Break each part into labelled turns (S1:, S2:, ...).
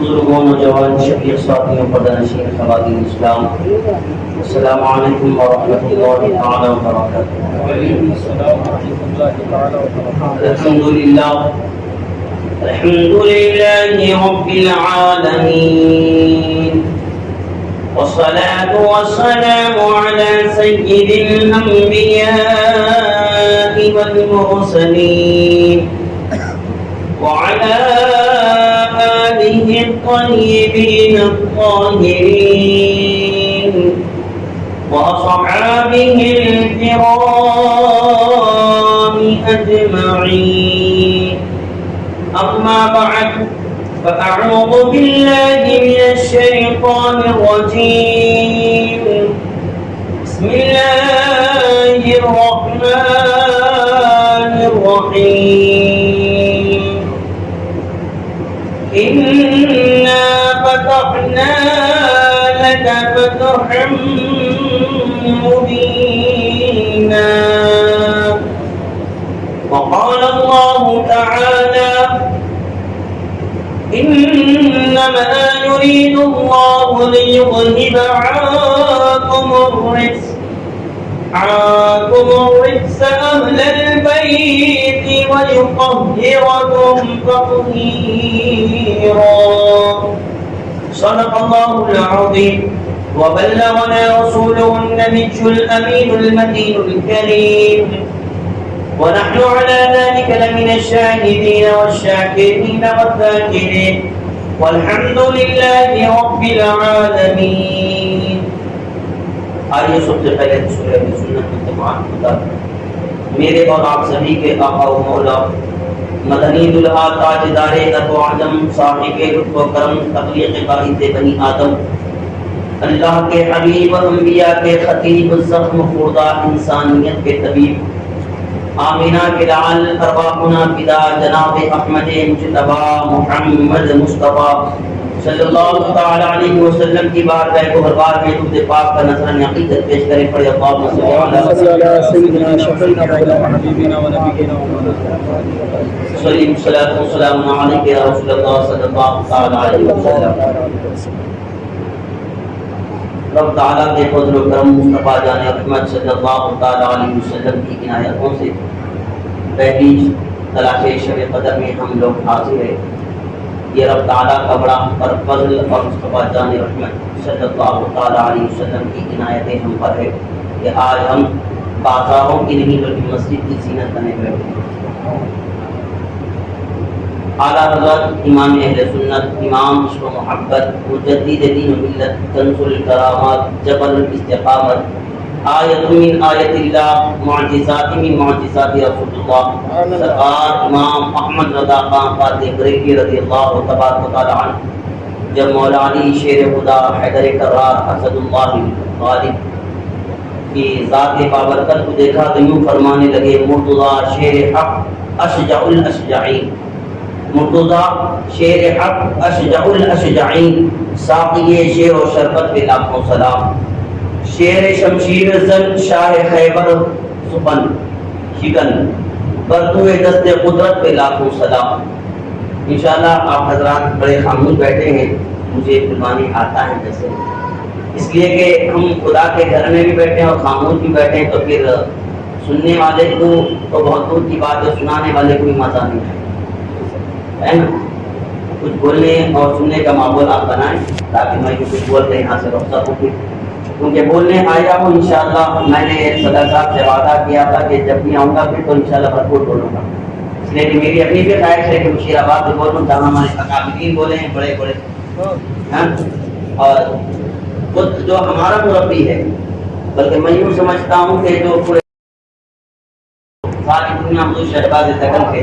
S1: بزرگوں نوجوان شفیق ساتھیوں پردہ نشین خواتین اسلام، السلام علیکم ورحمۃ اللہ تعالی وبرکاتہ۔ الحمد للہ رب العالمین، والصلاة والسلام على سيد الأنبياء والمرسلين وعلى آله الطيبين الطاهرين وأصحابه الكرام أجمعين، أما بعد، فأعوذ بالله من الشيطان الرجيم، بسم الله الرحمن الرحيم، إنا فتحنا لك فتحا مبينا، وقال الله تعالى إنما يريد الله ليذهب عنكم الرجس أهل البيت ويطهركم تطهيرا، صدق الله العظيم، وبلغنا رسوله النبي الأمين المتين الكريم، ونحن على ذلك لمن الشاهدين والشاكرين والذاكرين، والحمد لله رب العالمين۔ آئیے سب سے پہلے سورہ سنت الجماعت مطابق میرے اور آپ سبھی کے آقا و مولا مدنی دلہا تاجدار ادب و عجم صاحب لطف و کرم تخلیق قائد بنی آدم اللہ کے حبیب انبیاء کے خطیب زخم خوردہ انسانیت کے طبیب آمینہ کے لعل ارواحنا فدا جناب احمد مجتبی محمد مصطفیٰ صلی اللہ تعالی علیہ وسلم کی بارگاہ گہربار میں درود پاک کا نذرانہ عقیدت پیش کریں، پڑھیں اللہم صل علی سیدنا شفیعنا حبیبنا و نبینا صلی اللہ وسلم علیک یا رسول اللہ صلی اللہ تعالی علیہ وسلم۔ رب تعالیٰ کے فضل و کرم مصطفیٰ جان احمد صلی اللہ تعالی علیہ وسلم کی عنایتوں سے پہلی تلاش شب قدر میں ہم لوگ حاضر ہیں۔ یہ رب تعالیٰ کا بڑا پر فضل اور مصطفیٰ جان رحمت صلی اللہ تعالی علیہ وسلم کی عنایتیں ہم پر ہے کہ آج ہم بازاروں کی نہیں بلکہ مسجد کی زینت بنے ہوئے ہیں۔ اعلیٰ حضرت امام اہل سنت، امام عشق و محبت، مجدد دین و ملت، کنز الکرامات، جبل الاستقامت، آیت من آیت اللہ، معجزات من معجزات رسول اللہ، سرکار امام احمد رضا خان فاتح بریلوی رضی اللہ تبارک و تعالی عنہ جب مولا علی شیر خدا حیدر کرار اسد اللہ غالب کی ذات بابرکت کو دیکھا تو یوں فرمانے لگے، مرتضیٰ شیر حق اشجع الاشجعین، مرتضیٰ شیر حق اشجع الاشجعین، ساقی شیر و شربت پہ لاکھوں سلام، شیر شمشیر زن شاہ خیبر سپن شکن، بردوئے دست قدرت پہ لاکھوں سلام۔ انشاءاللہ آپ حضرات بڑے خاموش بیٹھے ہیں، مجھے قربانی آتا ہے جیسے، اس لیے کہ ہم خدا کے گھر میں بھی بیٹھے ہیں اور خاموش بھی بیٹھے ہیں، تو پھر سننے والے کو تو بہت دور کی بات ہے، سنانے والے کو بھی مزہ نہیں ہے نا۔ کچھ بولنے اور سننے کا ماحول آپ بنائیں تاکہ میں جو کچھ بول رہے یہاں سے رخصت ہو، کیونکہ بولنے آیا ہوں انشاءاللہ۔ میں نے صدر صاحب سے وعدہ کیا تھا کہ جب بھی آؤں گا پھر تو انشاءاللہ بھرپور بولوں گا، اس لیے کہ میری اپنی بھی خواہش ہے کہ مشیر آباد میں بولوں جہاں ہمارے اکابرین بولے ہیں بڑے بڑے، اور خود جو ہمارا مربی ہے، بلکہ میں یوں سمجھتا ہوں کہ جو پورے ساری دنیا حضور شہباز دکن کے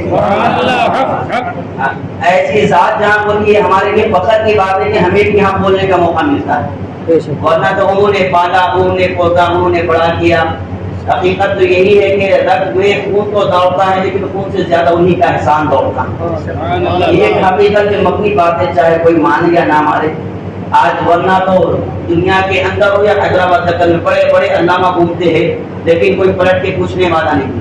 S1: ایسی ذات جہاں بولی ہے، ہمارے لیے فخر کی بات ہے کہ ہمیں بھی یہاں بولنے کا موقع ملتا ہے، ورنہ تو انہوں نے پالا، انہوں نے پوتا، انہوں نے بڑا کیا۔ حقیقت تو یہی ہے کہ رگ میں خون تو دوڑتا ہے لیکن خون سے زیادہ انہی کا احسان دوڑتا ہے۔ یہ ایک حقیقت سے مبنی بات ہے، چاہے کوئی مانے یا نہ مانے۔ آج ورنہ تو دنیا کے اندر ہو یا حیدرآباد دکن میں بڑے بڑے علامہ گھومتے ہیں لیکن کوئی پلٹ کے پوچھنے والا نہیں۔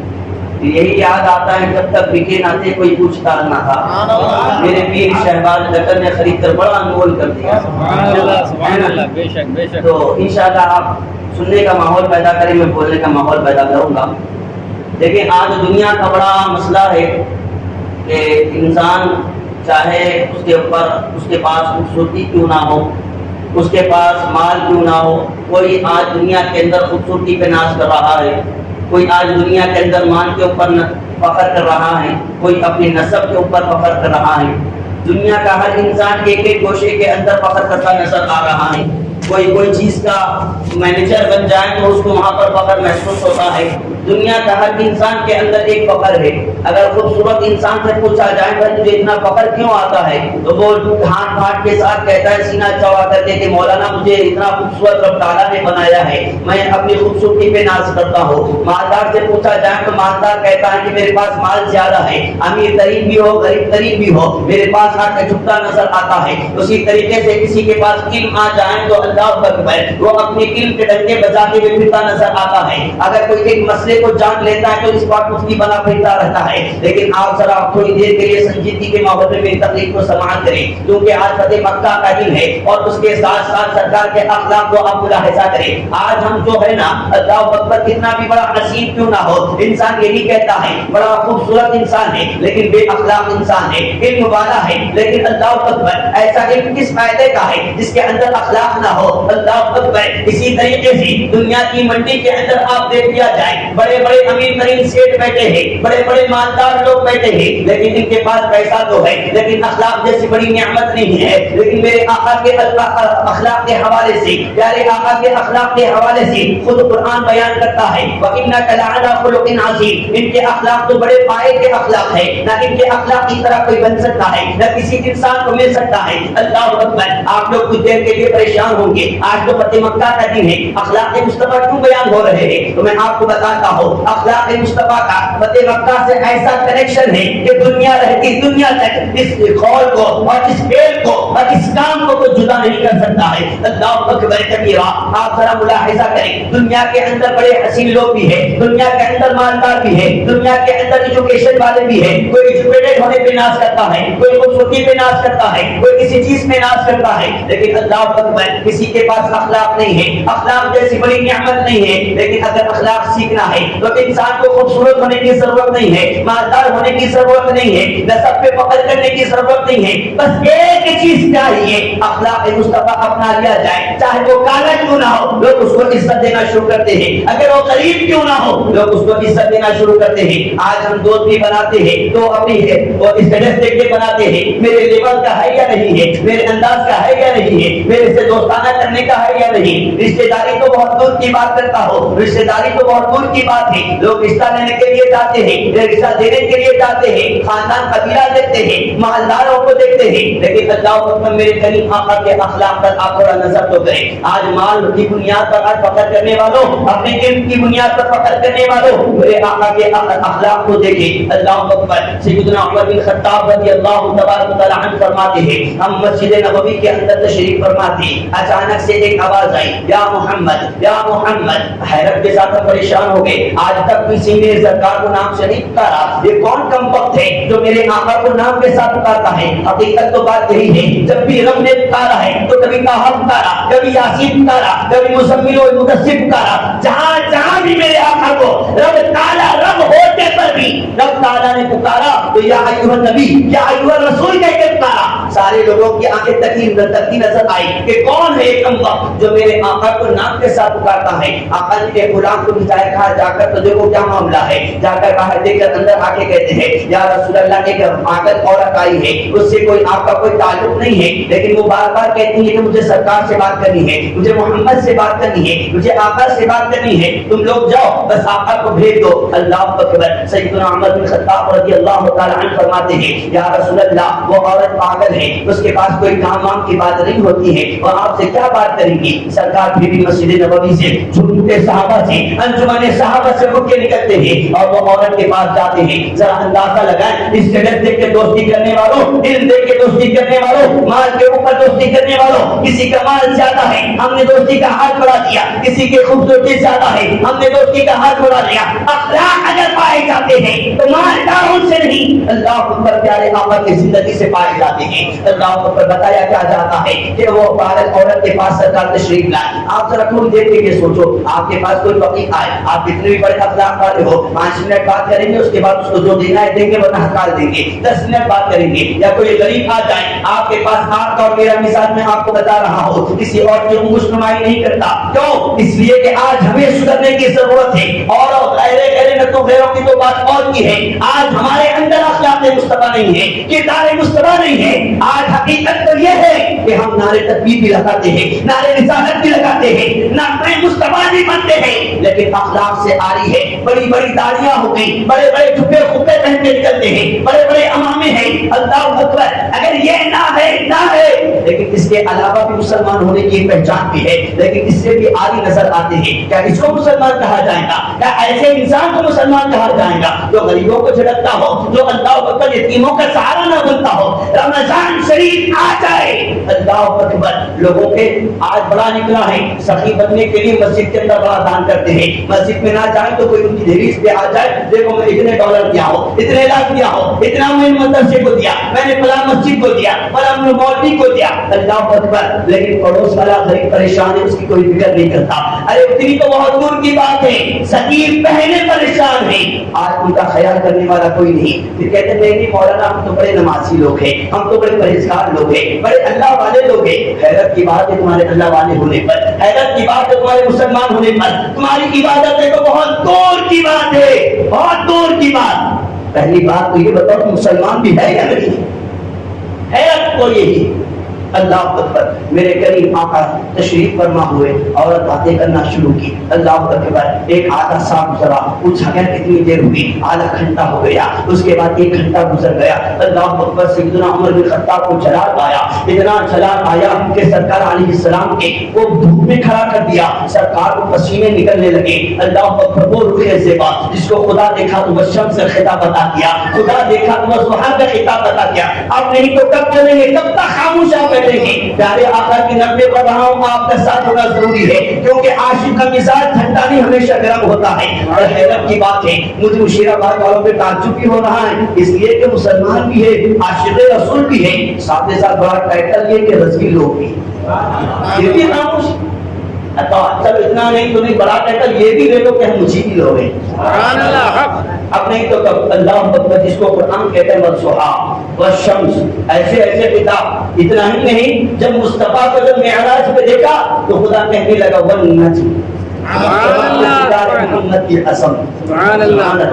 S1: یہی یاد آتا ہے جب تک بکے نہ تھے کوئی پوچھتا نہ تھا، میرے پیر شہباز لکن نے خرید کر بڑا انمول کر دیا۔
S2: سبحان اللہ، بے شک بے شک۔
S1: تو انشاءاللہ آپ سننے کا ماحول پیدا کریں، میں بولنے کا ماحول پیدا کروں گا۔ دیکھیں آج دنیا کا بڑا مسئلہ ہے کہ انسان چاہے اس کے پاس خوبصورتی کیوں نہ ہو، اس کے پاس مال کیوں نہ ہو، کوئی آج دنیا کے اندر خوبصورتی پہ ناز کر رہا ہے، کوئی آج دنیا کے اندر مال کے اوپر فخر کر رہا ہے، کوئی اپنی نسب کے اوپر فخر کر رہا ہے۔ دنیا کا ہر انسان ایک ایک گوشے کے اندر فخر کرتا نظر آ رہا ہے۔ کوئی چیز کا مینیجر بن جائے تو اس کو وہاں پر فخر محسوس ہوتا ہے۔ دنیا کا ہر انسان کے اندر ایک فخر ہے۔ اگر خوبصورت انسان سے پوچھا جائے کہ تجھے اتنا فخر کیوں آتا ہے تو وہ ہاتھ ہاتھ کے ساتھ کہتا ہے، سینہ چوڑا کر کے کہ مولانا مجھے اتنا خوبصورت رب تعالیٰ نے بنایا ہے، میں اپنی خوبصورتی پہ ناز کرتا ہوں۔ مالدار سے پوچھا جائے تو مالدار کہتا ہے کہ میرے پاس مال زیادہ ہے، امیر ترین بھی ہو غریب ترین بھی ہو، میرے پاس آ کے جھکتا نظر آتا ہے۔ اسی طریقے سے کسی کے پاس علم آ جائے تو اللہ اکبر، وہ اپنے علم کے ڈنڈے بجاتے ہوئے پھرتا نظر آتا ہے۔ اگر کوئی ایک مسئلے کو جان لیتا ہے تو اس بات اس کی بنا پھرتا رہتا ہے۔ لیکن آپ ذرا تھوڑی دیر کے لیے سنجیدگی کے ماحول میں میری تقریر کو سماعت کریں، کیونکہ آج فتح مکہ کا دن ہے اور اس کے ساتھ ساتھ سرکار کے اخلاق کو آپ ملاحظہ کریں۔ آج ہم جو ہے نا، اللہ اکبر، کتنا بھی بڑا حسین کیوں نہ ہو، انسان یہی کہتا ہے بڑا خوبصورت انسان ہے لیکن بے اخلاق انسان ہے، علم والا ہے لیکن اللہ اکبر ایسا علم کس فائدے کا ہے جس کے اندر اخلاق نہ ہو۔ اللہ اکبر، اسی طریقے سے دنیا کی منڈی کے اندر آپ دیکھ لیا جائے، بڑے بڑے امیر ترین سیٹ بیٹھے ہیں، بڑے بڑے مالدار لوگ بیٹھے ہیں، لیکن ان کے پاس پیسہ تو ہے لیکن اخلاق جیسی بڑی نعمت نہیں ہے۔ لیکن میرے آقا کے اخلاق کے حوالے سے، پیارے آقا کے اخلاق کے حوالے سے خود قرآن بیان کرتا ہے، وَإِنَّكَ لَعَلَىٰ خُلُقٍ عَظِيمٍ، ان کے اخلاق تو بڑے پائے کے اخلاق ہے، نہ ان کے اخلاق کی طرح کوئی بن سکتا ہے، نہ کسی انسان کو مل سکتا ہے۔ اللہ اکبر، آپ لوگ کچھ دیر کے لیے پریشان ہوں گے، آج تو فتح مکہ کا دن ہے، اخلاق مصطفیٰ کیوں بیان ہو رہے ہیں؟ تو میں آپ کو بتاتا ہوں، اخلاق مصطفیٰ کا فتح مکہ سے ایسا کنیکشن ہے کہ دنیا رہتی دنیا تک اس قول کو اور اس فعل کو اور اس کام کو کوئی جدا نہیں کر سکتا ہے۔ اللہ اکبر کبیرہ، آپ ذرا ملاحظہ کریں، دنیا کے اندر بڑے حسین لوگ بھی ہیں، دنیا کے اندر مالدار بھی ہیں، دنیا کے اندر ایجوکیشن والے بھی ہیں، کوئی ایجوکیٹڈ ہونے پہ ناز کرتا ہے، کوئی خوبصورتی پہ ناز کرتا ہے، کوئی کسی چیز میں ناز کرتا ہے، لیکن اللہ اکبر کسی کے پاس اخلاق نہیں ہے۔ اخلاق جیسی بڑی نعمت نہیں ہے، لیکن اگر اخلاق سیکھنا ہے تو انسان کو خوبصورت ہونے کی ضرورت نہیں ہے، مالدار ہونے کی ضرورت نہیں ہے، نسب پہ فخر کرنے کی ضرورت نہیں ہے، بس ایک چیز چاہیے، اخلاق مصطفیٰ اپنا لیا جائے، چاہے وہ کالا کیوں نہ ہو لوگ اس کو عزت دینا شروع کرتے ہیں، اگر وہ غریب کیوں نہ ہو لوگ اس کو عزت دینا شروع کرتے ہیں۔ آج ہم دوست بھی بناتے ہیں تو اپنی وہ اسٹیٹس دیکھ کے بناتے ہیں، میرے لیول کا ہے یا نہیں ہے، میرے انداز کا ہے یا نہیں ہے، میرے سے دوستانہ کرنے کا ہے یا نہیں۔ رشتے داری تو بہت دور کی بات کرتا ہو، رشتے داری تو بہت دور کی بات ہے، لوگ رشتہ لینے کے لیے جاتے ہیں، رشتہ دینے کے لیے جاتے ہیں، خاندان قبیلہ دیکھتے ہیں، محلداروں کو دیکھتے ہیں، لیکن اللہ اکبر میرے کریم آقا کے اخلاق پر آپ تھوڑا نظر تو کریں۔ آج مال کی بنیاد پر آج فخر کرنے والوں، اپنے علم کی بنیاد پر فخر کرنے والوں، میرے آقا کے اخلاق کو دیکھیں۔ اللہ اکبر، سیدنا عمر بن خطاب رضی اللہ تبارک تعالیٰ عنہ فرماتے ہیں، ہم مسجد نبوی کے اندر تشریف فرماتے، اچانک سے ایک آواز آئی، یا محمد یا محمد۔ حیرت کے ساتھ ہم پریشان ہو گئے، آج تک کسی نے سرکار کو نام سے نہیں پکارا، یہ کون کم وقت ہے جو میرے آقا کو نام کے ساتھ پکارتا ہے؟ حقیقت تو بات یہی ہے، جب بھی رب نے پکارا ہے تو کبھی طٰہٰ پکارا، کبھی یاسین پکارا، کبھی مزمل و مدثر پکارا، جہاں جہاں بھی میرے آقا کو رب تعالیٰ رب ہوتے پر بھی رب تعالیٰ نے پکارا تو یا ایھا النبی یا ایھا الرسول کہہ کے پکارا۔ سارے لوگوں کی آنکھیں تکی نظر آئی کہ کون ہے یہ کم وقت جو میرے آقا کو نام کے ساتھ پکارتا ہے۔ آقا نے ایک غلام کو بھیجایا، کہا جا کر تو دیکھو کیا معاملہ ہے، جا کر باہر دیکھ کر اندر آ کے کہتے ہیں، یا رسول اللہ، ایک پاگل عورت آئی ہے، اس سے کوئی آپ کا کوئی تعلق نہیں ہے، لیکن وہ بار بار کہتی ہے کہ مجھے سرکار سے بات کرنی ہے، مجھے محمد سے بات کرنی ہے، مجھے آقا سے بات کرنی ہے، تم لوگ جاؤ بس آقا کو بھیج دو۔ اللہ اکبر، سیدنا عمر بن خطاب رضی اللہ تعالی عنہ فرماتے ہیں، یا رسول اللہ، وہ عورت پاگل ہے، اس کے پاس کوئی کام وام کی بات نہیں ہوتی ہے، اور آپ سے کیا بات کریں گی؟ سرکار پھر بھی مسجد نبوی سے جھوٹے صحابہ سے انجمن صحابہ سے اٹھ کے نکلتے ہیں اور وہ عورت کے پاس جاتے ہیں۔ ذرا اندازہ لگائیں، اسٹیٹس دیکھ کے دوستی کرنے والوں، علم دیکھ کے دوستی کرنے والوں، مال کے اوپر دوستی کرنے والوں، کسی کا مال زیادہ ہے ہم نے دوستی دوستی کا ہاتھ بڑھا دیا, کسی کی خوبصورتی زیادہ ہے ہم نے دوستی کا ہاتھ بڑھا دیا. اخلاق اگر پائے جاتے ہیں تو مالداروں سے نہیں, اللہ اکبر, پیارے آقا کی زندگی سے پائے جاتے ہیں. اللہ اکبر. بتایا کیا جاتا ہے کہ وہ عورت کے پاس سرکار تشریف لائے. آپ ذرا کھول دیکھ کے سوچو, آپ کے پاس کوئی فقیر آئے, آپ کتنے بھی بڑے اخلاق والے ہو, 5 منٹ بات کریں گے, اس کے بعد اس کو جو دینا ہے دیں گے ورنہ ہکال دیں گے. 10 منٹ بات کریں گے. یا کوئی غریب آ جائے آپ کے پاس, آپ کا اور میرا مثال میں آپ کو بتا رہا ہوں, کسی اور کی انگوش نمائی نہیں کرتا. کیوں؟ اس لیے کہ آج ہمیں سدھرنے کی ضرورت ہے. اور غیروں کی تو بات اور کی ہے. آج ہمارے اندر اخلاق مصطفیٰ نہیں ہے, کردار مصطفیٰ نہیں ہے. آج حقیقت تو یہ ہے کہ ہم نعرے تکبیر بھی لگاتے ہیں, نعرے رسالت بھی لگاتے ہیں, نعرے مصطفیٰ بھی بنتے ہیں, لیکن اخلاق سے آ رہی ہے. بڑی بڑی داڑیاں ہو گئی, بڑے بڑے جھبے خبے پہن کے نکلتے ہیں, بڑے بڑے امامے ہیں. اللہ اکبر. اگر یہ نہ ہے لیکن اس کے علاوہ بھی مسلمان ہونے کی پہچان بھی ہے, لیکن اس سے بھی آگے نظر آتے ہیں. کیا اس کو مسلمان کہا جائے گا؟ کیا ایسے انسان کو مسلمان کہا جائے گا جو غریبوں کو جھڑکتا ہو, جو اللہ اکبر یتیموں کا سہارا نہ بنتا ہو؟ رمضان شریف آ جائے, اللہ اکبر, لوگوں کے آج بڑا نکلا ہے سخی بننے کے لیے مسجد کے اندر بڑا دان کرتے ہیں. مسجد میں نہ جائیں تو کوئی ان کی دہلیز پہ آ جائے, دیکھو میں اتنے ڈالر دیا ہو, اتنے لاکھ دیا ہو, اتنا میں مدرسے کو دیا, میں نے فلاں مسجد کو دیا, فلاں مولوی کو دیا. اللہ اکبر. لیکن پڑوس والا غریب پریشان ہے, اس کی کوئی فکر نہیں کرتا. ارے اتنی تو بہت دور کی بات ہے, سکیر بہنیں پریشان ہیں, آج ان کا خیال کرنے والا کوئی نہیں. پھر کہتے ہیں نہیں مولانا ہم تو بڑے نمازی لوگ ہیں, ہم تو بڑے پرہیزگار لوگ ہیں, بڑے اللہ والے لوگ ہیں. حیرت کی بات ہے تمہارے اللہ والے ہونے پر, حیرت کی بات ہے تمہارے مسلمان ہونے پر. تمہاری عبادت ہے تو بہت دور کی بات ہے, بہت دور کی بات. پہلی بات تو یہ بتاؤ کہ مسلمان بھی ہے یا نہیں؟ حیرت تو یہی. اللہ اکبر. میرے کریم آقا تشریف فرما ہوئے اور باتیں کرنا شروع کی. اللہ اکبر. ایک آدھا سا گزرا, پوچھا گیا کتنی دیر ہوئی, آدھا گھنٹہ ہو گیا. اس کے بعد 1 گھنٹہ گزر گیا. اللہ اکبر. سیدنا عمر بن خطاب کو جلال آیا, اتنا جلال آیا کہ سرکار علیہ السلام کے وہ دھوپ میں کھڑا کر دیا. سرکار کو پسینے نکلنے لگے. اللہ اکبر. وہ رخ زیبا جس کو خدا دیکھا تو وہ شمس سے خطاب بتا دیا, خدا دیکھا تو وہ سبحان کا خطاب بتا دیا. اب نہیں تو کب بولیں گے, کب تک خاموش آپ بیٹھیں گے؟ پیارے آقا کی نغمے پڑھ رہا ہوں, آپ کا ساتھ ہونا ضروری ہے, کیونکہ عاشق کا مزاج ٹھنڈا نہیں ہمیشہ گرم ہوتا ہے. اور حیرت کی بات ہے, مجھے مشیرآباد والوں پہ تعجب بھی ہو رہا ہے, اس لیے کہ مسلمان بھی ہے, عاشق رسول بھی ہے, ساتھ ہی ساتھ بڑا ٹائٹل یہ کہ رضوی لوگ بھی. یہ بھی خاموش. چلو اتنا نہیں تو نہیں, بڑا ٹائٹل یہ بھی لے لو کہ ہم مجھے بھی لوگ ہیں. اب نہیں تو کب. اللہ اکبر. جس کو قرآن کہتے ہیں والضحیٰ والشمس, ایسے ایسے کتاب. اتنا ہی نہیں, جب مصطفیٰ کو جب معراج پہ دیکھا تو خدا کہنے لگا والنجم,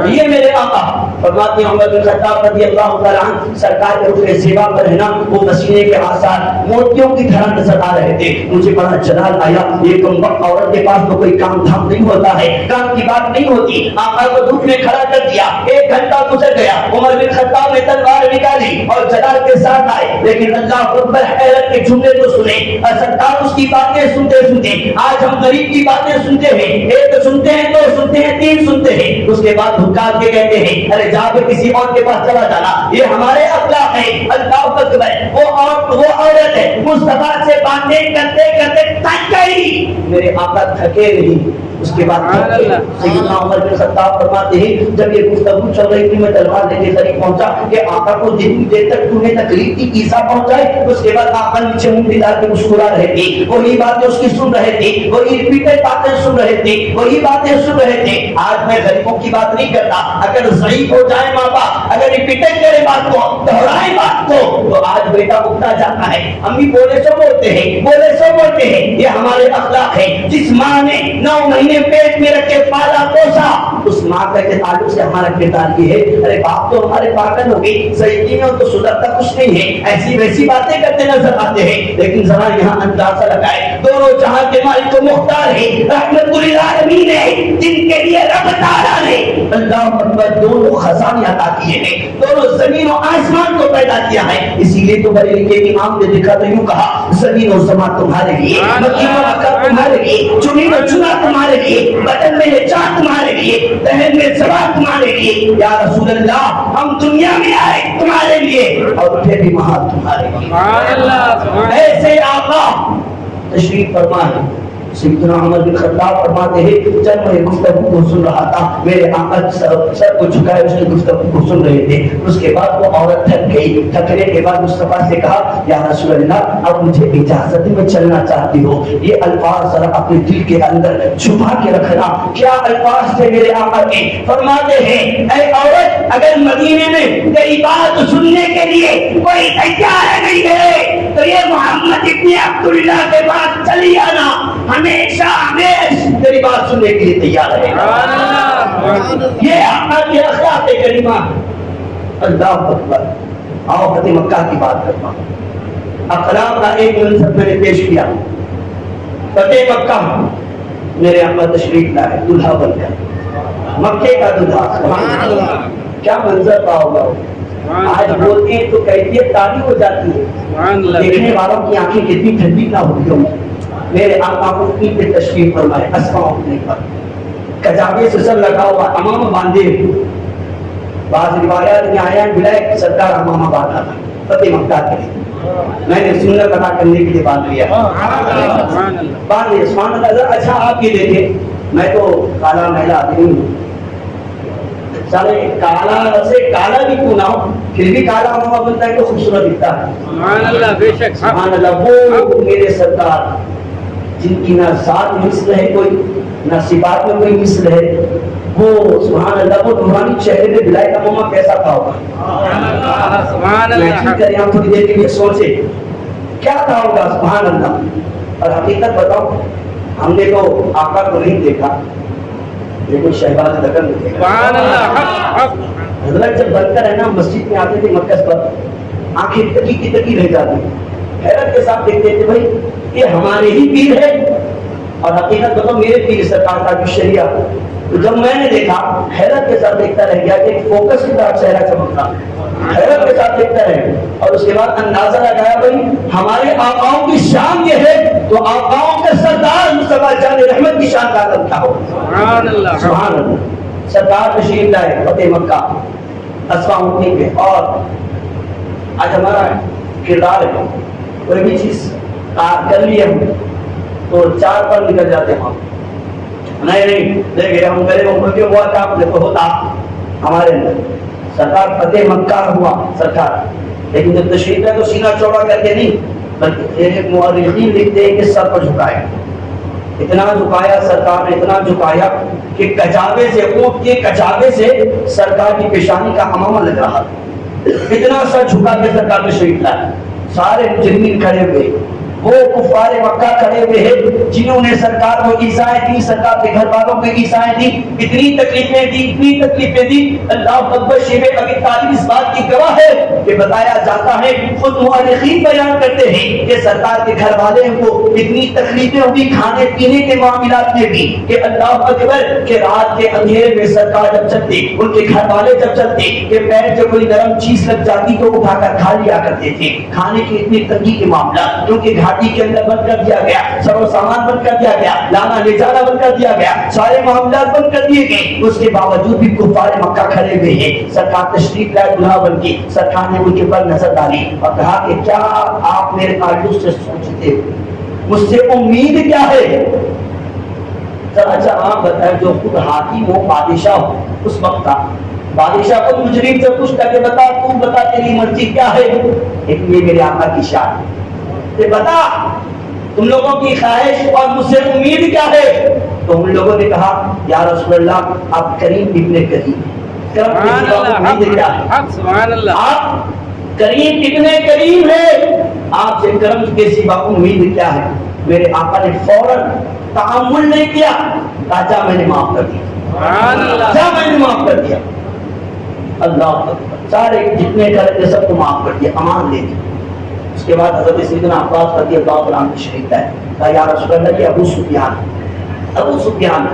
S1: یہ میرے آقا فرماتے ہیں عمر بن خطاب رضی اللہ تعالیٰ عنہ, سرکار کے رخ زیبا پر ہے نا وہ پسینے کے آثار موتیوں کی طرح نظر آ رہے تھے. مجھے بڑا جلال آیا, یہ کم وقت عورت کے پاس تو کوئی کام دھام نہیں ہوتا ہے, کام کی بات نہیں ہوتی. آقا کو دھوپ میں کھڑا کر دیا, 1 گھنٹہ گزر گیا. عمر بن خطاب نے تلوار نکالی اور جلال کے ساتھ آئے, لیکن اللہ اکبر حیرت کے جملے تو سنے. سرکار اس کی باتیں سنتے سنتے, آج ہم غریب کی باتیں سنتے ہیں, 1 سنتے ہیں, 2 سنتے ہیں, 3 سنتے ہیں, اس کے بعد دھکار کے کہتے ہیں ارے جا کے کسی اور کے پاس چلا جانا. یہ ہمارے اخلاق ہے. اللہ اکبر. وہ عورت ہے مصطفیٰ سے باتیں کرتے کرتے تھک گئی, میرے آقا تھکے نہیں. اس کے بعد سیدنا عمر بن خطاب فرماتے ہیں جب یہ گفتگو چل رہی تھی میں تلوار لے کے قریب پہنچا کہ آقا کو جتنی دیر تک تمہیں تکلیف کی عیسیٰ پہنچائے. اس کے بعد آقا نیچے منہ ڈال کے مسکرا رہے تھے, وہی باتیں اس کی سن رہے تھے, وہی ریپیٹڈ باتیں سن رہے تھے, وہی باتیں سن رہے تھے. آج میں غریبوں کی بات نہیں کرتا, اگر ضعیف ہو جائے ماں باپ, اگر ریپیٹڈ کرے بات کو, دہرائے بات کو, تو آج بیٹا اٹھتا جاتا ہے, امی بولے سو بولتے ہیں, بولے سو بولتے ہیں. یہ ہمارے اخلاق ہے. جس ماں نے 9 مہینے پیٹ میں رکھ کے پالا پوسا, اس ماں کا تعلق سے ہمارا کردار یہ ہے. ارے باپ تو ہمارے پاگل ہو گئی, صحیح میں تو سدھرتا کچھ نہیں ہے, ایسی ویسی باتیں کرتے نظر آتے ہیں. لیکن ذرا یہاں اندازہ لگائے, دونوں جہاں کے مالک تو مختار ہے, رحمت للعالمین ہے, جن کے لیے رب تعالیٰ نے اللہ اکبر دونوں خزانے عطا کیے ہیں, دونوں زمین و آسمان کو پیدا کیا ہے. اسی لیے تو بریلی کے امام نے دیکھا تو یوں کہا زمین و زمان تمہارے لیے, مکہ و مکہ تمہارے لیے, چنی و چنا تمہارے لیے, بدن میں یہ چاند تمہارے لیے, دہن میں زبان تمہارے لیے. یا رسول اللہ ہم دنیا میں آئے تمہارے لیے اور پھر بھی وہاں تمہارے لیے. ایسے آقا تشریف فرمائے
S3: سیدنا عمر بن خطاب فرماتے ہیں جب میں گفتگو کو سن رہا تھا میرے آقا سر کو جھکائے اس کی گفتگو کو سن رہے تھے. اس کے بعد وہ عورت تھک گئی. تھکنے کے بعد مصطفیٰ سے کہا یا رسول اللہ اب مجھے اجازت میں چلنا چاہتی ہو. یہ الفاظ ذرا اپنے دل کے اندر چھپا کے رکھنا. کیا الفاظ تھے میرے آقا کے؟ فرماتے ہیں اے عورت اگر مدینے میں تیری بات سننے کے لیے کوئی تیار نہیں ہے تو یہ محمد ابن عبداللہ کے بعد چلی آنا. ہمیشہ ہمیشہ تیری بات سننے کے لیے تیار ہے. یہ آقا کی اخلاق کریمہ. اللہ اکبر. آؤ فتح مکہ کی بات کرتا ہوں. اخلاق کا ایک منصب میں نے پیش کیا. فتح مکہ میرے آقا تشریف لائے دلہا بن کر. مکے کا دلہا. سبحان اللہ. کیا منظر تھا ہوگا. آج بولتے ہیں تو کیفیت تاری ہو جاتی ہے. دیکھنے والوں کی آنکھیں کتنی ٹھنڈی نہ ہوتی ہوں. میرے آقا کو عید پہ تشریف فرمائے اسما اٹھنے پر کجابے سے سر لگا ہوا امامہ باندھے. بعض روایات میں آیا بلائے سرکار امامہ باندھا تھا فتح مکہ کے لیے. میں نے سنت ادا کرنے کے لیے باندھ لیا. باندھ لیا. سبحان اللہ. اچھا آپ یہ دیکھیں میں تو کالا میلا آدمی ہوں. سارے کالا سے کالا بھی کیوں نہ ہو پھر بھی کالا امامہ بنتا ہے تو خوبصورت دکھتا ہے. سبحان اللہ. بے شک. سبحان اللہ. وہ میرے سرکار جن کی نہ ذات مثل ہے کوئی نہ صفات میں کوئی مثل ہے. وہ سبحان اللہ وہ نورانی چہرے پہ بلائے کا امامہ کیسا تھا ہوگا. سبحان اللہ. کریں ہم تھوڑی دیر کے لیے سوچے کیا تھا ہوگا. سبحان اللہ. اور حقیقت بتاؤ ہم نے تو آقا کو نہیں دیکھا لیکن شہباز لگن دیکھا. حضرت جب بن کر ہے نا مسجد میں آتے تھے مرکز پر آنکھیں تکی کی تکی رہ جاتی. حیرت کے ساتھ دیکھتے تھے بھائی یہ ہمارے ہی پیر ہے. اور حقیقت بتاؤ میرے پیر سرکار کا جو شریعہ. تو جب میں نے دیکھا حیرت کے ساتھ دیکھتا رہ گیا کہ ایک فوکس کی طرح چہرہ چمکتا. حیرت کے ساتھ دیکھتا رہے اور اس کے بعد اندازہ لگایا بھائی ہمارے آقاؤں کی شان یہ ہے تو آقاؤں کے سردار مصطفیٰ جان رحمت کی شان کا کیا ہو. سبحان اللہ. سبحان اللہ. سرکار تشریف لائے فتح مکہ اسما اٹھنے پہ. اور آج ہمارا کردار ہے کوئی بھی چیز کر لیے ہم تو چار پر نکل جاتے ہیں. نہیں دیکھے ہم کرے وہ کیوں ہوا تھا تو ہوتا ہمارے اندر. سرکار فتح مکہ ہوا سرکار لیکن جب تشریف ہے تو سینہ چوڑا کر کے نہیں بلکہ مورخین لکھتے ہیں کہ سر پر جھکائے. اتنا جھکایا سرکار نے اتنا جھکایا کہ کچابے سے اونٹ کے کچابے سے سرکار کی پیشانی کا امامہ لگ رہا تھا. اتنا سر جھکا کے سرکار تشریف لائے. سارے مجرمین کھڑے ہوئے. وہ کفار مکہ کھڑے ہوئے ہیں جنہوں نے سرکار کو ایذائیں دی سرکار کے گھر والوں کو ایذائیں دی اتنی تکلیفیں دی. اللہ اکبر. شیخ ابی طالب اس بات کی گواہ ہے کہ بتایا جاتا ہے خود مؤرخین بیان کرتے ہیں کہ سرکار کے گھر والے کو اتنی تکلیفیں ہوئی کھانے پینے کے معاملات میں بھی کہ اللہ اکبر کہ رات کے اندھیرے میں سرکار جب چلتے ان کے گھر والے جب چلتے کہ پیر جو کوئی نرم چیز لگ جاتی تو اٹھا کر کھا لیا کرتے تھے. کھانے کی اتنی تنگی کے معاملات کیونکہ کے اندر بند کر دیا گیا. سب و سامان بند کر دیا گیا. لانا لے جانا بند کر دیا گیا. سارے معاملات بند کر دیے گئے. اس کے باوجود بھی کفار مکہ کھڑے ہوئے ہیں. سرکار تشریف لائے دلہا بن کے. سرکار نے ان کے پر نظر ڈالی اور کہا کہ کیا آپ میرے تعلق سے سوچتے مجھ سے امید کیا ہے. اچھا آپ بتائیں جو خود حاکم ہو بادشاہ ہو اس وقت کا بادشاہ کو مجرم سے پوچھ کر کے بتا تو بتا تیری مرضی کیا ہے. لیکن یہ میرے آقا کی شان کہ بتا تم لوگوں کی خواہش اور مجھ سے امید کیا ہے. تو ان لوگوں نے کہا یا رسول اللہ آپ کریم ابن کریم. آپ کریم ابن کریم ہے آپ سے کرم کے سوا امید کیا ہے. میرے آقا نے فوراً تعامل نہیں کیا. کہا میں نے معاف کر دیا. میں نے معاف کر دیا. اللہ سارے جتنے کرتے سب کو معاف کر دیا امان لے دی. اس کے بعد حضرت سیدنا عباس رضی اللہ عنہ تشریف لائے. کہا یا رسول اللہ کہ ابو سفیان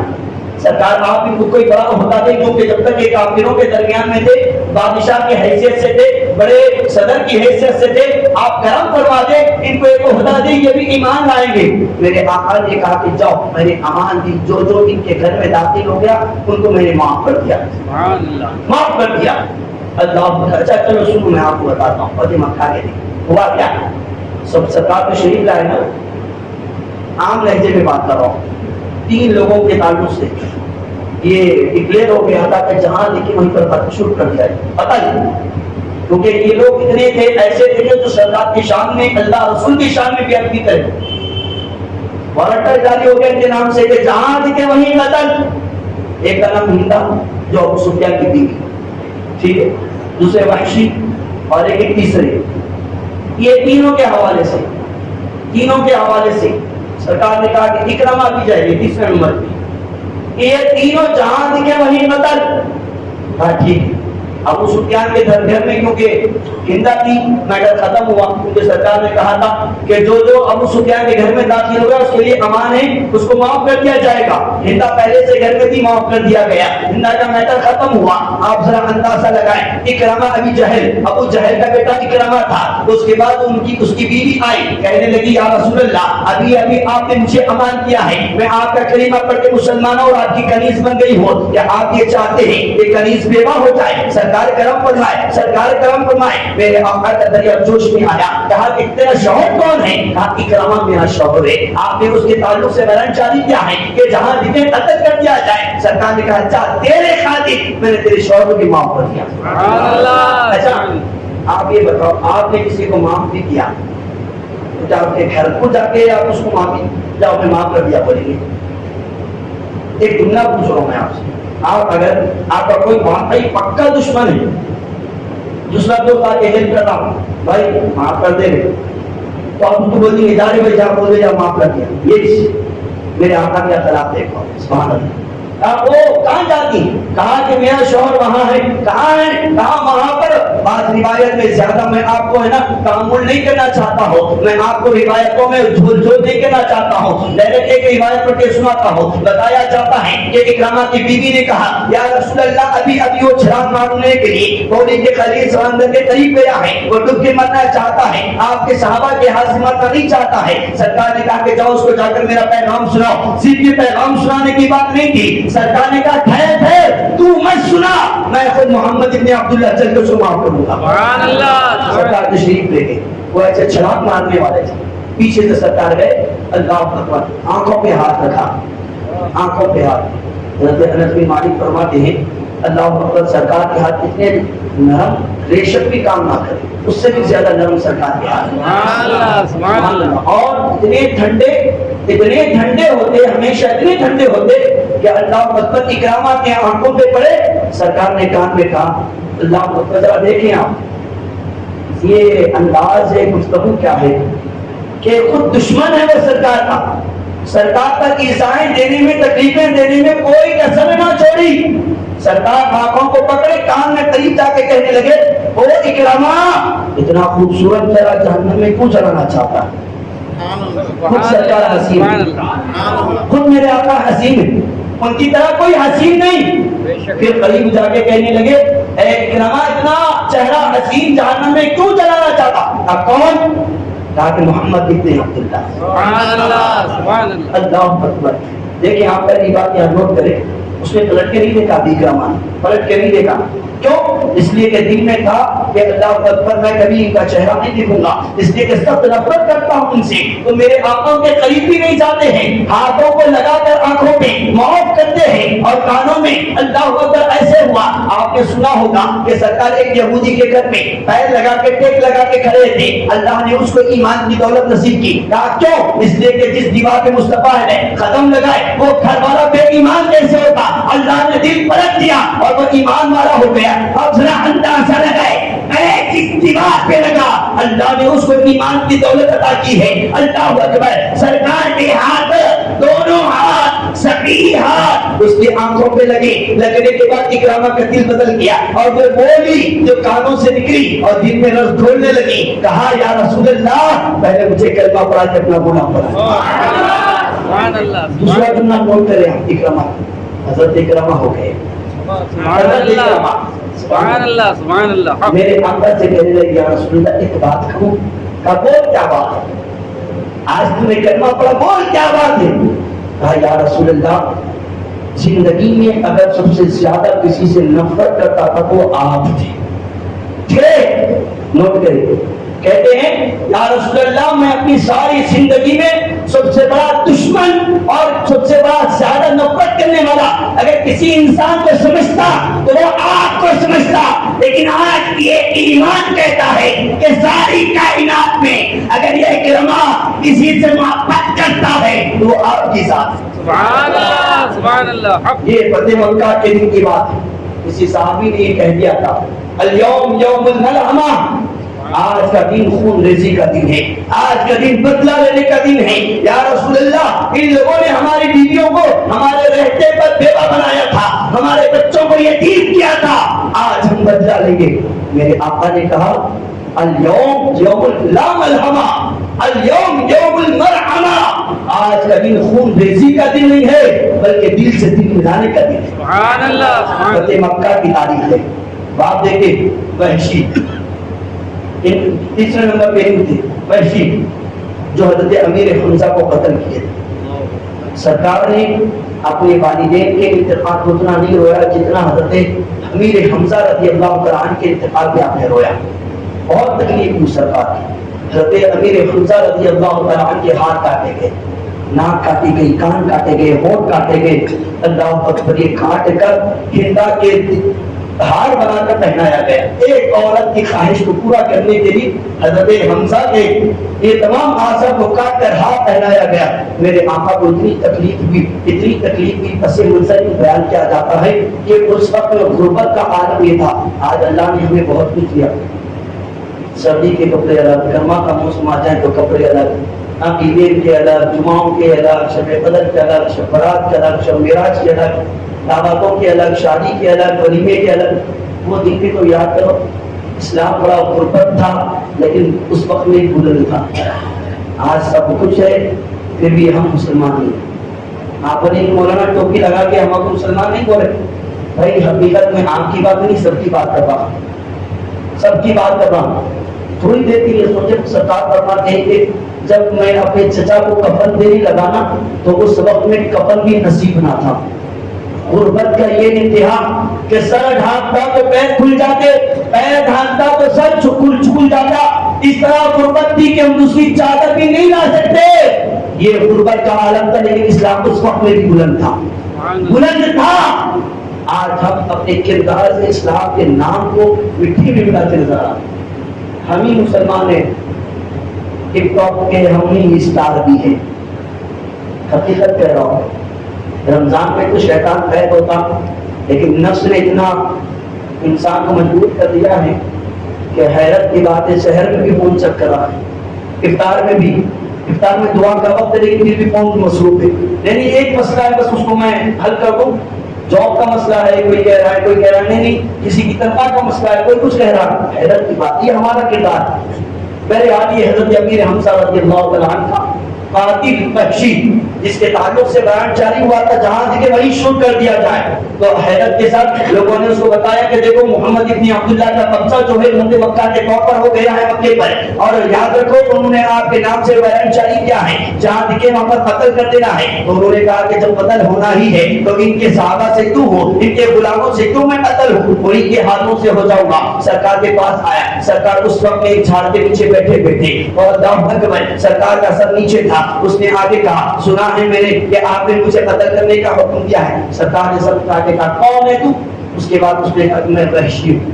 S3: سرکار آپ بھی کوئی بڑا عہدہ دے کیونکہ جب تک یہ کافروں کے درمیان میں تھے بادشاہ کی حیثیت سے تھے بڑے صدر کی حیثیت سے تھے. آپ کرم فرما دیں ان کو ایک عہدہ دے یہ بھی ایمان لائیں گے. میرے آقا نے کہا کہ جاؤ میں نے امان دی. جو جو ان کے گھر میں داخل ہو گیا ان کو میں نے معاف کر دیا. معاف کر دیا. اللہ اچھا چلو شروع میں آپ کو بتاتا ہوں فتح مکہ کے دن ہوا کیا. سب سرکار کو شریف لائے نا عام لہجے میں بات کر رہا ہوں، 3 لوگوں کے تعلق سے یہ ڈکلیئر ہو گیا تھا کہ جہاں دیکھیں وہیں پر خط شروع کر دیا ہے، پتہ نہیں، کیونکہ یہ لوگ اتنے تھے، ایسے تھے جو سرکار کی شان میں، اللہ رسول کی شان میں بیعت بھی کرے، وارنٹ جاری ہو گیا ان کے نام سے کہ جہاں دیکھیں وہیں قتل۔ ایک کا نام ہندا جو ابو سفیان کی بیوی، ٹھیک ہے، دوسرے وحشی اور ایک تیسرے، یہ تینوں کے حوالے سے سرکار نے کہا کہ اکرمہ بھی جائے گی 30 نمبر کی، یہ تینوں جہاں دکھے وہیں قتل۔ ہاں ٹھیک، ابو سفیان کے گھر میں کیونکہ ہندا تھی، میٹر ختم ہوا، کیونکہ سرکار نے کہا تھا کہ جو ابو سفیان کے گھر میں داخل ہوگا اس کے لیے امان ہے، اس کو معاف کر دیا جائے گا۔ ہندا پہلے سے گھر میں تھی، معاف کر دیا گیا، ہندا کا میٹر ختم ہوا۔ آپ ذرا اندازہ لگائیں، اکرمہ ابی جہل، ابو جہل کا بیٹا اکرمہ تھا، اس کے بعد اس کی بیوی آئی، کہنے لگی یا رسول اللہ، ابھی آپ نے مجھے امان کیا ہے، میں آپ کا کلمہ پڑھ کے مسلمان اور آپ کی کنیز بن گئی ہوں، کیا آپ یہ چاہتے ہیں کہ کنیز بیوہ ہو جائے؟ سرکار کرم فرمائے۔ میرے آقا کا دریا جوش میں آیا، کہا کہ تیرا شوہر کون ہے؟ کہا اکرمہ میرا شوہر ہے۔ آپ نے اس کے تعلق سے بیان جاری کیا ہے کہ جہاں جتنے قتل کر دیا جائے۔ سرکار نے کہا اچھا تیرے خاطر میں نے تیرے شوہر کو بھی معاف کر دیا۔ اچھا آپ یہ بتاؤ، آپ نے کسی کو معاف بھی کیا تو آپ کے گھر کو جا کے آپ اس کو معافی جاؤ میں معاف کر دیا بولیں گے؟ ایک جملہ پوچھ رہا ہوں میں آپ سے، آپ اگر آپ کا کوئی واقعی پکا دشمن ہے، دوسرا دوست آ کے ہیلپ کر رہا ہوں بھائی معاف کر دے گے، تو آپ اس کو بول دیں گے جا رہے بھائی، جا بول دے جا معاف کر دیا، یہ میرے آقا کے خلاف دیکھو، سبحان اللہ۔ وہ کہاں جاتی؟ کہا کہ میرا شوہر وہاں ہے۔ کہاں ہے؟ کہا وہاں پر۔ بعض روایت میں زیادہ میں آپ کو ہے نا تعامل نہیں کرنا چاہتا ہوں، میں آپ کو روایتوں میں جھول جھول نہیں کرنا چاہتا ہوں، ڈائریکٹ ایک روایت پڑھ کے سناتا ہوں۔ بتایا جاتا ہے کہ اکرمہ کی بیوی نے کہا یا رسول اللہ، ابھی وہ چھلانگ مارنے کے لیے پوری کے قریب سمندر کے قریب گیا ہے، وہ ڈوب کے مرنا چاہتا ہے، آپ کے صحابہ کے ہاتھ سے مرنا نہیں چاہتا ہے۔ سرکار نے کہا کہ جاؤ اس کو جا کر میرا پیغام سناؤ۔ صرف یہ پیغام سنانے کی بات نہیں تھی، سرکار نے کہا ٹھہر تو مت سنا، میں خود محمد ابن عبداللہ چل کے اس کو معاف کروں گا۔ سبحان اللہ۔ سرکار تشریف لے گئے، وہ ایسے چھلانگ مارنے والے تھے، پیچھے سے سرکار گئے، اللہ اکبر، آنکھوں پہ ہاتھ رکھا، آنکھوں پہ ہاتھ۔ حضرت انس بن مالک فرماتے ہیں اللہ اکبر، سرکار کے ہاتھ اتنے نرم، ریشم بھی کام نہ کرے، اس سے بھی زیادہ نرم سرکار کے ہاتھ، سبحان اللہ، اور اتنے ٹھنڈے ہوتے، ہمیشہ اتنے ٹھنڈے ہوتے کہ اللہ اکبر اکرامہ کے آنکھوں پہ پڑے۔ سرکار نے کان میں کہا اللہ اکبر، ذرا دیکھیں آپ یہ انداز ہے گفتگو کیا ہے کہ خود دشمن ہے وہ سرکار کا، سرکار تک ایذائیں دینے میں، تکلیفیں دینے میں کوئی کسر نہ چھوڑی۔ سرکار آنکھوں کو پکڑے، کان میں قریب جا کے کہنے لگے او اکرامہ، اتنا خوبصورت چہرہ جہنم میں کیوں جلانا چاہتا ہے؟ خود سرکار حسین، خود میرے آقا حسین ہے، ان کی طرح کوئی حسین نہیں۔ پھر قریب جا کے کہنے لگے اے اکرامہ، اتنا چہرہ حسین جہنم میں کیوں جلانا چاہتا؟ اب کون؟ کہا کہ محمد ابن عبداللہ۔ سبحان اللہ، سبحان اللہ، اللہ اکبر۔ دیکھیں آپ پہلی بات یہاں نوٹ کریں، اس نے پلٹ کے نہیں دیکھا، اکرامہ پلٹ کے نہیں دیکھا، کیوں؟ اس لیے کہ دل میں تھا کہ اللہ اکبر میں کبھی ان کا چہرہ نہیں دیکھوں گا، اس لیے کہ سخت نفرت کرتا ہوں ان سے، تو میرے آنکھوں کے قریب بھی نہیں جاتے ہیں، ہاتھوں کو لگا کر آنکھوں پہ معاف کرتے ہیں اور کانوں میں۔ اللہ اکبر ایسے ہوا، آپ نے سنا ہوگا کہ سرکار ایک یہودی کے گھر میں پیر لگا کے ٹیک لگا کے کھڑے تھے، اللہ نے اس کو ایمان کی دولت نصیب کی۔ کہا کیوں؟ اس لیے کہ جس دیوار پہ مصطفیٰ نے قدم لگائے وہ گھر والا بے ایمان کیسے ہوتا؟ اللہ نے دل پلٹ دیا اور وہ ایمان والا ہو گیا۔ اب ذرا اندازہ لگائے، جس دیوار پہ لگا اللہ نے اس کو ایمان کی دولت عطا کی ہے۔ اللہ اکبر، سرکار کے ہاتھ، دونوں ہاتھ، سبھی ہاتھ اس کی آنکھوں پہ لگے، لگنے کے بعد اکرامہ کا دل بدل گیا اور وہ بولی جو کانوں سے نکلی اور دل میں رس گھولنے لگی، کہا یا رسول اللہ پہلے مجھے کلمہ پڑھا کے اپنا گناہ پڑھا۔ دوسرا گناہ کون کرے؟ اکرامہ، حضرت اکرامہ ہو گئے۔ سبحان اللہ، سبحان اللہ۔ میرے آقا سے کہنے لگے یا رسول اللہ ایک بات کہوں؟ کہا بول کیا بات ہے؟ آج تم نے کلمہ پڑھا، بول کیا بات ہے؟ کہا یا رسول اللہ زندگی میں اگر سب سے زیادہ کسی سے نفرت کرتا تھا تو آپ تھے۔ نوٹ کریں، کہتے ہیں یا رسول اللہ میں اپنی ساری زندگی میں
S4: سب سے بڑا دشمن اور سب سے بڑا زیادہ نفرت کرنے والا اگر کسی انسان کو سمجھتا تو وہ آپ کو سمجھتا، لیکن آج یہ ایمان کہتا ہے کہ ساری کائنات میں اگر یہ کرما کسی سے محبت کرتا ہے تو وہ آپ کی ذات ہے۔
S5: سبحان اللہ، سبحان اللہ۔
S4: یہ فتح مکہ کے دن کی بات ہے، کسی صحابی نے یہ کہہ دیا تھا الیوم یوم الملحمہ، آج کا دن خون ریزی کا دن ہے، آج کا دن بدلہ لینے کا دن ہے۔ یا رسول اللہ، ان لوگوں نے ہماری بیویوں کو ہمارے رہتے پر بیوہ بنایا تھا، ہمارے بچوں کو یتیم کیا تھا، آج ہم بدلہ لیں گے۔ میرے آقا نے کہا الیوم یوم لا ملحمہ، الیوم یوم المرحمہ، آج کا دن خون ریزی کا دن نہیں ہے بلکہ دل سے دل ملانے کا دن ہے۔
S5: سبحان اللہ، سبحان اللہ۔
S4: فتح مکہ کی تاریخ ہے۔ باپ دیکھیں وحشی تیسرے نمبر پہ ہند تھے، وحشی جو حضرت امیر حمزہ کو قتل کیے تھے۔ سرکار نے اپنے والدین کے انتقال کو اتنا نہیں رویا جتنا حضرت امیر حمزہ رضی اللہ تعالیٰ عنہ کے انتقال پہ آپ نے رویا۔ بہت تکلیف ہوئی سرکار کی۔ حضرت امیر حمزہ رضی اللہ تعالیٰ عنہ کے ہاتھ کاٹے گئے، ناک کاٹی گئی، کان کاٹے گئے، ہونٹ کاٹے گئے، اللہ اکبر، یہ کاٹ کر ہندا کے ہار بنا کر پہنایا گیا۔ ایک عورت کی خواہش کو پورا کرنے کے لیے حضرت حمزہ کے یہ تمام اعضاء کو کاٹ کر ہار پہنایا گیا۔ میرے آقا کو اتنی تکلیف ہوئی، اتنی تکلیف ہوئی، پس منظر میں بیان کیا جاتا ہے کہ اس وقت غربت کا عالم یہ تھا۔ آج اللہ نے ہمیں بہت کچھ دیا، سردی کے کپڑے الگ، گرما کا موسم آ جائے تو کپڑے الگ، عقیدے کے الگ، جمعوں کے الگ، شب قدر کے الگ، شب برات کے الگ، شب معراج کے الگ، دعوتوں کے الگ، شادی کے الگ، ولیمے کے الگ۔ وہ دن بھی تو یاد کرو، اسلام بڑا غربت تھا لیکن اس وقت میں بلند تھا۔ آج سب کچھ ہے پھر بھی ہم مسلمان نہیں۔ آپ نے مولانا ٹوپی لگا کے ہم کو مسلمان نہیں بولے بھائی، حقیقت میں آپ کی بات نہیں، سب کی بات کر رہا ہوں، سب کی بات کر رہا ہوں۔ تھوڑی دیر کے لیے سوچے سرکار فرماتے ہیں کہ جب میں اپنے چچا کو کفن دینے لگا نا تو اس وقت میں کفن بھی نصیب نہ تھا۔ غربت کا یہ انتہا کہ سر ڈھانپتا تو پیر کھل جاتے، پیر ڈھانپتا تو سر چھکل جاتا۔ اس طرح غربت تھی کہ ہم دوسری چادر بھی نہیں لا سکتے۔ یہ غربت کا عالم تھا لیکن اسلام اس وقت میں بھی بلند تھا، بلند تھا۔ آج ہم اپنے کردار سے اسلام کے نام کو مٹی میں ملاتے نظر آ رہے ہیں۔ ہم ہی مسلمان ہیں، ٹک ٹاک کے ہم ہی اسٹار بھی ہیں۔ حقیقت کہہ رہا ہوں، رمضان میں تو شیطان قید ہوتا لیکن نفس نے اتنا انسان کو مجبور کر دیا ہے کہ حیرت کی بات ہے، شہر میں بھی فون چیک کر رہا ہے، افطار میں دعا کا وقت ہے لیکن پھر بھی فون مصروف ہے۔ یعنی ایک مسئلہ ہے بس اس کو میں حل کر دوں، جاب کا مسئلہ ہے، کوئی کہہ رہا ہے، کوئی کہہ رہا ہے نہیں، کسی کی تنخواہ کا مسئلہ ہے، کوئی کچھ کہہ رہا ہے۔ حیرت کی بات، یہ ہمارا کردار ہے۔ میرے حال یہ حضرت امیر حمزہ رضی اللہ تعالیٰ عنہ کا قاتل وحشی جس کے تعلق سے بیان جاری ہوا تھا جہاں سے وہی شروع کر دیا جائے، تو حیرت کے ساتھ لوگوں نے اس کو بتایا کہ دیکھو محمد ابن عبداللہ کا قبضہ جو ہے فتح مکہ کے طور پر ہو گیا ہے مکے پر، اور یاد رکھو انہوں نے آپ کے نام سے بیان جاری کیا ہے، جہاں دکھے وہاں پر قتل کر دینا ہے۔ تو انہوں نے کہا کہ جب قتل ہونا ہی ہے تو ان کے صحابہ سے کیوں ہو، ان کے غلاموں سے کیوں میں قتل ہوں، انہیں کے ہاتھوں سے ہو جاؤں گا۔ سرکار کے پاس آیا، سرکار اس وقت ایک جھاڑ کے پیچھے بیٹھے اور اللہ اکبر، سرکار کا سر نیچے تھا۔ اس نے آگے کہا سنا ہے میں نے کہ آپ نے مجھے قتل کرنے کا حکم دیا ہے۔ سرکار نے سر اٹھا کے کہا کون ہے تو؟ اس کے بعد اس نے کہا میں وحشی ہوں،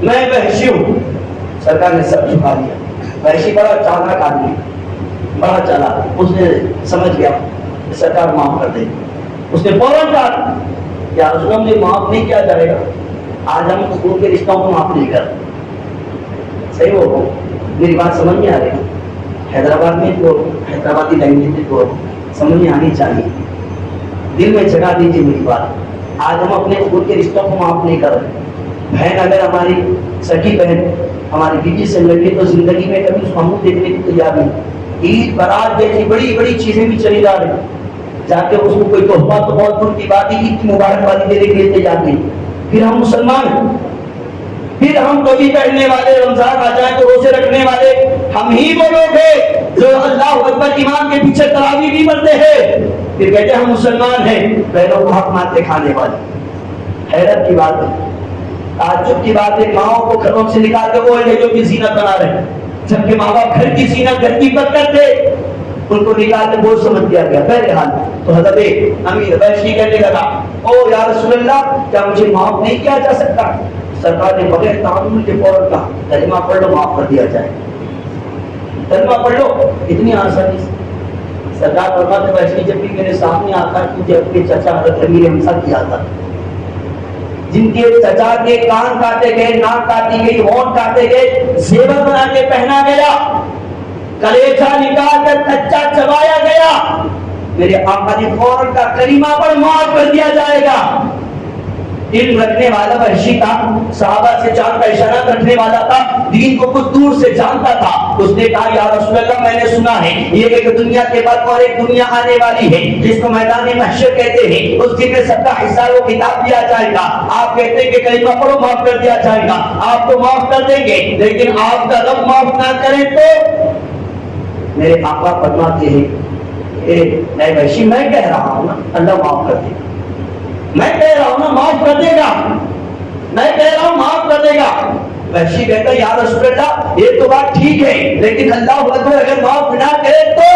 S4: میں وحشی ہوں۔ سرکار نے سر جھکا دیا۔ وحشی بڑا چالاک آدمی، بڑا چالاک، اس نے سمجھ گیا سرکار معاف کر دے۔ اس نے فوراً کہا یا رسول اللہ مجھے معاف نہیں کیا جائے گا، آج ہم خون کے رشتوں کو معاف نہیں کر۔ صحیح ہو میری بات سمجھ میں آ رہی؟ حیدرآباد میں تو حیدرآبادی لینگویج میں تو سمجھ میں آنی چاہیے، دل میں جگہ دیجیے میری بات۔ آج ہم اپنے خود کے رشتوں کو معاف نہیں کر رہے۔ بہن اگر ہماری سکی بہن ہماری بیوی سے ملے تو زندگی میں کبھی اس کو منہ دیکھنے کی تیار نہیں۔ عید برات جیسی بڑی بڑی چیزیں بھی چلی جا رہی، جا کے اس کو کوئی تحفہ تو بہت دور کی بات ہے، عید کی مبارکبادی دینے کے لیے تیار نہیں۔ پھر ہم مسلمان ہیں، پھر ہم کبھی پہننے والے، رمضان آ جائے تو روزے رکھنے والے ہم ہی وہ لوگ ہیں جو اللہ اکبر امام کے پیچھے تراویح بھی پڑھتے ہیں، پھر کہتے ہیں ہم مسلمان ہیں، بہنوں کو حق مانتے کھانے والے۔ حیرت کی بات ہے، تعجب کی بات ہے، ماؤں کو گھروں سے نکال کے وہ لہجوں کی زینت بنا رہے ہیں، جبکہ ماں باپ گھر کی زینت گھر کی برکت ہے۔ ان کو نکال کے بوجھ سمجھ دیا گیا. بہرحال تو حضرت امیر وحشی کہنے لگا او یا رسول اللہ کیا مجھے معاف نہیں کیا جا سکتا؟ سرکار نے بغیر تعامل کے فوراً کہا کلمہ پڑھ لو معاف کر دیا جائے. کلمہ پڑھ لو اتنی آسانی سے. سرکار فرماتے وحشی جب بھی میرے سامنے آتا مجھے اپنے چچا حضرت امیر حمزہ کی یاد آتی جن کے چچا کے کان کاٹے گئے, ناک کاٹی گئی, ہونٹ کاٹے گئے, زیور بنا کے پہنا گیا, کلیجہ نکال کر کچا چبایا گیا. میرے آقا نے فوراً کا کلمہ پر معاف کر دیا جائے گا. علم رکھنے والا وحشی تھا, صحابہ سے جان کا اشارہ رکھنے والا تھا, دین کو کچھ دور سے جانتا تھا. اس نے کہا یا رسول اللہ میں نے سنا ہے یہ ایک دنیا کے بعد اور ایک دنیا آنے والی ہے جس کو میدان محشر کہتے ہیں. اس دن میں سب کا حساب و کتاب دیا جائے گا. آپ کہتے ہیں کہ کلمہ پڑھو معاف کر دیا جائے گا. آپ تو معاف کر دیں گے لیکن آپ کا رب معاف نہ کرے تو میرے آقا فرماتے ہیں اے وحشی میں کہہ رہا ہوں نا اللہ معاف کر دے گا. میں کہہ رہا ہوں نا معاف کر دے گا. میں کہہ رہا ہوں معاف کر دے گا. وحشی کہتا ہے یا رسول اللہ یہ تو بات ٹھیک ہے لیکن اللہ اکبر اگر معاف نہ کرے تو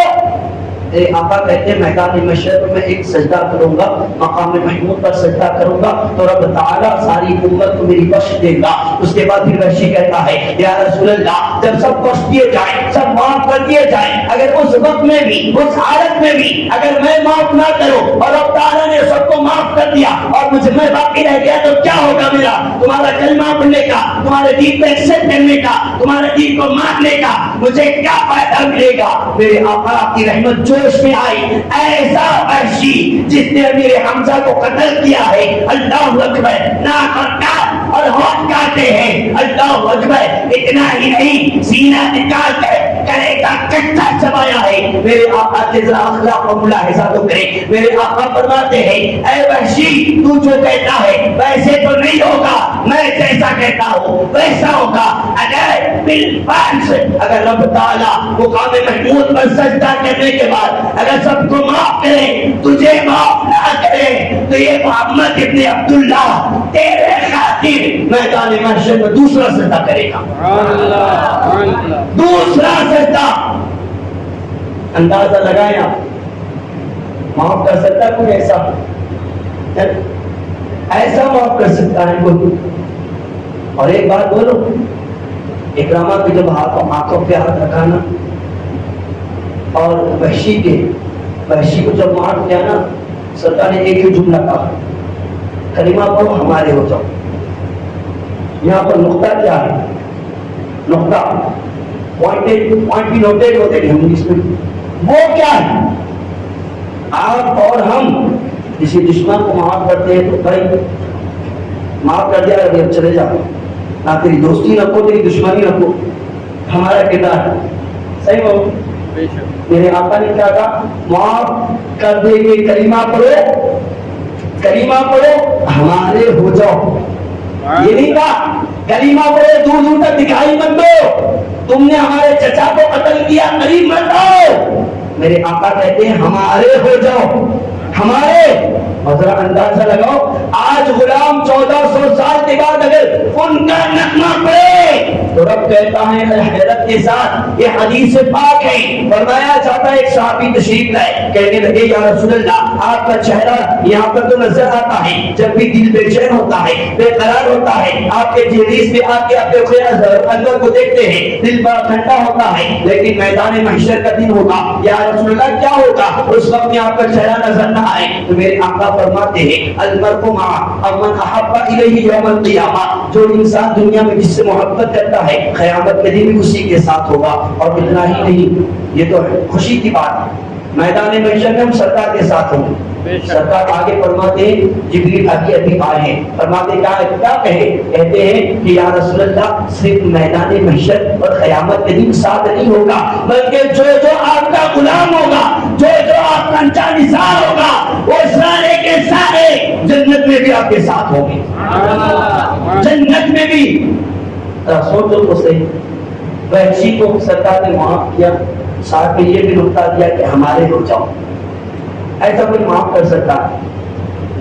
S4: آقا کہتے ہیں میدان محشر میں ایک سجدہ کروں گا, مقام محمود پر سجدہ کروں گا تو رب تعالیٰ ساری امت کو میری بخش دے گا. اس کے بعد پھر وحشی کہتا ہے یا رسول اللہ جب سب بخش دیے جائیں, سب معاف کر دیے جائیں, اگر اس وقت میں بھی اس حالت میں بھی اگر میں معاف نہ کروں اور رب تعالیٰ نے سب کو معاف کر دیا اور مجھے میں باقی رہ گیا تو کیا ہوگا میرا؟ تمہارا کلمہ پڑھنے کا, تمہارے دین کو ایکسپٹ کرنے کا, تمہارے دین کو ماننے کا مجھے کیا فائدہ ملے گا؟ میرے آقا کی رحمت جوش میں آئی. ایسا وحشی جس نے امیر حمزہ کو قتل کیا ہے, اللہ اکبر, ناک اور کان اور ہونٹ کاٹے ہیں, اللہ اکبر, اتنا ہی نہیں سینہ نکال کر گلے کا کٹا چبایا ہے. میرے آقا کے ذرا اخلاق و ملاحظہ تو کرے. میرے آقا فرماتے ہیں اے وحشی تو جو کہتا ہے ویسے تو نہیں ہوگا, میں جیسا کہتا ہوں ویسا ہوگا. اگر بالفعل اگر رب تعالیٰ مقام محمود پر سجدہ کرنے کے بعد اگر سب کو معاف کرے تجھے معاف نہ کرے تو یہ محمد ابن عبداللہ تیرے خاطر میدان محشر میں دوسرا سجدہ کرے گا. دوسرا سجدہ. اندازہ لگائیں آپ معاف کر سکتا ہے کوئی ایسا معاف کر سکتا ہے کوئی؟ اور ایک بات بولو, اکرامہ کے جب آنکھوں پہ ہاتھ رکھانا اور وحشی کو جب معاف کیا نا, سرکار نے ایک ہی جملہ کہا کلمہ پڑھو ہمارے ہو جاؤ. یہاں پر نقطہ کیا ہے؟ نقطہ پوائنٹ بھی نوٹیڈ ہوتے ہیں ہم اس میں. وہ کیا ہے؟ آپ اور ہم کسی دشمن کو معاف کرتے ہیں تو بھائی معاف کر دیا ابھی اب چلے جاؤ, نہ تیری دوستی رکھو تیری دشمنی رکھو, ہمارا کردار ہے. صحیح ہو؟ میرے آقا نے کیا کہا؟ معاف کر دے گے, کلمہ پڑھو, کلمہ پڑھو ہمارے ہو جاؤ. یہ نہیں کہا کلمہ پڑھو دور دور تک دکھائی مت دو, تم نے ہمارے چچا کو قتل کیا قریب مت آؤ. میرے آقا کہتے ہیں ہمارے ہو جاؤ, ہمارے. اور ذرا اندازہ لگاؤ آج غلام 1400 سال کے بعد اگر ان کا نغمہ پڑے تو رب کہتا ہے حیرت کے ساتھ یہ حدیث پاک ہے. فرمایا جاتا ہے ایک صحابی تشریف لائے, کہنے لگے یا رسول اللہ آپ کا چہرہ یہاں پر تو نظر آتا ہے جب بھی دل بے چین ہوتا ہے, بے قرار ہوتا ہے, آپ کے جلیس میں آ کے اپنے اندر کو دیکھتے ہیں دل بڑا ٹھنڈا ہوتا ہے, لیکن میدان محشر کا دن ہوگا یا رسول اللہ کیا ہوگا اس وقت میں آپ کا چہرہ نظر نہ آئے؟ تو میرے آقا فرماتے ہیں المرء مع من احب الیہ یوم القیامہ, جو انسان دنیا میں جس سے محبت کرتا ہے قیامت کے دن بھی اسی کے ساتھ ہوگا. اور اتنا ہی نہیں, یہ تو خوشی کی بات ہے, میدان محشر میں ہم سرکار کے ساتھ ہوں گے. سرکار آگے فرماتے ہیں جبریل ابھی آئے ہیں, فرماتے کیا کہتے ہیں کہ یا رسول اللہ صرف میدان محشر اور قیامت کے دن ساتھ نہیں ہوگا بلکہ جو آپ کا غلام ہوگا, جو آپ کا جانثار ہوگا وہ سارے کے سارے جنت میں بھی آپ کے ساتھ ہوں گے. جنت میں بھی. سوچو تو صحیح, وحشی کو سرکار نے معاف کیا, ساتھ میں یہ بھی نقطہ دیا کہ ہمارے ہو جاؤ. ایسا کوئی معاف کر سکتا ہے؟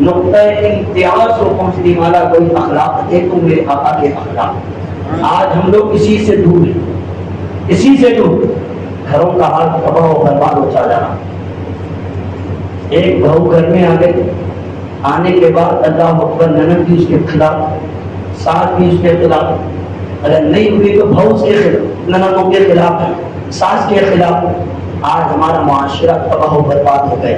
S4: نقطہ امتیاز کو پہنچنے والا کوئی اخلاق ہے تو میرے آقا کے اخلاق. آج ہم لوگ اسی سے دور ہیں, اسی سے دور. گھروں کا حال تباہ و برباد ہو چلا رہا. ایک بہو گھر میں آ گئی, آنے کے بعد اللہ اکبر, ننند بھی اس کے خلاف, ساس بھی اس کے خلاف, اگر نہیں ہوئی تو بہو کے خلاف, ننندوں کے خلاف, ساس کے خلاف. آج ہمارا معاشرہ تباہ و برباد ہو گیا.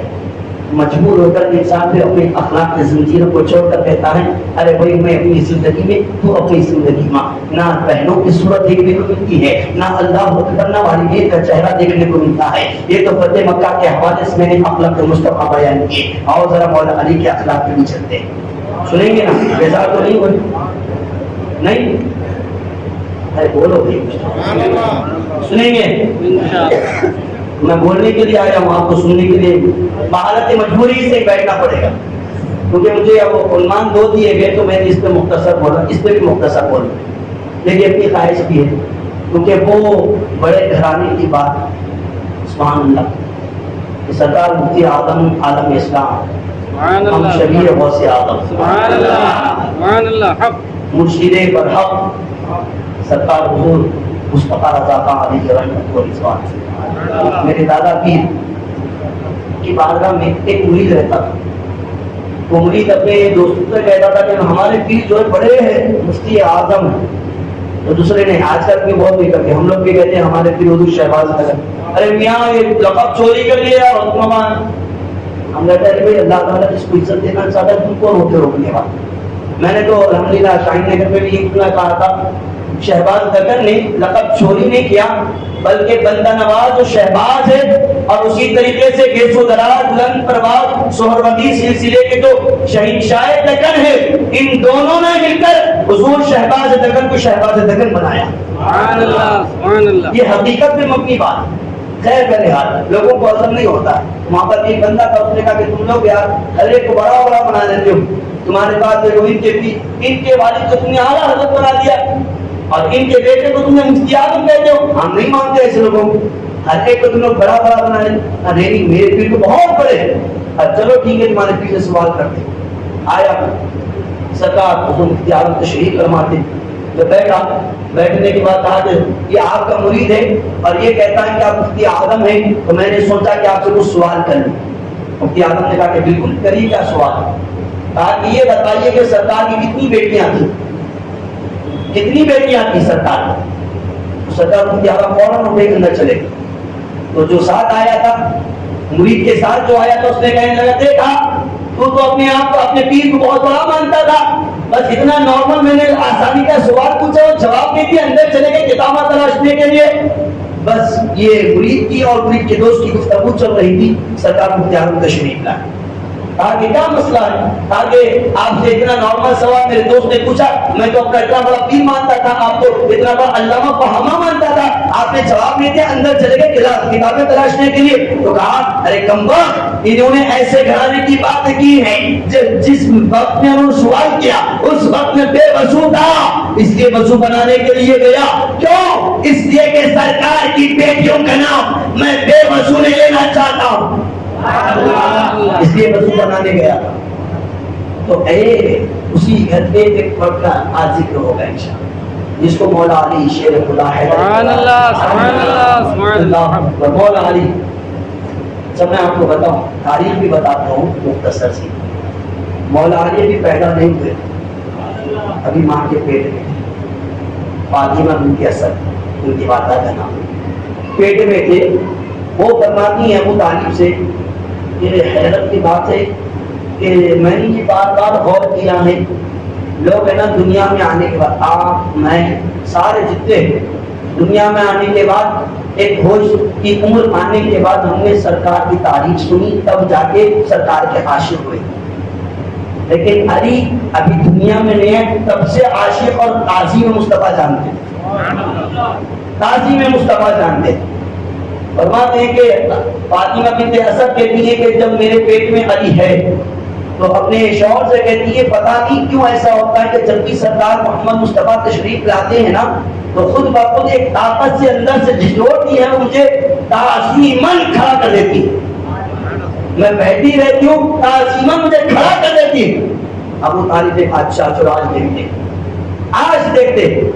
S4: مجبور ہو کر انسان پھر اپنے اخلاق کی زنجیروں کو چھوڑ کر کہتا ہے ارے بھائی میں اپنی زندگی میں, تو اپنی زندگی میں. نہ بہنوں کی صورت دیکھنے کو ملتی ہے, نہ اللہ اکبر, نہ والدین کا چہرہ دیکھنے کو ملتا ہے. یہ تو فتح مکہ کے حوالے سے میں نے اخلاق مصطفیٰ بیان کیے. اور ذرا مولا علی کے اخلاق پہ بھی چلتے ہیں, سنیں گے نا؟ بیزار تو نہیں ہوئی؟ نہیں ارے بولو بھائی, سنیں گے؟ میں بولنے کے لیے آیا ہوں, آپ کو سننے کے لیے بحالت مجبوری سے بیٹھنا پڑے گا, کیونکہ مجھے اب عنوان دو دیے گئے تو میں نے اس پہ مختصر بولا, اس پہ بھی مختصر بولا, لیکن اپنی خواہش بھی ہے کیونکہ وہ بڑے گھرانے کی بات. سبحان اللہ, کہ سرکار مفتی اعظم عالم اسلام, ہم شبیر غوث اعظم,
S5: سبحان اللہ, سبحان اللہ, حق
S4: مرشد برحق سرکار حضور مصطفیٰ رضا خان علیہ رحمۃ اللہ رضوان, میرے دادا پیر کی بارگاہ میں ایک مرید رہتا تھا. وہ مرید اپنے دوستوں سے کہتا تھا کہ ہمارے پیر جو ہے بڑے ہیں, مفتی اعظم ہیں. تو دوسرے نے آج کل بھی بہت نہیں کرتے, ہم لوگ بھی کہتے ہیں ہمارے پیر حضور شہباز حضرت. ارے میاں یہ لقب چوری کر لیا حکمران. ہم کہتے ہیں بھائی اللہ تعالیٰ جس کو عزت دینا چاہتا ہے تم کون ہوتے روکنے والے. میں نے تو الحمدللہ شاہین نگر میں بھی اتنا کہا تھا, شہباز دکن نے لقب چوری نہیں کیا بلکہ بندہ نواز جو شہباز ہے, اور اسی طریقے سے گیسو دراز, بلند پرواز, سہروردی سلسلے کے جو شہنشاہ دکن ہے, ان دونوں نے مل کر حضور شہباز دکن کو شہباز دکن بنایا.
S5: سبحان اللہ, سبحان اللہ.
S4: یہ حقیقت میں مبنی بات. خیر بہرحال لوگوں کو عزم نہیں ہوتا. وہاں پر ایک بندہ تھا, اس نے کہا کہ تم لوگ یار ہر ایک کو بڑا بڑا بنا دیتے ہو, تمہارے پاس ان کے والد کو تم نے اعلیٰ حضرت بنا دیا اور ان کے بیٹے کو تم نے مفتی اعظم کہتے ہو. ہم نہیں مانتے ایسے لوگوں کو, ہر ایک کو تم لوگ بڑا بڑا بنا دیں. نہیں, میرے پیر تو بہت بڑے ہیں. چلو ٹھیک ہے, تمہارے پیر سے سوال کرتے. آیا سرکار حضور مفتی اعظم تشریف فرماتے, جو بیٹھا, بیٹھنے کے بعد کہا کہ یہ آپ کا مرید ہے اور یہ کہتا ہے کہ آپ مفتی اعظم ہیں, تو میں نے سوچا کہ آپ سے کچھ سوال کر لوں. مفتی اعظم نے کہا کہ بالکل کریے, کیا سوال؟ کہا کہ یہ بتائیے کہ سرکار کی کتنی بیٹیاں تھیں, کتنی بیٹیاں تھیں سرکار؟ سرکار مفتی اعظم فوراً اٹھے کے اندر چلے. تو جو ساتھ آیا تھا, مرید کے ساتھ جو آیا تھا, اس نے کہنے لگا دیکھا تو اپنے آپ کو, اپنے پیر کو بہت بڑا مانتا تھا, بس اتنا نارمل میں نے آسانی کا سوال پوچھا اور جواب دے دیا, اندر چلے گئے کتابیں تلاشنے کے لیے. بس یہ مرید کی اور مرید کے دوست کی گفتگو چل رہی تھی. سرکار مفتی اعظم تشریف لائے. کہا کہ کیا مسئلہ ہے؟ کہا کہ آپ سے اتنا نارمل سوال میرے دوست نے پوچھا, میں تو اپنا اتنا بڑا پیر مانتا تھا, آپ کو اتنا بڑا علامہ فہامہ مانتا تھا, آپ نے جواب نہیں دیا, اندر چلے گئے کتابیں تلاشنے کے لیے. تو کہا ارے کمبخت, انہوں نے ایسے گھرانے کی بات کی ہے جس وقت میں انہوں نے سوال کیا اس وقت میں بے وضو تھا, اس لیے وضو بنانے کے لیے گیا. کیوں؟ اس لیے کہ سرکار کی بیٹیوں کا نام میں بے وضو نہیں لینا چاہتا ہوں, اس لیے وضو بنانے گیا. تو اسی گھر میں ایک فرد کا آج ذکر ہوگا انشاءاللہ, جس کو مولا علی شیر خدا ہے.
S5: سبحان اللہ, سبحان اللہ, سبحان اللہ.
S4: مولا علی, جب میں آپ کو بتاؤں, تاریخ بھی بتاتا ہوں مختصر سی. مولا علی بھی پیدا نہیں ہوئے, ابھی ماں کے پیٹ میں, فاطمہ بنت اسد ان کی والدہ کا نام, پیٹ میں تھے. وہ فرماتی ہیں ابو طالب سے, یہ حیرت کی بات ہے کہ میں نے یہ بار بار غور کیا ہے, لوگ ہے نا دنیا میں آنے کے بعد, آپ میں سارے جتنے دنیا میں آنے کے بعد ایک ہوش کی عمر آنے کے بعد ہم نے سرکار کی تاریخ سنی, تب جا کے سرکار کے عاشق ہوئے. لیکن علی ابھی دنیا میں نہیں ہے, تب سے عاشق اور تعظیم مصطفیٰ جانتے ہیں, تعظیم مصطفیٰ جانتے ہیں. فرماتے ہیں کہ فاطمہ بنت اسد کہتی ہے کہ جب میرے پیٹ میں علی ہے تو اپنے شوہر سے کہتی ہے پتہ نہیں کیوں ایسا ہوتا ہے کہ جب بھی سرکار محمد مصطفیٰ تشریف لاتے ہیں نا تو خود بخود ایک طاقت سے اندر سے جھنجھوڑتی ہے, مجھے تعظیماً کھڑا کر دیتی ہے. میں بیٹھی رہتی ہوں, تعظیماً مجھے کھڑا کر دیتی ہے. ابو طالب نے اچھا چلو آج دیکھتے, آج دیکھتے.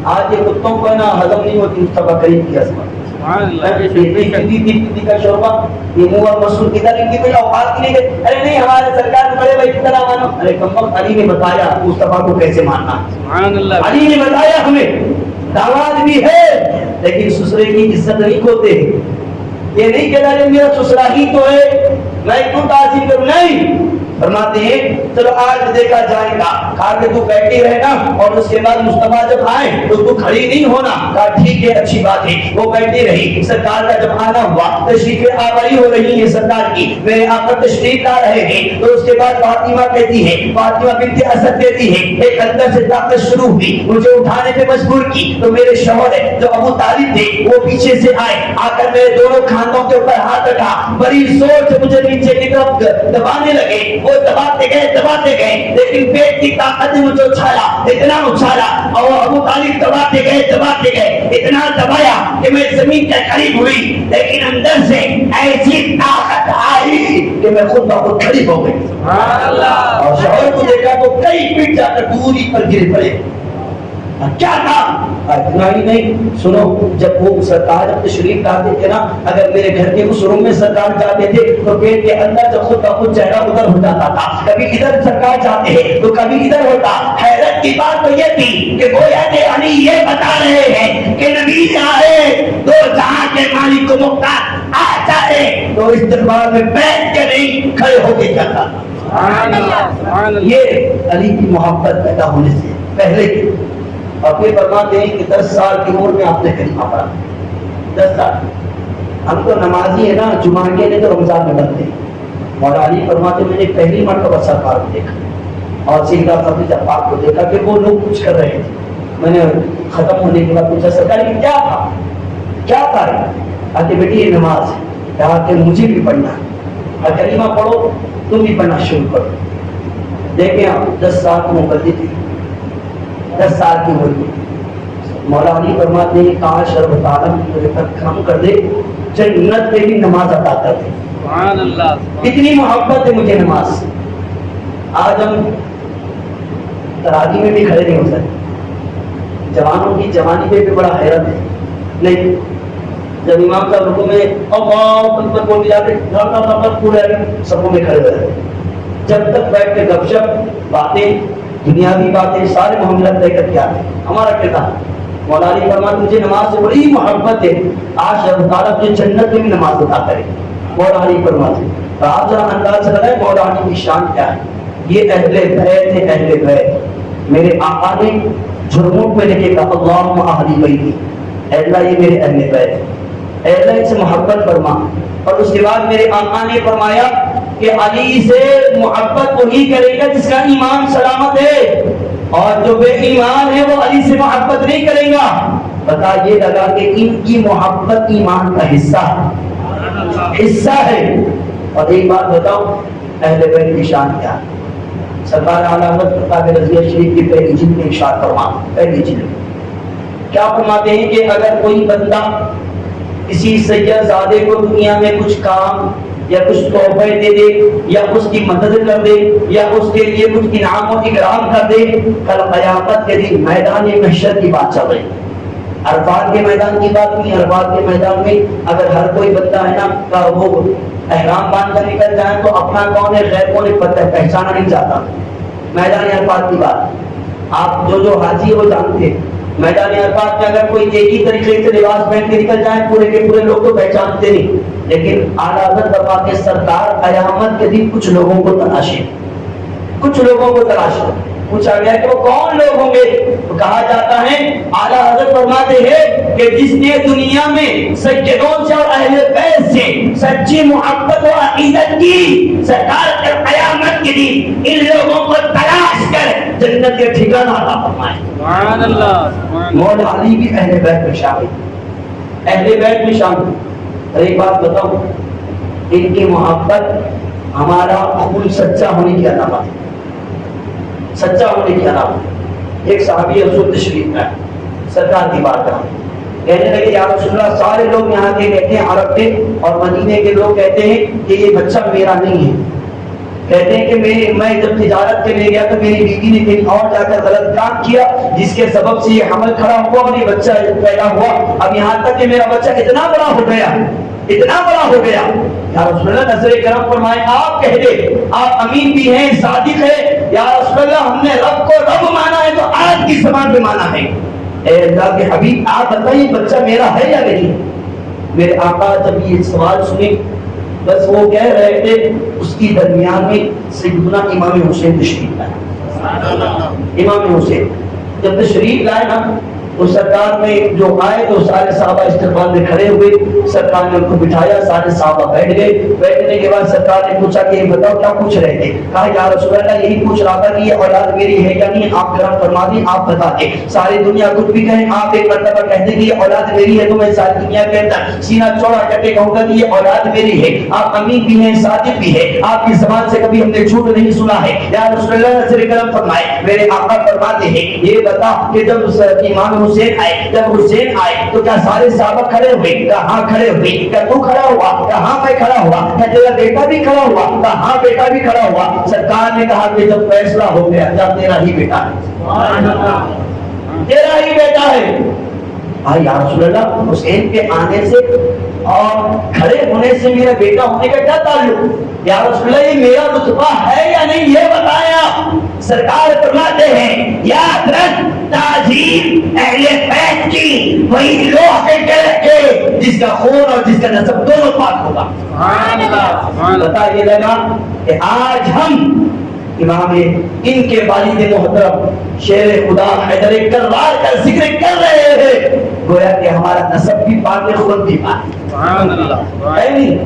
S4: آج یہ کتوں کو نا ہضم نہیں ہوتی مصطفیٰ کریم کی عظمت.
S5: سبحان اللہ
S4: یہ کا شوربہ یہ منہ اور مسور ادھر ان کی کوئی اوقات کی نہیں ہے. ارے نہیں ہمارے سرکار بڑے بھائی کی طرح مانو. ارے کم علی نے بتایا مصطفیٰ کو کیسے ماننا.
S5: سبحان اللہ.
S4: علی نے بتایا ہمیں دعوات بھی ہے لیکن سسرے کی عزت نہیں کھوتے. یہ نہیں کہنا کہ میرا سسرا ہی تو ہے میں کیوں تعظیم کروں. نہیں فرماتے ہیں چلو آج دیکھا جائے گا. کھا کے تو بیٹھی رہنا اور اس کے بعد مصطفیٰ جب آئے تو تو کھڑی نہیں ہونا. کہا ٹھیک ہے اچھی بات ہے. وہ بیٹھی رہی. سرکار کا جب آنا ہوا تشریف آوری ہو رہی ہے سرکار کی. میرے آقا تشریف لا رہے ہیں تو اس کے بعد فاطمہ کہتی ہے فاطمہ بنت اسد کہتی ہے ایک اندر سے طاقت شروع ہوئی مجھے اٹھانے پہ مجبور کی. تو میرے شوہر جو ابو طالب تھے وہ پیچھے سے آئے آ کر میرے دونوں کھانوں کے اوپر ہاتھ رکھا. بڑی زور سے مجھے نیچے کی طرف دبانے لگے. وہ دباتے گئے لیکن پیٹ کی طاقت نے مجھے اچھالا اتنا اچھالا اور ابو طالب دباتے گئے اتنا دبایا کہ میں زمین کے قریب ہوئی لیکن اندر سے ایسی طاقت آئی کہ میں خود بخود کھڑی ہو گئی.
S5: سبحان اللہ.
S4: اور شوہر کو دیکھا تو کئی فٹ جا کر دوری پر گر پڑے. کیا تھا اتنا ہی نہیں سنو جب وہ سرکار جب تشریف لاتے تھے نا اگر میرے گھر کے اس روم میں سرکار جاتے تھے تو پیٹ کے اندر جب خود بخود چہرہ ادھر ہو جاتا تھا. کبھی ادھر سرکار جاتے ہیں تو کبھی ادھر ہوتا. حیرت کی بات تو یہ تھی کہ گویا کہ علی یہ بتا رہے ہیں کہ نبی آئے دو جہاں کے مالک کو مختار آتا ہے تو اس دربار میں بیٹھ کے نہیں کھڑے ہو کے جاتا.
S5: سبحان اللہ. سبحان اللہ.
S4: یہ علی کی محبت پیدا ہونے سے پہلے کی. اور پھر فرماتے ہیں کہ 10 سال کی عمر میں آپ نے کلمہ پڑھا. 10 سال. ہم تو نمازی ہے نا جمعہ کے لیے تو رمضان میں بنتے ہیں. مولا علی فرماتے میں نے پہلی مرتبہ سرکار کو دیکھا اور سیدھا خدیجہ پاک کو دیکھا کہ وہ لوگ کچھ کر رہے تھے. میں نے ختم ہونے کے بعد پوچھا سرکار یہ کیا تھا کہ بیٹی یہ نماز ہے. کہا کہ مجھے بھی پڑھنا اور کلمہ پڑھو تم بھی پڑھنا شروع کرو. دیکھیں آپ 10 سال کی عمر تھی 10 سال کی عمر میں مولا علی فرماتے ہیں کاش رب تعالیٰ مجھے تک کم کر دے جنت میں بھی نماز عطا کر دے.
S5: سبحان اللہ.
S4: اتنی محبت ہے مجھے نماز. آج ہم تراویح میں بھی کھڑے نہیں ہو سکتے. جوانوں کی جوانی پہ بھی بڑا حیرت ہے. نہیں جب امام صاحب رکوع میں اللہ اکبر بول جاتے پورے سبوں میں کھڑے ہوئے جب تک بیٹھ کے گپ شپ باتیں دنیاوی باتیں سارے معاملات طے کر کے آتے. ہمارا کردار مولا علی فرماتے مجھے نماز سے بڑی محبت ہے. آج رب تعالیٰ مجھے جنت میں بھی نماز عطا کرے. مولا علی فرماتے تو آپ ذرا انداز سے لگائیں مولا علی کی شان کیا ہے. یہ اہل بیت ہے. اہل بیت میرے آقا نے جھرمٹ میں لکھے گا اللہم اہل بیتی. اے اللہ یہ میرے اہل بیت ہے. اے اللہ ان سے محبت فرما. اور اس کے بعد میرے آقا نے فرمایا کہ علی سے محبت وہی کرے گا جس کا ایمان سلامت ہے اور جو بے ایمان ہے وہ علی سے محبت نہیں کرے گا. پتا یہ لگا کہ ان کی محبت ایمان کا حصہ ہے. اور ایک بات بتاؤ اہل بیت کی شان کیا ہے. سرکار اعلیٰ حضرت کتاب رضیہ شریف کی پہلی جلد میں ارشاد فرما پہلی جلد کیا فرماتے ہیں کہ اگر کوئی بندہ کسی سید زادے کو دنیا میں کچھ کام یا کچھ تحفے دے دے یا اس کی مدد کر دے یا اس کے لیے کچھ انعام و اکرام کر دے کل قیامت کے دن میدان محشر کی بات چل رہی. عرفات کے میدان کی بات نہیں. عرفات کے میدان میں اگر ہر کوئی بندہ ہے نا وہ احرام باندھ کر نکل جائے تو اپنا کون ہے غیر کون ہے پہچانا نہیں جاتا. میدان عرفات کی بات آپ جو حاجی وہ جانتے ہیں. میدان عرفات میں اگر کوئی ایک ہی طریقے سے لباس پہن کے نکل جائے پورے کے پورے لوگ تو پہچانتے نہیں. لیکن اعلیٰ حضرت فرماتے ہیں سرکار قیامت کے دن کچھ لوگوں کو تلاشیں. پوچھا گیا کہ وہ کون لوگ ہوں گے تو کہا جاتا ہے اعلیٰ حضرت فرماتے ہیں کہ جس نے دنیا میں سیدوں سے اور اہل بیت سے سچی محبت و عقیدت کی سرکار کے قیامت کے دن ان لوگوں کو تلاش کر جنت کے ٹھکانہ عطا فرمائے.
S5: سبحان اللہ.
S4: مولا علی بھی اہل بیت میں شامل. اہل بیت میں شامل. اور ایک بات بتاؤں ان کی محبت ہمارا خون سچا ہونے کی علامت ہے. سچا ہونے کی علامت. ایک صحابی رسول تشریف میں سرکار کی بات کہا کہنے لگے یا رسول اللہ سارے لوگ یہاں کے کہتے ہیں عرب کے اور مدینے کے لوگ کہتے ہیں کہ یہ بچہ میرا نہیں ہے. کہتے ہیں کہ میں جب تجارت کے لیے گیا تو میری بیوی نے کہیں اور جا کر غلط کام کیا جس کے سبب سے یہ حمل کھڑا ہوا اور یہ بچہ پیدا ہوا. اب یہاں تک کہ میرا بچہ اتنا بڑا ہو گیا یا رسول اللہ نظر کرم فرمائے آپ کہہ دے آپ امین بھی ہیں صادق ہے یا رسول اللہ ہم نے رب کو رب مانا ہے تو آج کی زبان میں مانا ہے. اے اللہ کے حبیب آپ بتائیے بچہ میرا ہے یا نہیں. میرے آقا جب یہ سوال سنے بس وہ کہہ رہے تھے اس کی درمیان میں سیدنا امام حسین تشریف لائے. امام حسین جب تشریف لائے نا تو سرکار میں جو آئے تو سارے صحابہ استقبال میں کھڑے ہوئے. سرکار نے ان کو بٹھایا سارے صحابہ بیٹھ گئے. بیٹھنے کے بعد سرکار نے پوچھا کہ یہ بتاؤ کیا پوچھ رہے تھے. کہا یا رسول اللہ یہی پوچھ رہا تھا کہ یہ اولاد میری ہے یا نہیں آپ کرم فرما دیں آپ بتا دیں. ساری دنیا کچھ بھی کہیں آپ ایک مرتبہ کہہ دیں کہ یہ اولاد میری ہے تو میں ساری دنیا کے اندر سینہ چوڑا کر کے کہوں گا کہ یہ اولاد میری ہے. آپ امین بھی ہیں صادق بھی ہے آپ کی زبان سے کبھی ہم نے جھوٹ نہیں سنا ہے. یا رسول اللہ نظر کرم فرمائے میرے آقا فرماتے ہیں یہ بتا کہ جب امام حسین آئے جب حسین آئے تو کیا سارے صحابہ کھڑے ہوئے. کہاں کھڑے ہوئے. کیا تو کھڑا ہوا. کہاں میں کھڑا ہوا. کیا تیرا بیٹا بھی کھڑا ہوا. کہاں بیٹا بھی کھڑا ہوا. سرکار نے کہا کہ جب فیصلہ ہو گیا جب تیرا ہی بیٹا ہے تیرا ہی بیٹا ہے. یا رسول اللہ حسین کے آنے سے اور کھڑے ہونے سے میرا بیٹا ہونے کا کیا تعلق. یا رسول اللہ یہ میرا رتبہ ہے یا نہیں یہ بتایا. سرکار فرماتے ہیں یاد رکھ تعظیم اہل بیت کی وہی لوح کے کے جس کا خون اور جس کا نسب دونوں پاک ہوگا. بتا یہ لگا کہ آج ہم امام ان کے والد محترم شیر خدا حیدر کرار کا ذکر کر رہے ہیں گویا کہ ہمارا نسب بھی پاک ہے خود بھی پاک ہے نہیں.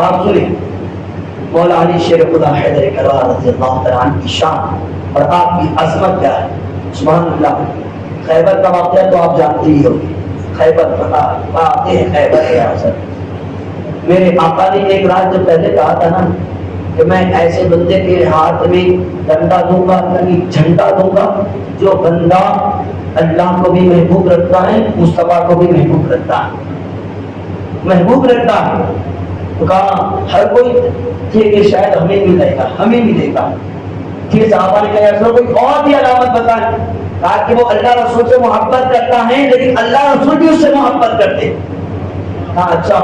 S4: آپ سنیں مولا علی شیر خدا حیدر کرار رضی اللہ تعالیٰ عنہ کی شان اور آپ کی عظمت کیا ہے. سبحان اللہ. خیبر کا واقعہ تو آپ جانتے ہی ہوگی. خیبر آتے ہیں خیبر کے اثر. میرے آقا نے ایک رات جو پہلے کہا تھا نا کہ میں ایسے بندے کے ہاتھ میں ڈنڈا دوں گا یعنی جھنڈا دوں گا جو بندہ اللہ کو بھی محبوب رکھتا ہے مصطفیٰ کو بھی محبوب رکھتا ہے. تو کہا ہر کوئی تھے کہ شاید ہمیں ملے گا ہمیں ملے گا. پھر صحابہ نے کہا کوئی اور بھی علامت بتائیں. کہا کہ وہ اللہ رسول سے محبت کرتا ہے لیکن اللہ رسول بھی اس سے محبت کرتے. کہا اچھا.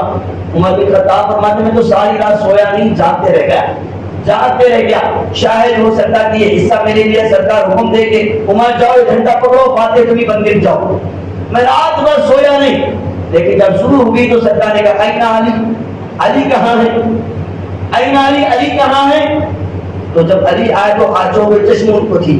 S4: عمر بن خطاب فرماتے میں تو ساری رات سویا نہیں جاگتے رہ گیا. شاید ہو سکتا کہ یہ حصہ میرے لیے سرکار حکم دے کہ عمر جاؤ جھنڈا پکڑو فاتح تمہیں بن کے جاؤ. میں رات بھر سویا نہیں لیکن جب شروع ہوئی تو سرکار نے کہا اینا علی کہاں ہے. اینا علی کہاں ہے. تو جب علی آئے تو آنکھوں میں چشم ان کو تھی.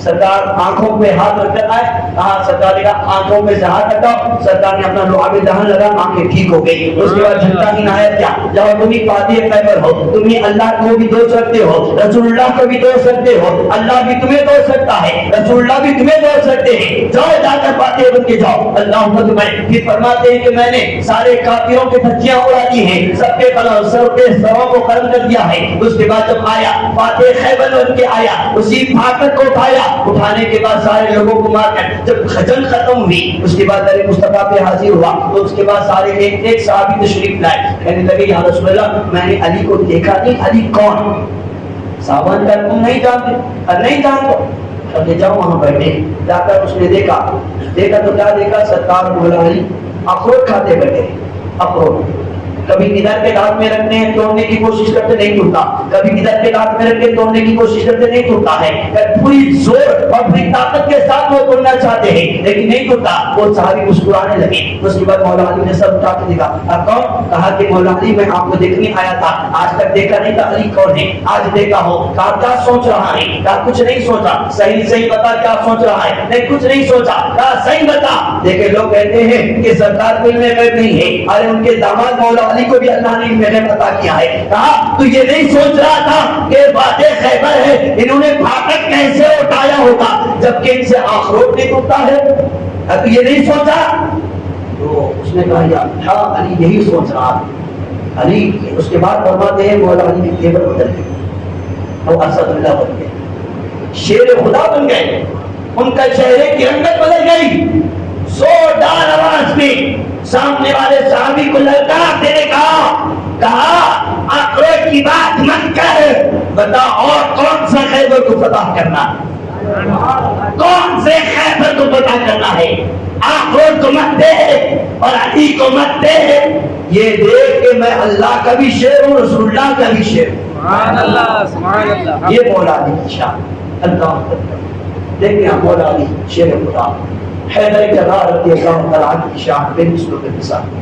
S4: سرکار آنکھوں پہ ہاتھ رکھ کر آئے. کہا سرکار نے کہا آنکھوں میں سے ہاتھ رکھا. سرکار نے اپنا لعاب دہن لگا آنکھیں ٹھیک ہو گئی. اس کے بعد جھنڈا کی عنایت کیا جب تم ہی فاتح خیبر ہو تم ہی اللہ کو بھی دوست رکھتے ہو رسول اللہ کو بھی دوست رکھتے ہو اللہ بھی تمہیں دوست رکھتا ہے رسول اللہ بھی تمہیں دوست رکھتے ہیں. جاؤ جا کر فاتح بن کے جاؤ اللہ کو تمہیں. پھر فرماتے ہیں کہ میں نے سارے کافروں کے دھجیاں اڑا دی ہیں سب کے سروں کو قلم کر دیا ہے. اس کے بعد جب آیا فاتح خیبر بن کے آیا اسی پھاٹک کو اٹھایا. اٹھانے کے بعد سارے لوگوں کو مار کر جب جنگ ختم ہوئی اس کے بعد علی مصطفیٰ پہ حاضر ہوا تو اس کے بعد سارے ایک صحابی تشریف لائے. کہنے لگے یا رسول اللہ میں نے علی کو دیکھا نہیں. علی کون. صحابہ نے کہا تم نہیں جانتے. اب جاؤ وہاں بیٹھے. جا کر اس نے دیکھا تو کیا دیکھا سرکار مولا علی اخروٹ کھاتے بیٹھے. اخروٹ کبھی ادھر کے دانت میں رکھتے ہیں توڑنے کی کوشش کرتے نہیں ٹوٹتا. کبھی ادھر کے دانت میں رکھ کے توڑنے کی کوشش کرتے نہیں ٹوٹتا ہے. پوری زور اور پوری طاقت کے ساتھ وہ توڑنا چاہتے ہیں لیکن نہیں ٹوٹتا. وہ صحابی مسکرانے لگے. اس کے بعد مولا علی نے سب اٹھا کے دیکھا. اب کون. کہا کہ مولا علی میں آپ کو دیکھنے آیا تھا آج تک دیکھا نہیں تھا علی کون ہے آج دیکھا ہو. کہا کیا سوچ رہا ہے. کہا کچھ نہیں سوچا. صحیح بتا کیا سوچ رہا ہے. نہیں کچھ نہیں سوچا. کہا صحیح بتا. دیکھیں لوگ کہتے ہیں کہ سرکار کو علم غیب نہیں ہے. ارے ان کے داماد مولا علی کو بھی اللہ نے میں نے پتا کیا ہے. کہا تو یہ نہیں سوچ رہا تھا کہ فاتح خیبر ہے انہوں نے پھاٹک کیسے اٹھایا ہوگا جبکہ ان سے آخروٹ نہیں ٹوٹتا ہے. تو یہ نہیں سوچا. تو اس نے کہا ہاں علی یہی سوچ رہا. علی اس کے بعد فرماتے ہیں مولا علی کی تیور بدل گئی اور اسد اللہ بن گئے شیر خدا بن گئے. ان کا چہرے کی رنگت بدل گئی. زوردار آواز میں سامنے والے صحابی کو للکار دینے کہا اخروٹ کی بات مت کر بتا اور کون سا خیبر کو فتح کرنا ہے؟ کون سے خیبر کو فتح کرنا ہے؟ آخر کو مت دے اور علی کو مت دے، یہ دیکھ کہ میں اللہ کا بھی شیر ہوں، رسول اللہ کا بھی شیر ہوں۔
S5: سبحان اللہ سبحان اللہ۔
S4: یہ مولا علی کی شان، اللہ اکبر۔ دیکھیں مولا علی شیر خدا، حیدر کرار رضی اللہ تعالیٰ کی شان بے مثل و بے مثال۔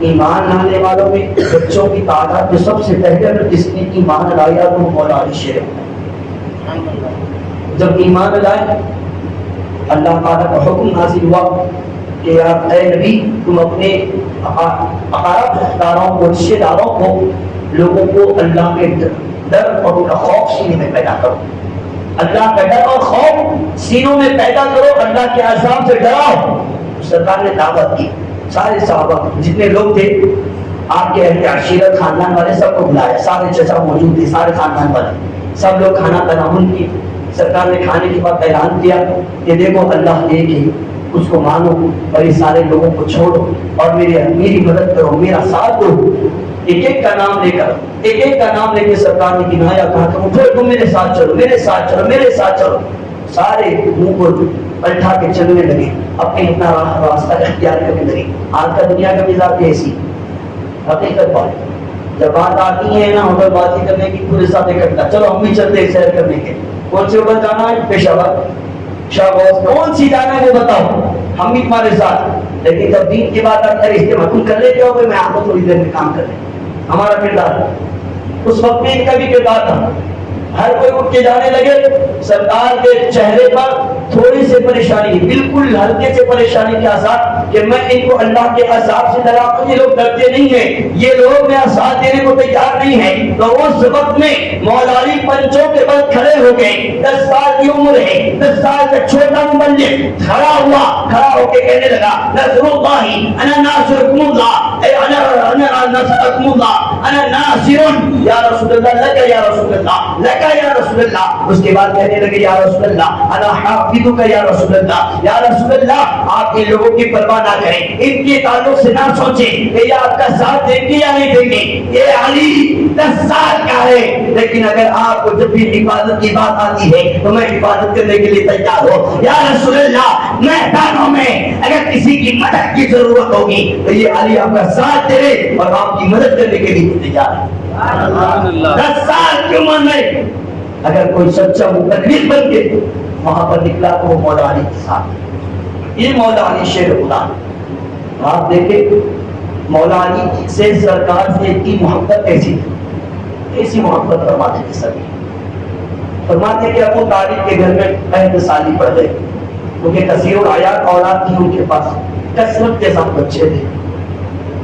S4: ایمان لانے والوں میں بچوں کی تعداد جو سب سے پہلے جس نے ایمان لایا وہ مولا علی شیر خدا۔ جب ایمان لائے اللہ تعالیٰ کا حکم نازل ہوا کہ آپ اے نبی تم اپنے اقارب داروں کو، رشتے داروں کو، لوگوں کو اللہ کے ڈر اور ان کا خوف سینے میں پیدا کرو، اللہ کا ڈر اور خوف سینوں میں پیدا کرو، اللہ کے عذاب سے ڈراؤ۔ سرکار نے دعوت کی، سارے صحابہ جتنے لوگ تھے آپ کے اہل عشیرت خاندان والے سب کو بلایا، سارے چچا موجود تھے، سارے خاندان والے سب لوگ کھانا تناول کی۔ سرکار نے کھانے کے بعد اعلان کیا کہ دیکھو اللہ ایک ہی، اس کو مانو اور یہ سارے لوگوں کو چھوڑو اور میری مدد کرو، میرا ساتھ دو۔ ایک ایک کا نام لے کر، ایک ایک کا نام لے کے سرکار نے گنایا، کہا کہ اٹھو تم میرے ساتھ چلو، میرے ساتھ چلو، میرے ساتھ چلو۔ سارے منہ کو پلٹا کے چلنے لگے، اپنے اپنا راستہ اختیار کرنے لگے۔ آج کا دنیا کا مزاج کیسی حقیقت بات، جب بات آتی ہے نا ہوٹل بازی کرنے کی پورے ساتھ اکٹھا، چلو ہم بھی چلتے ہیں سیر کرنے کے، کون سی اوپر جانا ہے؟ پشاور، شاہباز، کون سی جانا ہے وہ بتاؤ، ہم بھی تمہارے ساتھ۔ لیکن جب دین کی بات آتی ہے اجتماع تم کر لیتے ہو کہ میں آپ کو تھوڑی دیر میں کام کر لیں، ہمارا کردار اس وقت میں ان کا بھی کردار تھا۔ ہر کوئی اٹھ کے جانے لگے، سرکار کے چہرے پر تھوڑی سی پریشانی، بالکل ہلکے سے پریشانی کے آثار کہ میں ان کو اللہ کے عذاب سے ڈراتا ہوں، یہ لوگ ڈرتے نہیں ہیں، یہ لوگ میرا ساتھ دینے کو تیار نہیں ہیں۔ تو اس وقت میں مولا علی پنچوں کے بل کھڑے ہو گئے، 10 سال کی عمر ہے، 10 سال کا چھوٹا مبلغ کھڑا ہوا، کھڑا ہو کے کہنے لگا نصر اللہ انا ناصرکم اللہ، اے انا ناصرکم اللہ، انا ناصر یا رسول اللہ، لک یا رسول اللہ، لک یا رسول اللہ۔ اس کے بعد کہنے لگے یا رسول اللہ انا حافظک یا رسول اللہ، یا رسول اللہ آپ ان لوگوں کی پرواہ نہ کریں، ان کے تعلق سے نہ سوچیں کہ یہ آپ کا ساتھ دیں گے یا نہیں دیں گے، یہ علی 10 سال کا ہے، لیکن اگر آپ کو جب بھی حفاظت کی بات آتی ہے تو میں حفاظت کرنے کے لیے تیار ہوں، یا رسول اللہ میدانوں میں اگر کسی کی مدد کی ضرورت ہوگی تو یہ علی آپ کا ساتھ دے اور آپ کی مدد کرنے کے لیے تیار ہے۔ 10 سال کی عمر میں اگر کوئی سچا مبلغ بن کے وہاں پر نکلا تو وہ مولا علی کے ساتھ، یہ مولا علی شیر خدا۔ آپ دیکھیں مولا علی سے سرکار سے اتنی محبت کیسی تھی، کیسی محبت فرماتے تھے سبھی۔ فرماتے کہ ابو طالب کے گھر میں 65 سالی پڑھ گئے، کیونکہ کثیر الحیات اولاد تھی ان کے پاس، کثرت کے ساتھ بچے تھے۔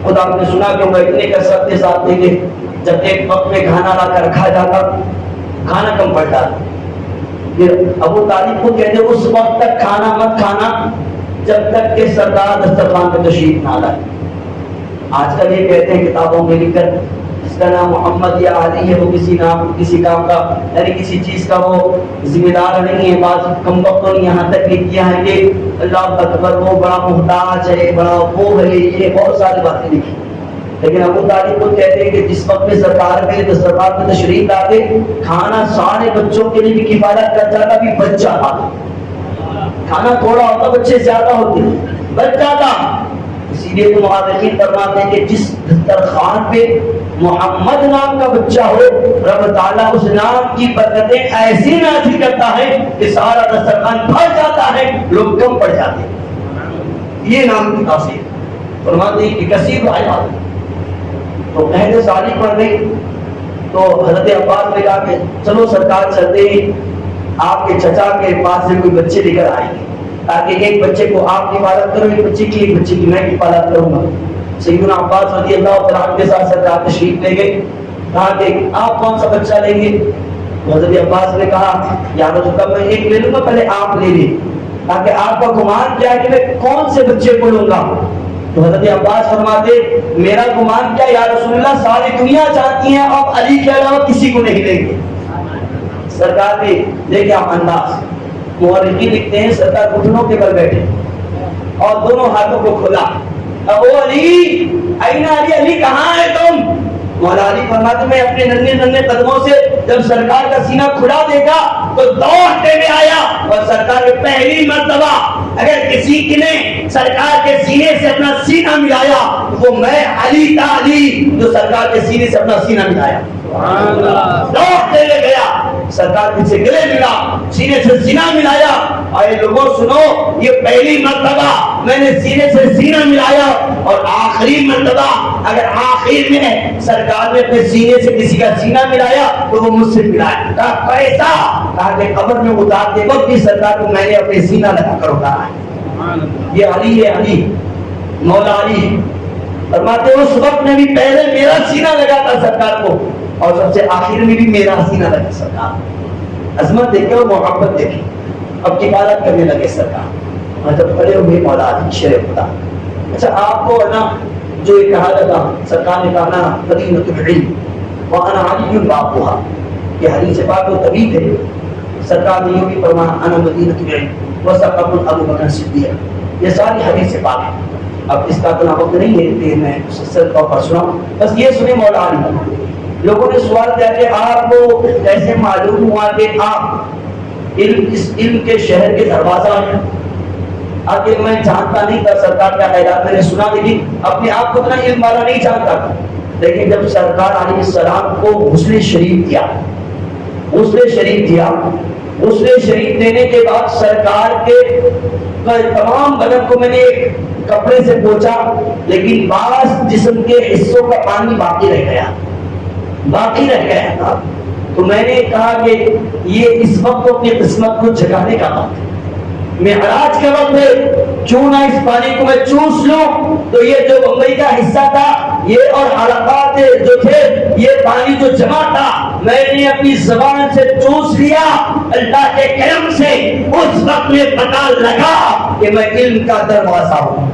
S4: خدا نے سنا کہ وہ اتنے کثرت کے ساتھ تھے کہ جب ایک وقت میں کھانا لا کر رکھا جاتا کھانا کم پڑتا، پھر ابو طالب کو کہتے اس وقت تک کھانا مت کھانا جب تک کہ سردار دسترخوان پہ تشریف نہ لائے۔ آج کل یہ کہتے ہیں کتابوں میں لکھ کر جس کا نام محمد یا علی ہے وہ کسی کام کا یعنی کسی چیز کا وہ ذمہ دار نہیں ہے۔ بعض کم وقتوں نے یہاں تک لکھ کیا ہے کہ اللہ اکبر وہ بڑا محتاج ہے، بڑا وہ ہے، یہ بہت ساری باتیں لکھی۔ لیکن ابو طالب کو کہتے ہیں کہ جس وقت میں سرکار کے دسترخوان پہ تشریف لاتے کھانا سارے بچوں کے لیے بھی کفایت کر جاتا، بھی بچ جاتا، کھانا تھوڑا ہوتا بچے زیادہ ہوتے بچ جاتا۔ اسی لیے تو محققین فرماتے ہیں کہ جس دسترخوان پہ محمد نام کا بچہ ہو رب تعالیٰ اس نام کی برکتیں ایسی نازل کرتا ہے کہ سارا دسترخوان بھر جاتا ہے، لوگ کم پڑ جاتے ہیں۔ یہ نام کی تاثیر فرماتے ہیں کہ کثیر حیات۔ تو پہلے سالی پڑھ گئی تو حضرت عباس نے کہا کہ چلو سرکار چلتے ہیں، آپ کے چچا کے پاس سے کوئی بچے لے کر آئیں گے تاکہ ایک بچے کو آپ حفاظت کرو، ایک بچے کی میں حفاظت کروں گا۔ سیدنا عباس رضی اللہ تعالیٰ عنہ کے ساتھ سرکار تشریف لے گئے، کہا کہ آپ کون سا بچہ لیں گے؟ حضرت عباس نے کہا یا رسول اللہ میں ایک لے لوں گا، پہلے آپ لے لیں تاکہ آپ کا گمان کیا ہے کہ میں کون سے بچے کو لوں گا۔ تو حضرت عباس فرماتے میرا گمان کیا یا رسول اللہ ساری دنیا چاہتی ہیں آپ علی کے علاوہ کسی کو نہیں لیں گے۔ سرکار نے دیکھا انداز، مورخین لکھتے ہیں سرکار گھٹنوں کے بل بیٹھے اور دونوں ہاتھوں کو کھلا، ابو علی، این علی، علی کہاں ہے تم؟ مولا علی فرماتے میں اپنے ننھے ننھے قدموں سے جب سرکار کا سینہ کھلا دیکھا تو دوڑتے ہوئے آیا اور سرکار نے پہلی مرتبہ اگر کسی نے سرکار کے سینے سے اپنا سینہ ملایا وہ میں علی تھا، علی جو سرکار کے سینے سے اپنا سینہ ملایا، دوڑتے ہوئے گیا سرکار سے گلے ملا، سینے سے سینہ ملایا۔ اے لوگوں سنو، یہ پہلی مرتبہ میں نے سینے سے سینہ ملایا اور آخری مرتبہ اگر آخر میں سرکار نے اپنے سینے سے کسی کا سینہ ملایا تو وہ مجھ سے ملایا۔ کہا کیسا؟ کہا کہ قبر میں اتارتے وقت بھی سرکار کو میں نے اپنے سینہ لگا کر اتارا ہے۔ یہ علی ہے، علی مولا علی فرماتے اس وقت میں بھی پہلے میرا سینہ لگا تھا سرکار کو اور سب سے آخر میں بھی میرا سینہ لگا سرکار۔ عظمت دیکھے اور محبت دیکھے، اب کفالت کرنے لگے سرکار اور جب کھڑے ہوئے مولا علی شیر خدا۔ اچھا آپ کو نا جو یہ کہا تھا سرکار نے کہا نا مدینۃ العلم وانا علی بابها، یہ حدیث پاک و طبیب ہے۔ سرکار نے یہ بھی فرمایا انا مدینۃ العلم وسقط ابو بکر صدیق، یہ ساری حدیث پاک ہے۔ اب اس کا اتنا وقت نہیں ہے کہ میں مسلسل طور پر سناؤں، بس یہ سنیں مولا علی۔ لوگوں نے سوال کیا کہ آپ کو کیسے معلوم ہوا کہ آپ اس علم کے شہر کے دروازہ ہیں؟ آگے میں جانتا نہیں تھا سرکار کا خیرات، میں نے سنا لیکن اپنے آپ کو اتنا علم والا نہیں جانتا تھا۔ لیکن جب سرکار علیہ السلام کو غسل شریف دیا، غسل شریف دینے کے بعد سرکار کے تمام بدن کو میں نے ایک کپڑے سے پوچھا لیکن بعض جسم کے حصوں کا پانی باقی رہ گیا تھا، تو میں نے کہا کہ یہ اس وقت اپنی قسمت کو جگانے کا وقت ہے، معراج کا وقت ہے، کیوں نہ اس پانی کو میں چوس لوں۔ تو یہ جو بمبئی کا حصہ تھا یہ اور حلقات جو تھے یہ پانی جو جمع تھا میں نے اپنی زبان سے چوس لیا۔ اللہ کے کرم سے اس وقت میں پتہ لگا کہ میں علم کا دروازہ ہوں،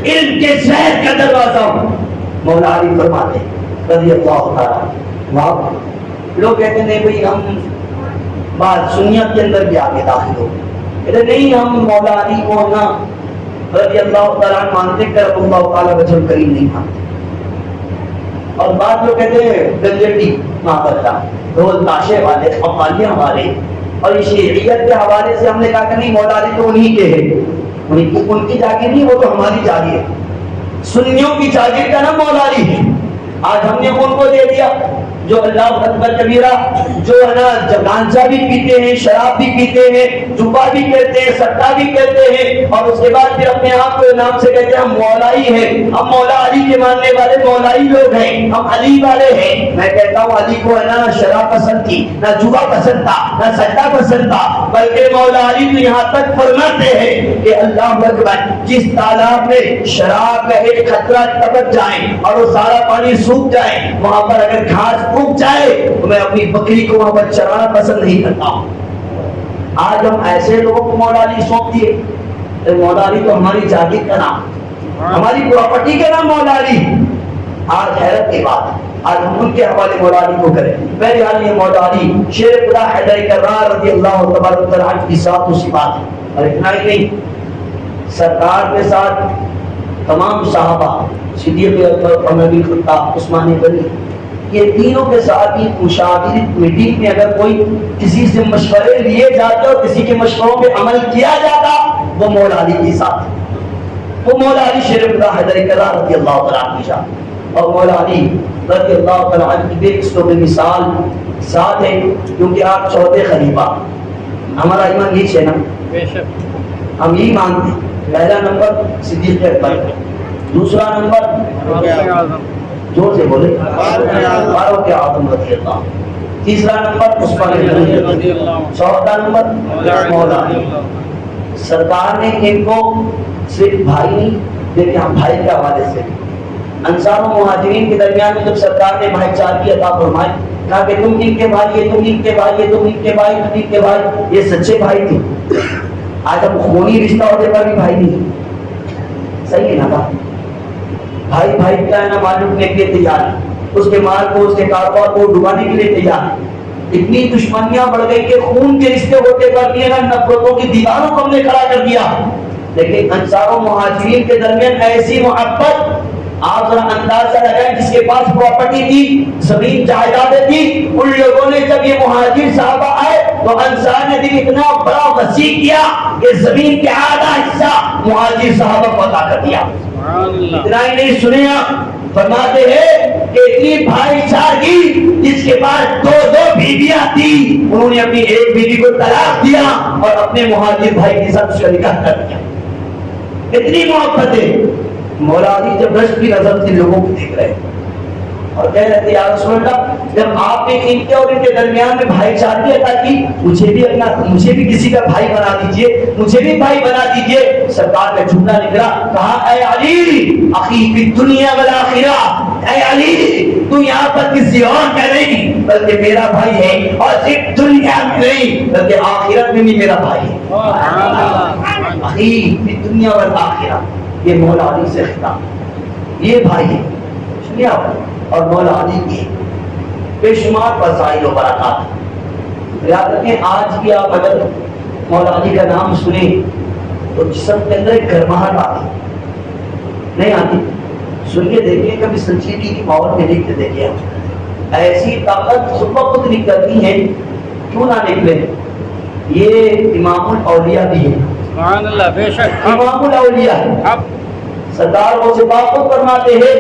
S4: علم کے شہر کا دروازہ ہوں۔ مولا علی فرماتے رضی اللہ تعالیٰ واہ، لوگ کہتے ہیں بھئی ہم بات سنیت کے اندر بھی آگے داخل ہو، کہتے نہیں ہم مولا علی کو نا رضی اللہ تعالیٰ مانتے کر اللہ تعالیٰ وجہ کریم نہیں مانتے، اور بعض لوگ کہتے ہیں گنجٹی ماں ڈھول تاشے والے قوالیاں والے، اور یہ شیعیت کے حوالے سے ہم نے کہا کہ نہیں مولا علی تو انہی کے ہیں، ان کی جاگیر نہیں، وہ تو ہماری جاگیر ہے، سنیوں کی جاگیر کا نام مولا علی ہے۔ آج ہم نے ان کو دے دیا جو اللہ اکبر کبیرہ، جو ہے نا گانجا بھی پیتے ہیں، شراب بھی پیتے ہیں، جبا بھی کہتے ہیں، سٹا بھی کہتے ہیں، اور اس کے بعد پھر اپنے آپ کو نام سے کہتے ہیں ہم مولائی ہیں، ہم مولا علی کے ماننے والے مولائی لوگ ہیں، ہم علی والے ہیں۔ میں کہتا ہوں علی کو ہے نا شراب پسند تھی، نہ جبا پسند تھا، نہ سٹا پسند تھا، بلکہ مولا علی تو یہاں تک فرماتے ہیں کہ اللہ اکبر، جس تالاب میں شراب کا ایک قطرہ ٹپک جائے اور وہ سارا پانی سوکھ جائے، وہاں پر اگر گھاس اگ جائے تو میں اپنی بکری کو وہاں پر چرانا پسند نہیں کرتا ہوں۔ آج ہم ایسے لوگوں کو مولا علی سونپ دیے، مولا علی تو ہماری جاگیر کا نام، ہماری پراپرٹی کا نام مولا علی۔ آج حیرت کی بات، آج ہم ان کے حوالے مولا علی کو کریں۔ بہرحال یہ مولا علی شیر خدا حیدر کرار رضی اللہ تبارک عنہ کی ذات و صفات ہے، اور اتنا ہی نہیں، سرکار کے ساتھ تمام صحابہ صدیق اکبر، عمر بن خطاب، عثمان غنی، یہ تینوں کے ساتھ ہی مشاورت میٹنگ میں اگر کوئی کسی سے مشورے لیے جاتے اور کسی کے مشوروں پہ عمل کیا جاتا وہ مولا علی کے ساتھ، وہ مولا علی شیر خدا حیدر کرار رضی اللہ تعالیٰ عنہ کی شان، اور مولا علی رضی اللہ تعالیٰ عنہ کی بے قصد و بے مثال ذات ہے، کیونکہ آپ چوتھے خلیفہ، ہمارا ایمان یہ ہے نا، ہم یہی مانتے ہیں۔ پہلا نمبر صدیق اکبر، دوسرا نمبر زور سے بولے فاروق اعظم رضی اللہ، تیسرا نمبر عثمان غنی، چوتھا نمبر مولا علی۔ سرکار نے ان کو صرف بھائی نہیں لیکن ہم بھائی کے حوالے سے انصار و مہاجرین کے درمیان میں جب سرکار نے بھائی چارگی عطا فرمائی، کہا کہ تم ان کے بھائی، یہ تم ان کے بھائی، یہ تم ان کے بھائی، تم ان کے بھائی، یہ سچے بھائی تھے۔ آج ہم خونی رشتہ ہونے پر بھی بھائی نہیں، صحیح ہے نا بات؟ بھائی بھائی کا ہے نا مال لوٹنے کے لیے تیار ہے، اس کے مال کو، اس کے کاروبار کو ڈبانے کے لیے تیار ہے۔ اتنی دشمنیاں بڑھ گئی کہ خون کے رشتے ہوتے کر دیے نا، نفرتوں کی دیواروں کو ہم نے کھڑا کر دیا۔ لیکن انصار و مہاجرین کے درمیان ایسی محبت آپ ذرا اندازہ لگائیں جس کے پاس پراپرٹی تھی, زمین جائیدادیں تھی, ان لوگوں نے جب یہ مہاجر صحابہ آئے تو انصار نے بھی اتنا بڑا وسیع کیا کہ زمین کے آدھا حصہ مہاجر صحابہ کو عطا کر دیا. اتنا ہی نہیں سنے آپ, فرماتے ہیں کہ اتنی بھائی چارگی جس کے پاس 2 بیویاں تھی, انہوں نے اپنی ایک بیوی کو طلاق دیا اور اپنے مہاجر بھائی کے ساتھ اس کا نکاح کر دیا. اتنی محبتیں. مولا علی جب رشک کی نظر سے لوگوں کو دیکھ رہے اور کہہ رہے تھے یا رسول اللہ, جب آپ نے ان کے اور ان کے درمیان میں بھائی چارگی عطا کی, مجھے بھی کسی کا بھائی بنا دیجئے, مجھے بھی بھائی بنا دیجئے. سرکار کا جملہ نکلا, کہا اے علی اخی فی الدنیا والآخرہ, اے علی تو یہاں پر کسی اور کا نہیں بلکہ میرا بھائی ہے, اور صرف دنیا میں نہیں بلکہ آخرت میں بھی میرا بھائی ہے. اخی فی الدنیا والآخرہ, یہ مولا علی سے خطاب, یہ بھائی ہے. سنیے آپ, اور مولا علی کی بے شمار فضائل و برکات. یاد رکھیں آج بھی آپ اگر مولا علی کا نام سنیں تو جسم کے اندر ایک گرماہٹ آتی نہیں آتی. سن کے دیکھیں, کبھی سنجیدگی کی ماحول میں دیکھتے دیکھیں, ایسی طاقت خود بخود نکلتی ہے, کیوں نہ نکلے. یہ امام الاولیاء بھی ہے,
S5: سبحان اللہ, بے شک
S4: امام الاولیاء ہے. سردار وہ سے باقی فرماتے ہیں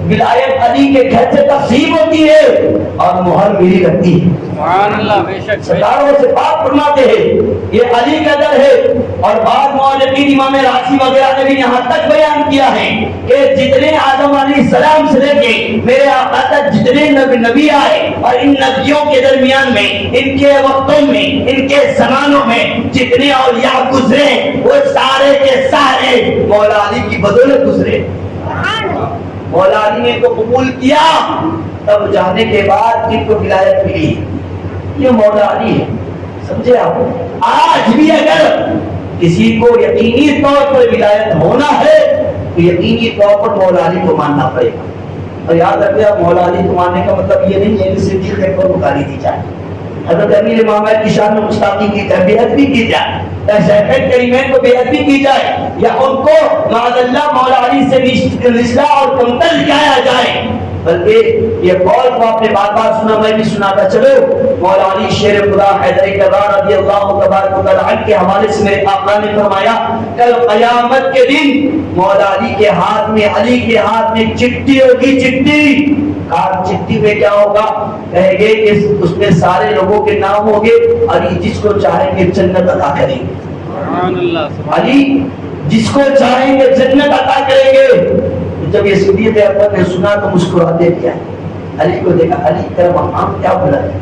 S4: ولایت علی کے گھر سے تقسیم ہوتی ہے اور مہر میری لگتی ہے.
S5: سبحان اللہ, بے شک
S4: سردار وہ سے باقی فرماتے ہیں یہ علی کا در ہے. اور بعض مولوین امام راضی وغیرہ نے بھی یہاں تک بیان کیا ہے کہ جتنے آدم علیہ السلام سے لے کے میرے آقا تک جتنے نبی آئے اور ان نبیوں کے درمیان میں, ان کے وقتوں میں, ان کے زمانوں میں جتنے اولیاء گزرے وہ سارے کے سارے مولا علی کی بدولت گزرے. مولا علی نے تو قبول کیا, تب جانے کے بعد جن کو ولایت ملی یہ مولا علی ہے. سمجھے آپ, آج بھی اگر کسی کو یقینی طور پر ولایت ہونا ہے تو یقینی طور پر مولا علی کو ماننا پڑے گا. اور یاد رکھیں آپ, مولا علی کو ماننے کا مطلب یہ نہیں ہے کہ صدیق اکبر کو گالی دی جائے, حضرت امیر امامہ کی شان میں گستاخی کی جائے, بے ادبی کی جائے, شیخین کریمین کو بے ادبی کی جائے, یا ان کو معاذ اللہ مولا علی سے نچلا اور کمتر کیا جائے. بلکہ یہ قول کو آپ نے بار بار سنا, میں بھی سناتا چلو. مولا علی شیر خدا حیدر کرار رضی اللہ تبارک و تعالی عنہ کے حوالے سے میرے آقا نے فرمایا کل قیامت کے دن مولا علی کے ہاتھ میں, علی کے ہاتھ میں چٹھی ہوگی. چٹھی, چٹھی میں کیا ہوگا, کہیں گے کہ اس میں سارے لوگوں کے نام ہوں گے, علی جس کو چاہیں گے جنت عطا کریں گے.
S5: سبحان اللہ,
S4: علی جس کو چاہیں گے جنت عطا کریں گے. جب یہ صدیق اکبر نے سنا تو مسکراتے کیا, علی کو دیکھا, علی تیرا مقام کیا بلند ہے,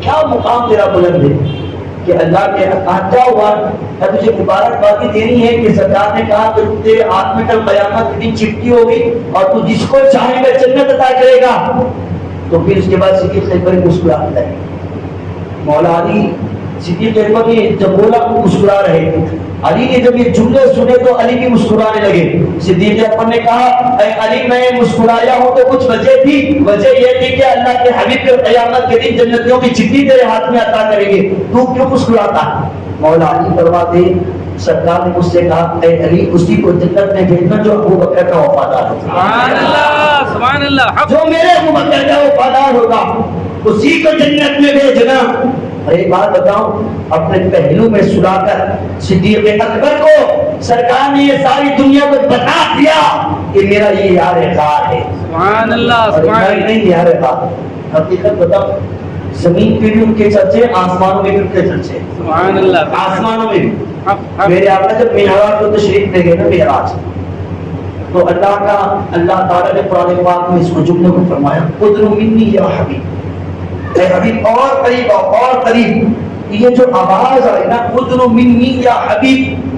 S4: کیا مقام تیرا بلند ہے کہ اللہ کے کیا ہوا ہے, تجھے مبارکبادی دینی ہے کہ سرکار نے کہا کہ تیرے ہاتھ میں کل قیامت کے دن چٹھی ہوگی اور تو جس کو چاہیں گے جنت عطا کرے گا. تو پھر اس کے بعد صدیق اکبر مسکراتا ہے. مولا علی صدیق اکبر نے جب بولا وہ مسکرا رہے تھے, علی نے جب یہ جملے سنے تو علی بھی مسکرانے لگے. صدیق اکبر نے کہا اے علی میں مسکرایا ہوں تو کچھ وجہ تھی, وجہ یہ تھی کہ اللہ کے حبیب کے قیامت کے دن جنتیوں کی چٹھی تیرے ہاتھ میں عطا کریں گے, تو کیوں مسکراتا. مولا علی فرماتے سرکار نے مجھ سے کہا اے علی اسی کو جنت میں بھیجنا جو ابو بکر کا وفادار ہوگا.
S5: سبحان اللہ, سبحان اللہ,
S4: جو میرے ابو بکر کا وفادار ہوگا اسی کو جنت میں بھیجنا. اور ایک بات بتاؤں, اپنے پہلو میں سلا کر صدیق اکبر کو سرکار نے یہ ساری دنیا کو بتا دیا کہ میرا یہ یار غار ہے.
S5: سبحان اللہ, سبحان اللہ,
S4: نہیں یار غار. حقیقت بتاؤ, زمین پہ بھی ان کے چرچے, آسمانوں میں بھی ان کے چرچے.
S5: سبحان اللہ,
S4: آسمانوں میں بھی.
S5: حق
S4: میرے آقا جب معراج کو تشریف لے گئے نا, معراج تو اللہ تعالیٰ نے قرآن پاک میں اس کو جملے کو فرمایا ادنو منی یا حبیب, اے حبیب اور قریب اور قریب. یہ جو آواز آئی نا ادنو منی یا حبیب,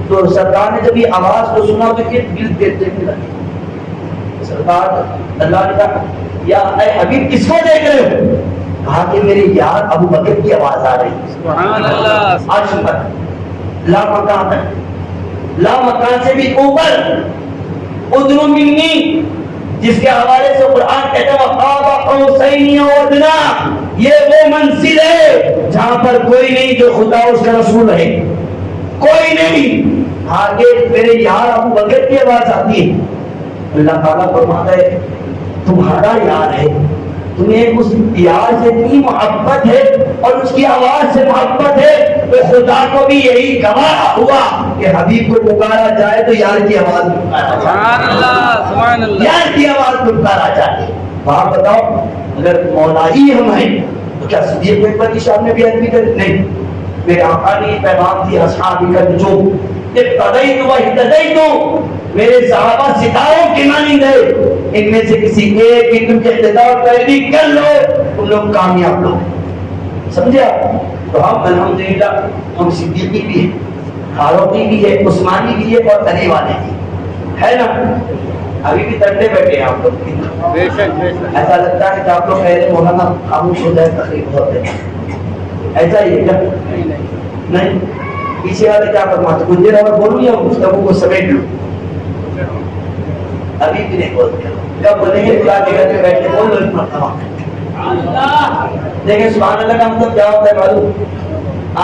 S4: تو سرکار نے جب یہ آواز کو سنا تو یہ دل دیکھنے لگے. سرکار اللہ نے کہا یا اے حبیب کس کو دیکھ رہے ہو, کہا کہ میرے یار ابو بکر کی آواز آ رہی.
S5: سبحان اللہ,
S4: عرش پر لا مکان ہے, لا مکان سے بھی اوپر ادنو منی, جس کے حوالے سے قرآن کہتا ہے وقاب حسین ودنا, یہ وہ منزل ہے جہاں پر کوئی نہیں جو خدا اس کا رسول ہے, کوئی نہیں. آگے میرے یار ابو بکر کی آواز آتی ہے. اللہ تعالیٰ فرماتا ہے تمہارا یار ہے، تمہیں اس یار سے اتنی محبت ہے اور اس کی آواز سے محبت ہے، تو خدا کو بھی یہی گوارا ہوا کہ حبیب کو پکارا جائے تو یار کی آواز میں پکارا
S5: سبحان
S4: جائے،
S5: اللہ سبحان اللہ
S4: یار کی آواز میں پکارا جائے۔ آپ بتاؤ اگر مولا ہی ہم ہیں تو کیا صدیق اکبر کی شان میں بھی آدمی کرے؟ نہیں، میرے آقا نے پیغام دی اصحابی کا جو اقتدیت و اہتدیت، میرے صحابہ ستاروں کے مانند ہے، ان میں سے کسی ایک کی تم اقتداء اور پیروی کر لو تم لوگ کامیاب لوگ، سمجھے آپ؟ تو ہم الحمدللہ ہم صدیقی بھی ہیں، فاروقی بھی ہے، عثمانی بھی ہے اور علی والے بھی ہے نا۔ ابھی بھی ترتے بیٹھے ہیں آپ لوگ،
S5: بے شک بے شک
S4: ایسا لگتا ہے کہ آپ لوگ پہلے مولانا خاموش ہو جائے تقریب ہوتے ہیں، ایسا ہی ہے کیا؟ نہیں، پیچھے والے کیا فرماتے کچھ دیر اور بولوں یا گفتگو کو سمیٹ لوں؟ ابھی بھی نہیں بولتے، کب بولیں گے؟ خدا کے گھر میں بیٹھ کے بول لو ایک مرتبہ۔ دیکھیں سبحان اللہ کا مطلب کیا ہوتا ہے معلوم؟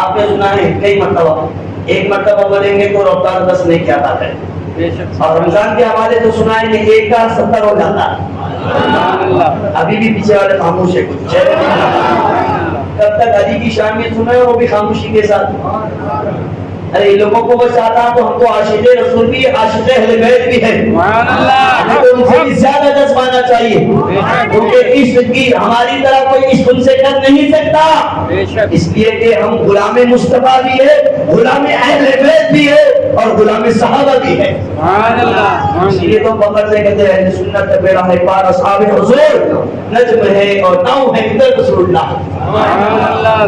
S4: آپ نے سنا ہے کئی مرتبہ، ایک مرتبہ بولیں گے تو رفتار 10 نہیں کیا آتا ہے،
S5: بے شک
S4: اور رمضان کے حوالے تو سنا ہے کہ 1 کا 70 ہو جاتا ہے۔
S5: سبحان اللہ
S4: ابھی بھی پیچھے والے خاموش ہے، کچھ چہرے نہیں، کب تک علی کی شان میں سنا ہے وہ بھی خاموشی کے ساتھ۔ ارے ان لوگوں کو بس آتا تو ہم تو عاشق رسول بھی عاشق اہل بیت بھی ہیں،
S5: سبحان اللہ
S4: ہمیں تو ان سے بھی زیادہ جذب آنا چاہیے، کیونکہ عشق کی ہماری طرح کوئی عشق ان سے کر نہیں سکتا،
S5: بے شک
S4: اس لیے کہ ہم غلام مصطفیٰ بھی ہے، غلام اہل بیت بھی ہے اور غلام صحابہ بھی ہے۔
S5: سبحان اللہ
S4: اس لیے تو فخر سے کہتے ہیں سنت میرا ہے پار اصحاب حضور، نجم ہے اور ناؤ ہے ادھر رسول اللہ،
S5: سبحان اللہ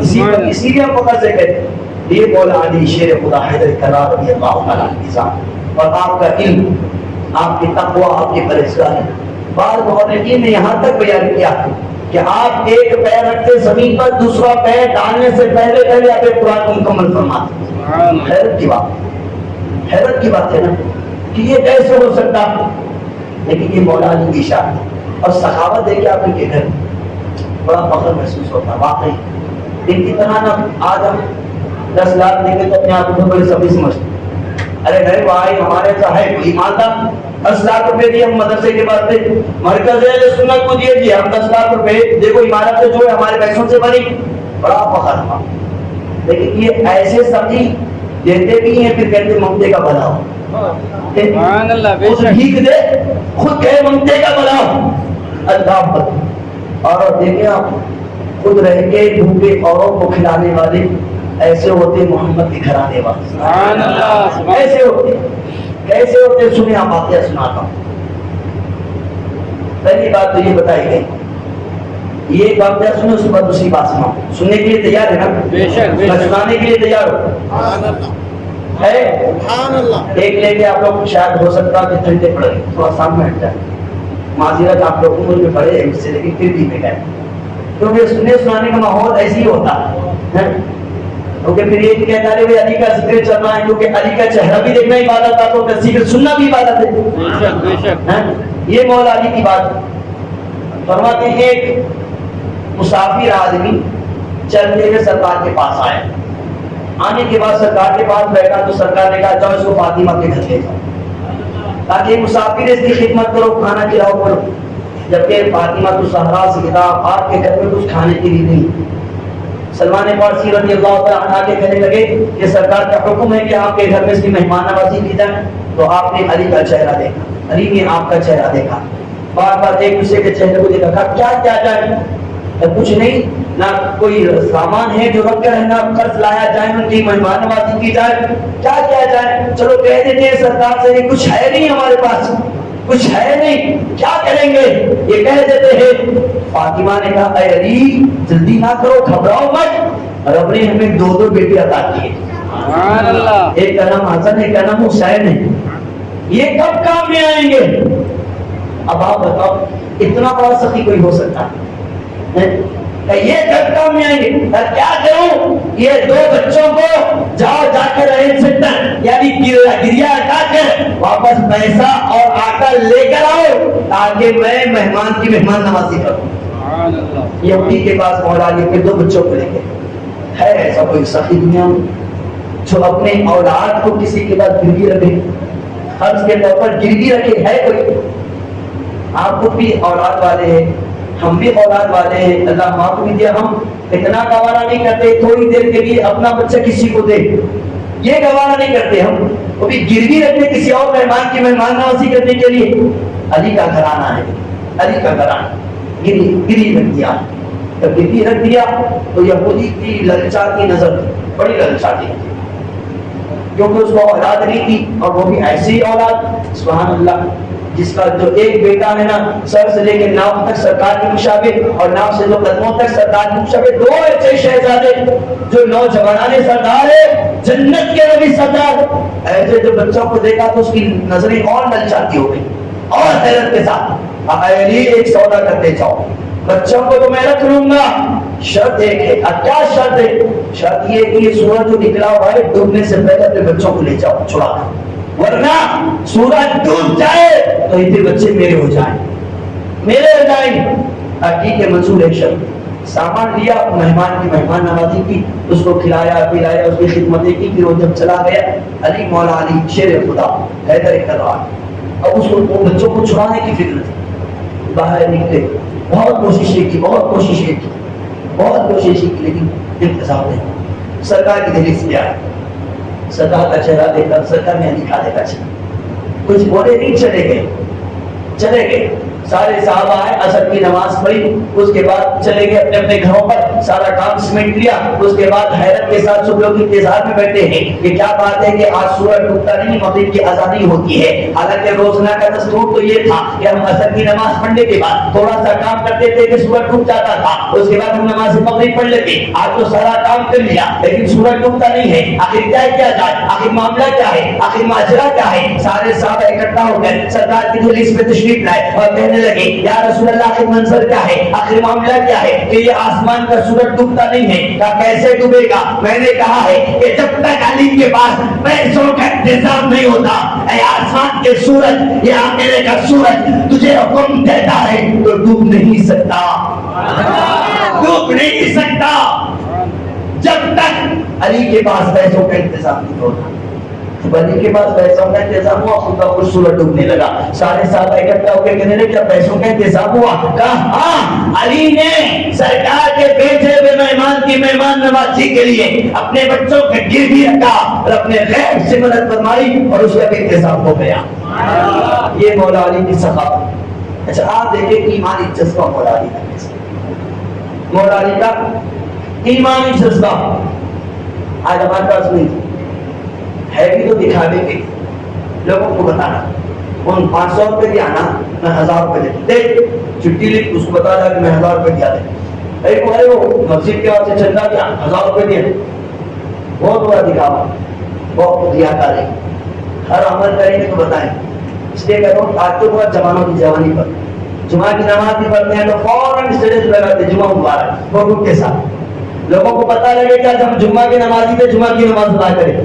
S4: اسی لیے ہم فخر سے کہتے ہیں یہ مولا علی شیر خدا حیدر کرار رضی اللہ تعالیٰ عنہ کی ذات، اور آپ کا علم، آپ کی تقوی، آپ کی پرہیزگاری، بعض محققین نے یہاں تک بیان کیا کہ آپ ایک پیر رکھتے زمین پر، دوسرا پیر ڈالنے سے پہلے پہلے آپ قرآن کو مکمل فرماتے۔ حیرت کی بات، حیرت کی بات ہے نا کہ یہ کیسے ہو سکتا، لیکن یہ مولا علی کی شان ہے۔ اور سخاوت دیکھے آپ کے گھر بڑا فخر محسوس ہوتا ہے، واقعی ان کی طرح نا آج ہم 10 لاکھ دیں گے تو اپنے آپ کو بڑی سبھی سمجھتے ہیں، ارے بھائی بھائی ہمارے ایسا ہے کوئی ایماندار 10 لاکھ روپے دیے ہم مدرسے کے بعد سے مرکز سنت کو دیے جی ہم 10 لاکھ روپے دیکھو عمارت جو ہے ہمارے پیسوں سے بنی، بڑا فخر تھا۔ لیکن یہ ایسے سبھی دیتے بھی ہیں پھر کہتے ممتے کا بھلا ہو،
S5: سبحان اللہ بے
S4: خود
S5: شک
S4: بھیک دے خود کہے ممتے کا بھلا ہو، اللہ بت۔ اور دیکھیں آپ خود رہ کے بھوکے اوروں کو کھلانے والے ایسے ہوتے محمد کے گھرانے والے،
S5: سبحان اللہ
S4: ایسے ہوتے کیسے ہوتے؟ سنیں آپ واقعہ سناتا ہوں۔ پہلی بات تو یہ بتائی گئی، یہ ایک واقعہ سنیں اس کے بعد دوسری بات سناؤ، سننے کے لیے تیار ہے نا؟
S5: بے شک بے
S4: میں
S5: شک
S4: سنانے کے لیے تیار ہوں ہے؟ ایک لے کے آپ لوگ شاید ہو سکتا ہے کہ ٹھنڈے پڑے تھوڑا سامنے ہٹ جائے، معذرت آپ لوگ عمر میں بڑے ہیں مجھ سے لیکن پھر بھی میں کہتا ہوں کیونکہ سننے سنانے کا ماحول ایسے ہی ہوتا ہے، کیونکہ پھر یہ کہتا ہے علی کا ذکر چل رہا ہے، کیونکہ علی کا چہرہ بھی دیکھنا عبادت ہے تو ذکر سننا بھی عبادت ہے۔
S5: بے شک بے شک
S4: یہ مولا علی کی بات فرماتے ہیں، ایک مسافر آدمی چلتے ہوئے سرکار کے پاس آئے، آنے کے بعد سرکار کے پاس بیٹھا تو سرکار نے کہا جاؤ اس کو فاطمہ کے گھر لے جاؤ تاکہ مسافر اس کی خدمت کرو، کھانا کھلاؤ کرو، جبکہ فاطمہ تو صحرا سے کتاب آپ کے گھر میں کچھ کھانے کے لیے نہیں۔ سلمان فارسی رضی اللہ تعالیٰ عنہ کے کہنے لگے کہ سرکار کا حکم ہے کہ آپ کے گھر میں اس کی مہمان نوازی کی جائے، تو آپ نے علی کا چہرہ دیکھا، علی نے آپ کا چہرہ دیکھا، بار بار ایک دوسرے کے چہرے کو دیکھا، کہا کیا کیا جائے؟ کچھ نہیں، نہ کوئی سامان ہے جو رکھ کر نہ قرض لایا جائے، ان کی مہمان نوازی کی جائے، کیا کیا جائے؟ چلو کہہ دیتے ہیں سرکار سے کچھ ہے نہیں ہمارے پاس، کچھ ہے نہیں، کیا کریں گے؟ یہ کہہ دیتے ہیں۔ فاطمہ نے کہا اے علی جلدی نہ کرو، گھبراؤ مت، رب نے ہمیں 2 بیٹے عطا کیے،
S5: سبحان اللہ
S4: ایک کا نام حسن ایک کا نام حسین ہے، یہ کب کام میں آئیں گے؟ اب آپ بتاؤ اتنا بڑا سخی کوئی ہو سکتا ہے؟ یہ کب کام میں آئیں گے؟ کیا کروں؟ یہ 2 بچوں کو جاؤ جا کر رہن سینٹر یعنی گریا ہٹا کر واپس پیسہ اور آٹا لے کر آؤ تاکہ میں مہمان کی مہمان نوازی کروں۔
S5: سبحان اللہ
S4: یہ اپنی کے پاس مولا علی کے 2 بچوں کو لے کے ہے ایسا کوئی سخی دنیا میں جو اپنے اولاد کو کسی کے پاس گروی رکھے، قرض کے طور پر گروی رکھے؟ ہے کوئی؟ آپ خود بھی اولاد والے ہیں، ہم بھی اولاد والے ہیں، اللہ معاف بھی دیا، ہم اتنا گوارا نہیں کرتے تھوڑی دیر کے لیے اپنا بچہ کسی کو دے، یہ گوارا نہیں کرتے ہم، وہ بھی گروی رکھتے کسی اور مہمان کی مہمان نوازی کرنے کے لیے۔ علی کا گھرانہ ہے، علی کا گھرانہ، گری رکھ دیا، جب گری رکھ دیا تو یہودی کی للچاتی نظر تھی، بڑی للچاتی تھی، کیونکہ اس کو اولاد نہیں تھی، اور وہ بھی ایسی اولاد سبحان اللہ جس کا جو ایک بیٹا ہے نا سر سے لے کے ناف تک سرکار کے مشابہ، اور ناف سے جو قدموں تک سرکار کے مشابہ، دو ایسے شہزادے جو نوجوانان سردار ہے، جنت کے نبی سردار، ایسے جو بچوں کو دیکھا تو اس کی نظریں اور للچاتی ہو گئی، اور حیرت کے ساتھ علی ایک سودا کرتے جاؤ، بچوں کو تو میں رکھ لوں گا، شرط ایک ہے۔ کیا شرط ہے؟ شرط یہ کہ یہ سورج جو نکلا ہوا ہے ڈوبنے سے پہلے اپنے بچوں کو لے جاؤ چھڑا کر، ورنہ سورج ڈوب جائے تو یہ بچے میرے ہو جائیں، میرے ہو جائیں۔ ٹھیک ہے، منظور ہے شرط۔ سامان لیا، مہمان کی مہمان نوازی کی، اس کو کھلایا پلایا، اس کی خدمتیں کی، پھر وہ جب چلا گیا، علی مولا علی شیر خدا حیدر کرار، اب اس کو بچوں کو چھڑانے کی فکر تھی، باہر نکلے، بہت کوششیں کی، بہت کوششیں کی، بہت کوششیں کی، لیکن انتظام نہیں۔ سرکار کی دہلیز پہ آئے، سرکار کا چہرہ دیکھا، سرکار نے دکھا دیکھا چہرہ، کچھ بولے نہیں، چلے گئے، چلے گئے۔ سارے صحابہ آئے، عصر کی نماز پڑھی، اس کے بعد چلے گئے اپنے اپنے گھروں پر، سارا کام سمیٹ لیا، اس کے بعد حیرت کے ساتھ سب لوگ انتظار میں بیٹھے ہیں کہ کیا بات ہے کہ آج سورج ڈوبتا نہیں، مغرب کی اذان ہوتی ہے۔ حالانکہ روزانہ کا دستور تو یہ تھا کہ ہم عصر کی نماز پڑھنے کے بعد تھوڑا سا کام کرتے تھے کہ سورج ڈوب جاتا تھا، اس کے بعد ہم نماز مغرب پڑھ لیتے۔ آج تو سارا کام کر لیا لیکن سورج ڈوبتا نہیں ہے، آخر کیا کیا جائے، آخر معاملہ کیا ہے، آخر ماجرا کیا ہے؟ سارے صحابہ اکٹھا ہو کر سرکار کی دہلیز پہ تشریف لائے اور کہنے لگے یا رسول اللہ آخر منظر کیا ہے، آخر معاملہ کیا ہے کہ یہ آسمان کا سورج ڈوبتا نہیں ہے؟ کہا کیسے ڈوبے گا؟ میں نے کہا ہے کہ جب تک علی کے پاس پیسوں کا انتظام نہیں ہوتا، اے آسمان کے سورج، یہ آخرے کا سورج تجھے حکم دیتا ہے تو ڈوب نہیں سکتا، ڈوب نہیں سکتا جب تک علی کے پاس پیسوں کا انتظام نہیں ہوتا۔ علی کے پاس پیسوں کا انتظام ہوا، خود بخود سورج ڈوبنے لگا۔ سارے صحابہ اکٹھا ہو کے کہنے لگے کیا پیسوں کا انتظام ہوا؟ کہا ہاں، علی نے سرکار کے بیٹھے ہوئے مہمان کی مہمان نوازی کے لیے اپنے بچوں کے گروی رکھا اور اپنے غیب سے مدد فرمائی اور اس کا بھی انتظام ہو گیا۔ یہ مولا علی کی سخاوت۔ اچھا آپ دیکھیں ایمانی جذبہ مولا علی کا کیسا، مولا علی کا ایمانی جذبہ آج ہمارے پاس نہیں ہے بھی تو دکھاوے کے لوگوں کو بتانا، ان 500 روپے دیا نا میں 1000 روپے دے، چھٹی لکھ اس کو بتا رہا کہ میں 1000 روپے دیا دے، وہ مسجد کے واسطے چندہ دیا 1000 روپے دیا، بہت بڑا دکھاوا، بہت دیا کرے، ہر عمل کریں گے تو بتائیں۔ اس لیے کہتا ہوں آج تو بہت جوانوں کی جوانی پر جمعہ کی نماز بھی پڑھتے ہیں تو فوراً اسٹیٹس لگاتے جمعہ مبارک فوٹو کے ساتھ، لوگوں کو پتا لگے کہ ہم جمعہ کی نمازی تھے، جمعہ کی نماز ادا کریں۔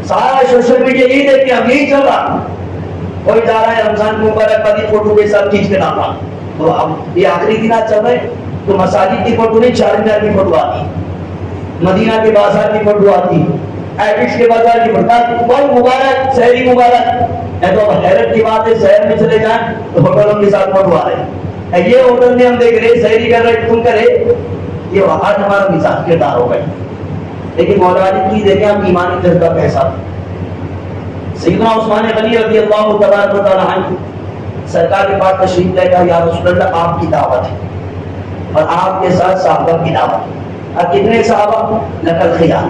S4: سارا سوشل میڈیا یہی دیکھتے ہیں، اب یہی چل رہا، کوئی جا رہا ہے رمضان کی مبارکبادی فوٹو کے ساتھ کھینچ کے ڈالنا، تو اب یہ آخری دن چل رہے تو مساجد کی فوٹو نہیں، چار مینار کی فوٹو آتی، مدینہ کے بازار کی فوٹو آتی، ایبٹس کے بازار کی فوٹو آتی، کوئی مبارک شہری مبارک ہے۔ تو اب حیرت کی بات ہے شہر میں چلے جائیں تو ہوٹلوں کے ساتھ فوٹو آ رہے ہیں، یہ ہوٹل میں ہم دیکھ رہے شہری کر رہے تم کرے، یہ آج ہمارا مثال کردار ہو گئے۔ لیکن مولا علی کی دیکھیں آپ ایمانی جذبہ کیسا تھا۔ سیدنا عثمان غنی رضی اللہ تبارک و تعالی عنہ سرکار کے پاس تشریف لے کر یا رسول اللہ آپ کی دعوت ہے اور آپ کے ساتھ صحابہ کی دعوت ہے، اور کتنے صحابہ؟ نقل خیال،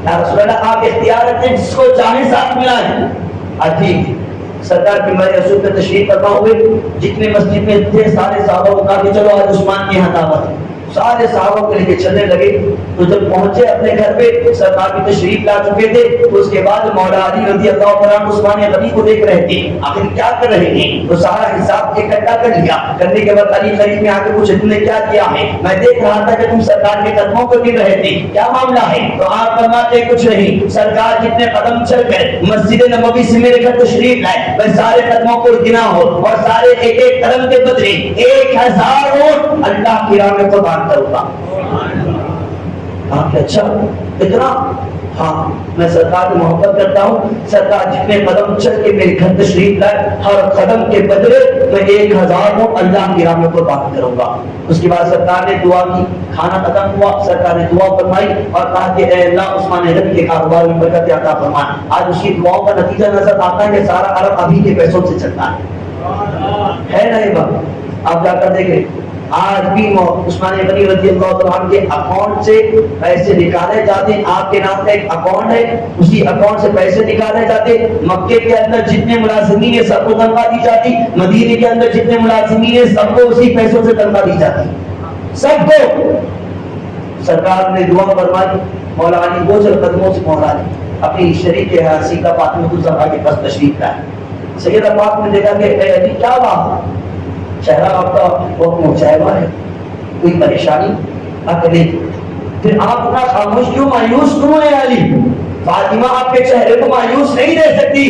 S4: یا رسول اللہ آپ اختیار رکھتے جس کو چاہے ساتھ ملا ہے، ٹھیک سرکار کی میرے رسول پہ تشریف فرما ہوئے، جتنے مسجد میں تھے سارے صحابہ کو کہا کہ چلو آج عثمان کی یہاں دعوت ہے، سارے صحابہ کو لے کے چلنے لگے۔ تو جب پہنچے اپنے گھر پہ سرکار کی تشریف لا چکے تھے، اس کے بعد مولا علی رضی اللہ عنہ عثمان غنی کو دیکھ رہے تھے آخر کیا کر رہے ہیں، تو سارا حساب اکٹھا کر لیا، کرنے کے بعد علی قریب میں آ کے پوچھے تم نے کیا کیا ہے؟ میں دیکھ رہا تھا کہ تم سرکار کے قدموں کو گر رہے تھے، کیا معاملہ ہے؟ تو آپ فرماتے کچھ نہیں، سرکار جتنے قدم چل کر مسجد نبوی سے میرے گھر تشریف لائے میں سارے قدموں کو گنا ہو اور سارے ایک ایک قدم کے بدلے 1000 اونٹ اللہ کی راہ میں قربان کروں گا۔ اچھا اتنا ہاں میں سرکار سے محبت کرتا ہوں. سرکار جتنے قدم چل کے میرے گھر تشریف لائے ہر قدم کے بدلے میں 1000 کو اللہ کی راہ میں قربان کروں گا. اس کے بعد سرکار نے دعا کی, کھانا ختم ہوا, سرکار نے دعا فرمائی اور کہا کہ اے اللہ عثمان غنی کے کاروبار میں برکت عطا فرما. آج اس کی دعاؤں کا نتیجہ نظر آتا ہے کہ سارا عرب ابھی کے پیسوں سے چلتا ہے نا یہ بات. آپ جا کر دیکھیں آج بھی عثمان غنی رضی اللہ تعالیٰ عنہ کے اکاؤنٹ سے پیسے نکالے جاتے ہیں. آپ کے نام کا ایک اکاؤنٹ ہے, اسی اکاؤنٹ سے پیسے نکالے جاتے. مکے کے اندر جتنے ملازمین ہیں سب کو تنخواہ دی جاتی, مدینے کے اندر جتنے ملازمین ہیں سب کو اسی پیسوں سے تنخواہ دی جاتی, سب کو. سرکار نے دعا فرمائی, مولا علی گوجر قدموں سے مولا علی اپنی شریک سیدہ فاطمہ الزہرا کے پاس تشریف لائے. سیدہ پاک نے دیکھا کہ اے علی کیا بات, چہرہ آپ کا بہت مچائبہ ہے, کوئی پریشانی اکلے. پھر آپ اتنا خاموش کیوں, مایوس کیوں ہے علی؟ فاطمہ آپ کے چہرے کو مایوس نہیں دے سکتی.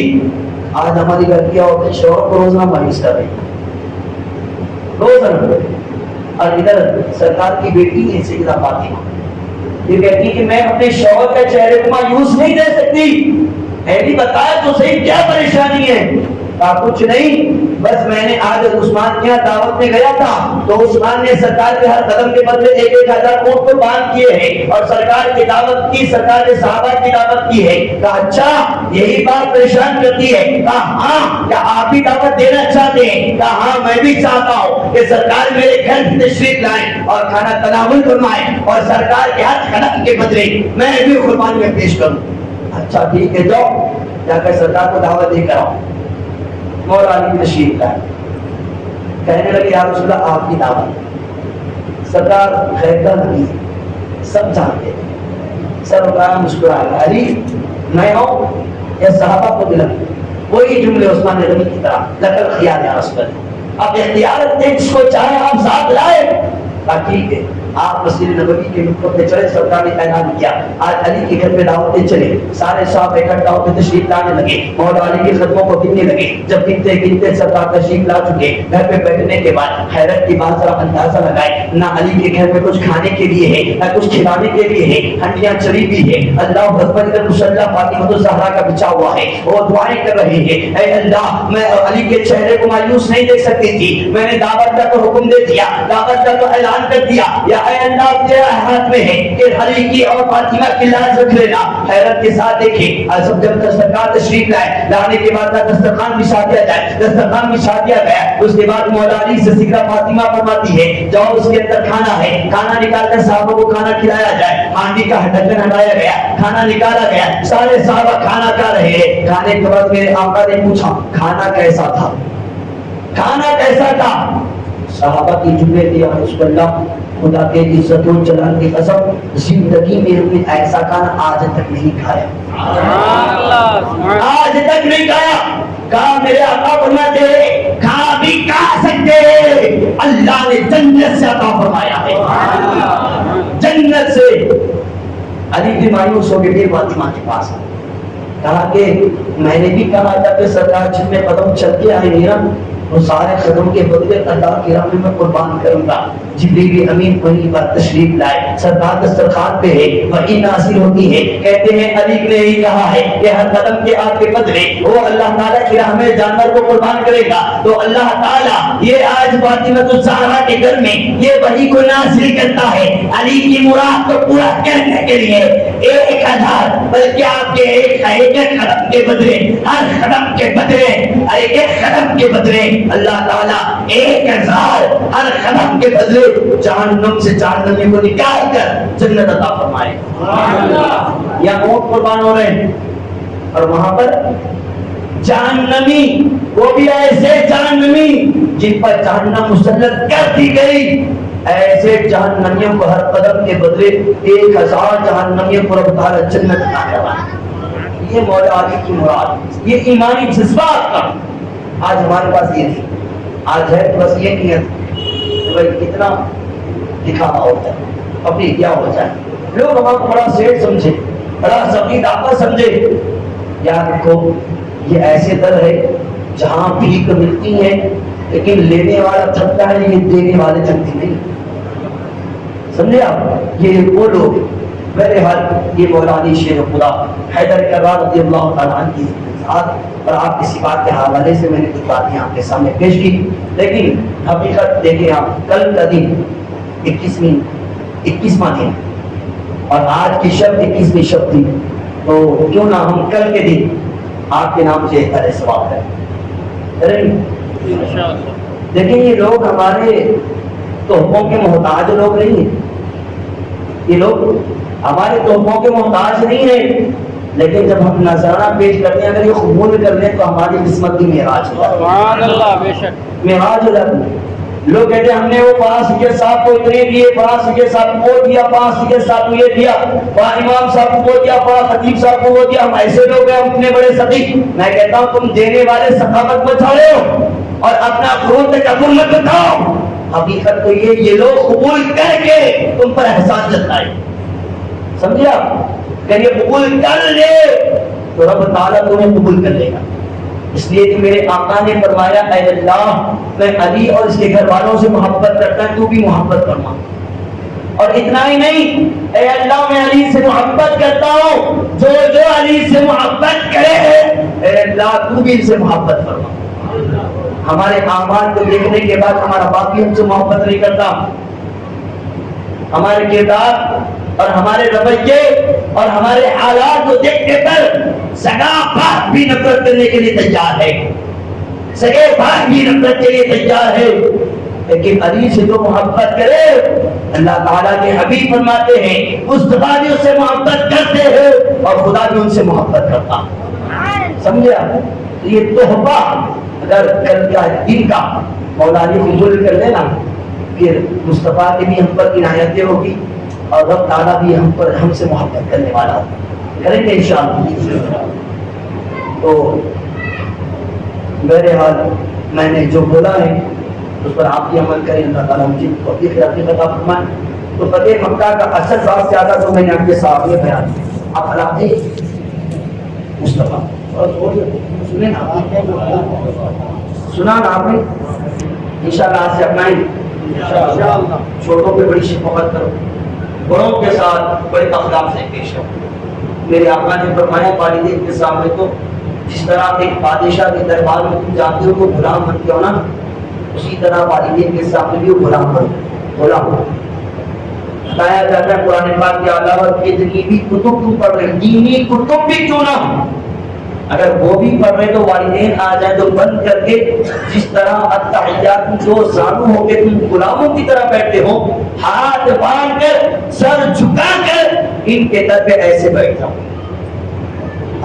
S4: آج ہماری لڑکیاں عورتیں شوہر کو روزانہ مایوس کر رہی روزانہ. اور ادھر سرکار کی بیٹی ہے سیدہ فاطمہ, یہ کہتی ہے کہ میں اپنے شوہر کے چہرے کو مایوس نہیں دے سکتی. علی بتایا تو صحیح کیا پریشانی ہے؟ کچھ نہیں, بس میں نے آج عثمان کے یہاں دعوت میں گیا تھا تو عثمان نے سرکار کے ہر قدم کے بدلے 1000 اونٹ قربان کیے ہیں اور سرکار کی دعوت کی, سرکار نے صحابہ کی دعوت کی ہے. کہا اچھا یہی بات پریشان کرتی ہے؟ کہا ہاں. کیا آپ بھی دعوت دینا چاہتے ہیں؟ کہا ہاں میں بھی چاہتا ہوں کہ سرکار میرے گھر تشریف لائیں اور کھانا تناول فرمائیں اور سرکار کے ہر قدم کے بدلے میں بھی قربانی میں پیش کروں. اچھا ٹھیک ہے, جاؤ جا کر سرکار کو دعوت دے کر آؤ. مولا علی تشریف لائے, کہنے لگے یا رسول اللہ آپ کی دعوت. سرکار خیرہ نبی سب جانتے, سر اٹھایا مسکرایا, علی میں ہوں یا صحابہ کو دلک. وہی جملے عثمان غنی کی طرح, لقد خیال یا رسول اللہ, آپ اختیار رکھتے ہیں جس کو چاہے آپ ساتھ لائے. کہا ٹھیک ہے. آپ مسجد نبوی کے مقام پہ چلے, سرکار نے اعلان کیا آج علی کے گھر پہ دعوتیں چلے. سارے صاحب اکٹھا ہو کے تشریف لانے لگے, مولا علی کے خدموں کو گننے لگے. جب گنتے گنتے سرکار تشریف لا چکے, گھر پہ بیٹھنے کے بعد حیرت کی بات ذرا اندازہ لگائے, نہ علی کے گھر میں کچھ کھانے کے لیے ہے نہ کچھ کھلانے کے لیے ہے, ہنڈیاں چلی ہوئی ہے. اللہ اکبر, ادھر مصلی فاطمہ الزہرا کا بچا ہوا ہے, وہ دعائیں کر رہے ہیں. اے اللہ میں علی کے چہرے کو مایوس نہیں دیکھ سکتی تھی, میں نے دعوت کا تو حکم دے دیا, دعوت کا تو اعلان کر دیا, یا اے اللہ تیرا ہاتھ میں ہے کہ علی کی اور فاطمہ کی لاز رکھ لینا. حیرت کے ساتھ دیکھیں سب جب سرکار تشریف لائے, لانے کے بعد دسترخوان بچھا دیا جائے, دسترخوان بچھا دیا گیا. اس کے بعد مولا علی سے سیدہ فاطمہ فرماتی ہے جاؤ اس کے اندر کھانا ہے, کھانا نکال کر صحابہ کو کھانا کھلایا جائے. ہانڈی کا ڈھکن ہٹایا گیا, کھانا نکالا گیا, سارے صحابہ کھانا کھا رہے ہیں. کھانے کے بعد میرے آقا نے پوچھا کھانا کیسا تھا, کھانا کیسا تھا؟ صحابہ کی جملے تھے یا رسول اللہ خدا کے عزت و جلال کی قسم زندگی میں ہم نے ایسا کھانا آج تک نہیں کھایا, آج تک نہیں کھایا. کہا میرے آقا فرماتے ہیں کھا بھی کھا سکتے ہیں, اللہ نے جنت سے عطا فرمایا ہے, جنت سے. علی بھی مایوس ہو گئے فاطمہ کے پاس, کہا کہ میں نے بھی کہا تھا کہ سرکار جتنے قدم چل کے آئے میرا وہ سارے قدم کے بدلے اللہ کی راہ میں قربان کروں گا. جبریل امین وہیں پر تشریف لائے, سرکار دسترخوان پہ ہے, وہی نازل ہوتی ہے. کہتے ہیں علی نے ہی کہا ہے کہ ہر قدم کے آپ کے بدلے وہ اللہ تعالیٰ کی راہ میں جانور کو قربان کرے گا. تو اللہ تعالیٰ یہ آج فاطمہ الزہرا کے گھر میں یہ وحی کو نازل کرتا ہے علی کی مراد کو پورا کرنے کے لیے. 1000 بلکہ آپ کے ایک قدم کے بدلے, ہر قدم کے بدلے, ایک قدم کے بدلے اللہ تعالیٰ 1000 ہر قدم کے بدلے جہنم سے جہنمی کو نکال کر جنت عطا فرمائے. یا اونٹ قربان ہو رہے ہیں اور وہاں پر جہنمی, وہ بھی ایسے جہنمی جن پر جہنم مسلط کر دی گئی, ایسے جہنمیوں کو ہر قدم کے بدلے 1000 جہنمیوں کو رب تعالیٰ جنت عطا فرمائے. یہ مولا علی کی مراد, یہ ایمانی جذبات کا. آج ہمارے پاس یہ نہیں, آج ہے بس یہ نیت بھائی کتنا دکھاوا ہوتا ہے, اپنی کیا ہو جائے. لوگ ہمارا کو بڑا سیٹ سمجھے, بڑا سبھی دعویٰ سمجھے. یاد رکھو یہ ایسے در ہے جہاں بھیک ملتی ہے لیکن لینے والا تھکتا ہے, یہ دینے والے تھکتے نہیں. سمجھے آپ, یہ وہ لوگ بہرحال یہ مولانا شیر خدا حیدر کرار رضی اللہ تعالیٰ عنہ کی ذات اور آپ کی صفات کے حوالے سے میں نے کچھ باتیں آپ کے سامنے پیش کی، لیکن حقیقت دیکھیں آپ، کل کا دن 21واں دن اور آج کی شب 21ویں شب تھی، تو کیوں نہ ہم کل کے دن آپ کے نام سے احترام ثواب کریں۔ دیکھیں یہ لوگ ہمارے تحفوں کے محتاج لوگ نہیں ہیں، یہ لوگ ہمارے تحفوں کے محتاج نہیں ہیں، لیکن جب ہم نذرانہ پیش کرتے ہیں اگر یہ قبول کر لیں تو ہماری قسمت کی معراج ہو جاتی ہے۔
S5: سبحان اللہ، بے شک
S4: معراج ہو جاتی ہے۔ لوگ کہتے ہیں ہم نے وہ 5 سکے صاحب کو اتنے دیے، 5 سکے صاحب کو وہ دیا، 5 سکے صاحب کو یہ دیا، 5 امام صاحب کو وہ دیا، 5 خطیب صاحب کو وہ دیا، ہم ایسے لوگ ہیں، ہم اتنے بڑے صدیق۔ میں کہتا ہوں تم دینے والے سخاوت بچا رہے ہو اور اپنا غرور تکبر مت بتاؤ۔ حقیقت تو یہ لوگ قبول کر کے تم پر احسان جتائے، سمجھے آپ؟ کہ یہ قبول کر لے تو رب تعالیٰ تمہیں قبول کر لے گا، اس لیے کہ میرے آقا نے فرمایا اے اللہ میں علی اور اس کے گھر والوں سے محبت کرتا ہوں، تو بھی محبت فرما۔ اور اتنا ہی نہیں، اے اللہ میں علی سے محبت کرتا ہوں، جو جو علی سے محبت کرے اے اللہ تو بھی ان سے محبت فرما۔ ہمارے اعمال کو دیکھنے کے بعد ہمارا باپ بھی ہم سے محبت نہیں کرتا، ہمارے کردار اور ہمارے رویے اور ہمارے حالات کو دیکھنے پر سگا باپ بھی نفرت کرنے کے لیے تیار ہے، سگے بھائی بھی نفرت کے لیے تیار ہے، لیکن علی سے جو محبت کرے اللہ تعالیٰ کے حبیب فرماتے ہیں مصطفیٰ بھی اس سے محبت کرتے ہیں اور خدا بھی ان سے محبت کرتا۔ سمجھے آپ؟ یہ تحفہ اگر کل کا دن کا مولا علی قبول کر لینا پھر مصطفیٰ کی بھی ہم پر عنایتیں ہوگی اور رب تعالیٰ بھی ہم سے محبت کرنے والا ہوگا، کریں گے انشاءاللہ۔ تو بہرحال میں نے جو بولا ہے اس پر آپ بھی عمل کریں، اللہ تعالیٰ مجھے توفیق عطا فرمائے۔ تو فتح مکہ کا اصل بات زیادہ تو میں نے آپ کے سامنے بیان کیا، آپ حالات مصطفیٰ سنیں نا، سنا نا آپ نے، انشاءاللہ آج سے اپنائیں گے، چھوٹوں پہ بڑی شفقت کرو، بڑوں کے ساتھ بڑے اخلاق سے پیش کرو۔ میرے آقا نے فرمایا والدین کے سامنے تو جس طرح ایک بادشاہ کے دربار میں تم جاتے ہو تو غلام بنتے ہو نا، اسی طرح والدین کے سامنے بھی وہ غلام غلام بتایا جاتا ہے قرآن پاک کے علاوہ کتنی بھی کتب تم پڑھ رہے، دینی کتب بھی کیوں نہ ہو، اگر وہ بھی پڑھ رہے تو والدین آ جائیں تو بند کر کے جس طرح التحیات جو زانو ہو کے تم غلاموں کی طرح بیٹھتے ہو، ہاتھ باندھ کر سر جھکا کر ان کے در پہ ایسے بیٹھ جاؤ،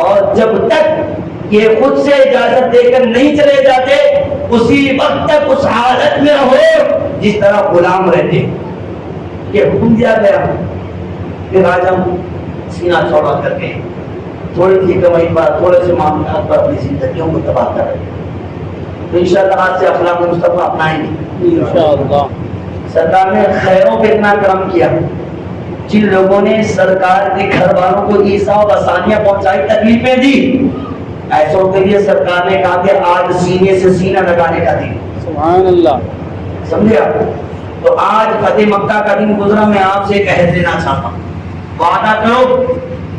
S4: اور جب تک یہ خود سے اجازت دے کر نہیں چلے جاتے اسی وقت تک اس حالت میں رہو جس طرح غلام رہتے۔ یہ حکم دیا گیا، پھر آج ہم سینہ چوڑا کر کے تھوڑی سی کمائی پر تھوڑے سے معاملات پر اپنی زندگیوں کو تباہ کر رہے ہیں۔ تو انشاءاللہ آج سے اخلاق مصطفیٰ اپنائیں گے انشاءاللہ۔ سرکار نے خیروں پہ اتنا کرم کیا، جن لوگوں نے سرکار کے گھر والوں کو ایسا و آسانیاں پہنچائی، تکلیفیں دی، ایسوں کے لیے سرکار نے کہا کہ آج سینے سے سینہ لگانے کا دن،
S5: سبحان اللہ،
S4: سمجھے آپ؟ تو آج فتح مکہ کا دن گزرا، میں آپ سے کہہ دینا چاہتا ہوں، وعدہ کرو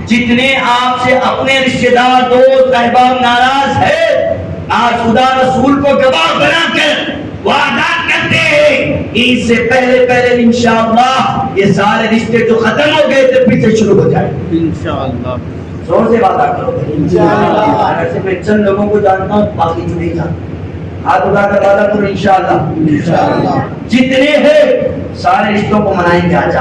S4: جتنے آپ سے اپنے رشتہ دار دوست احباب ناراض ہے، آج خدا رسول کو گواہ بنا کر وعدہ کرتے ہیں عید سے پہلے انشاءاللہ یہ سارے رشتے جو ختم ہو گئے تھے پھر سے شروع ہو جائیں
S5: انشاءاللہ،
S4: زور سے وعدہ کرو انشاءاللہ۔ ایسے میں چند لوگوں کو جانتا ہوں، باقی جو نہیں جانتا، ہاتھ اٹھا کر وعدہ کرو انشاءاللہ جتنے ہیں سارے رشتوں کو منائیں گے، آج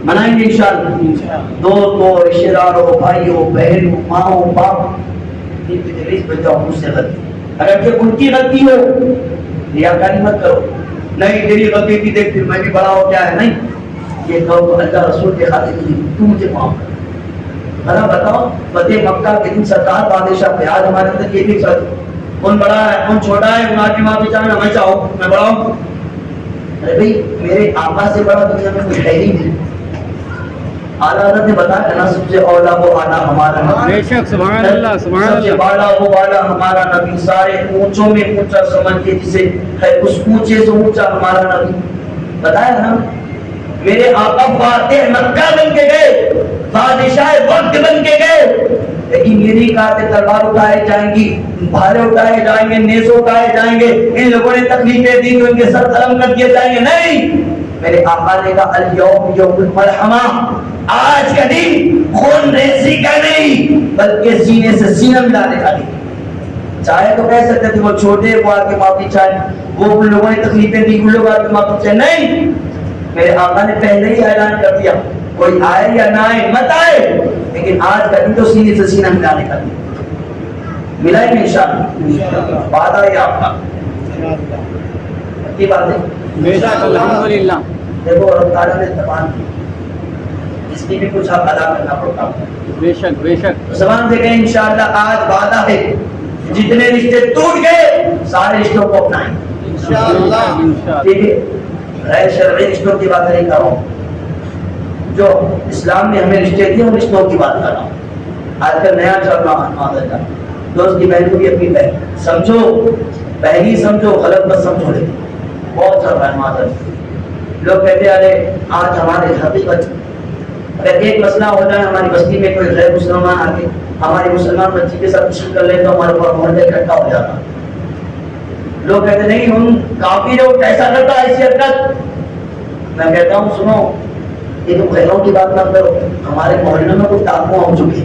S4: منائیں گے انشاءاللہ، دوستوں، رشتہ داروں، بھائیوں، بہنوں، ماؤں، باپ، ان کی تکلیف بن جاؤ مجھ سے غلطی، اگر کہ ان کی غلطی ہو ریاکاری مت کرو، نہیں تیری غلطی تھی دیکھ پھر میں بھی بڑا ہو کیا ہے، نہیں، یہ کہو تو اللہ رسول کے خاطر تو مجھے معاف کر۔ ذرا بتاؤ فتح مکہ کے دن سرکار بادشاہ پہ آج ہمارے اندر یہ بھی سر کون بڑا ہے کون چھوٹا ہے، ان آگے ماں بھی چاہے میں چاہوں میں بڑا ہوں، ارے بھائی میرے آقا سے بڑا دنیا میں کوئی ہے ہی نہیں۔ اعلیٰ حضرت نے بتایا نا سب سے اولا وہ اعلیٰ ہمارا نبی،
S5: بے شک، سبحان اللہ، سبحان
S4: سب سے
S5: اللہ،
S4: بالا وہ بالا ہمارا نبی، سارے اونچوں میں اونچا سمجھ کے جسے ہے اس اونچے سے اونچا ہمارا نبی، بتایا نا میرے آقا فاتح مکہ بن کے گئے، بادشاہ وقت بن کے گئے، لیکن یہ نہیں کہا کہ تلوار اٹھائے جائیں گی، بھالے اٹھائے جائیں گے، نیزے اٹھائے جائیں گے، ان لوگوں نے تکلیفیں دی تو ان کے سر قلم کر دیے جائیں گے. نہیں، میرے آقا نے کہا الیوم یوم الملحمہ، آج کا دن خون ریزی کا نہیں بلکہ سینے سے سینہ ملانے کا دن. چاہے تو کہہ سکتے تھے وہ چھوٹے وہ آ کے معافی چاہے، وہ ان لوگوں نے تکلیفیں دی ان لوگ آ کے معافی چاہے. نہیں، میرے آقا نے پہلے ہی اعلان کر دیا کوئی آئے یا نہ آئے مت آئے، لیکن آج کا دن تو سینے سے سینہ ملانے کا دن. ملائیں گے انشاءاللہ، وعدہ ہے آپ کا. کی بات ہے
S5: بے شک الحمدللہ.
S4: دیکھو اللہ تعالیٰ نے زبان دی، اس کی بھی کچھ حق ادا کرنا پڑتا.
S5: بے شک بے شک.
S4: زبان سے کہیں انشاءاللہ آج وعدہ ہے جتنے رشتے ٹوٹ گئے سارے رشتوں کو اپنائیں
S5: انشاءاللہ.
S4: ٹھیک ہے، غیر شرعی رشتوں کی بات نہیں کر رہا ہوں، جو اسلام نے ہمیں رشتے دیے ان رشتوں کی بات کر رہا ہوں. آج کل نیا چل رہا ہے دوست کی بہن کو بھی اپنی بہن سمجھو، بہنی سمجھو، غلط مت سمجھو. لیکن بہت چل رہا ہے معذر. لوگ کہتے ہیں ارے آج ہمارے حقیقت اگر ایک مسئلہ ہو جائے، ہماری بستی میں کوئی غیر مسلمان آ کے ہماری مسلمان بچی کے ساتھ مشکل کر لے تو ہمارے اوپر محلے اکٹھا ہو جاتا. لوگ کہتے نہیں ہم کافی لوگ ایسا کرتا ایسی حرکت. میں کہتا ہوں سنو، یہ تو غیروں کی بات نہ کرو، ہمارے محلے میں کچھ ڈاکو ہو چکے.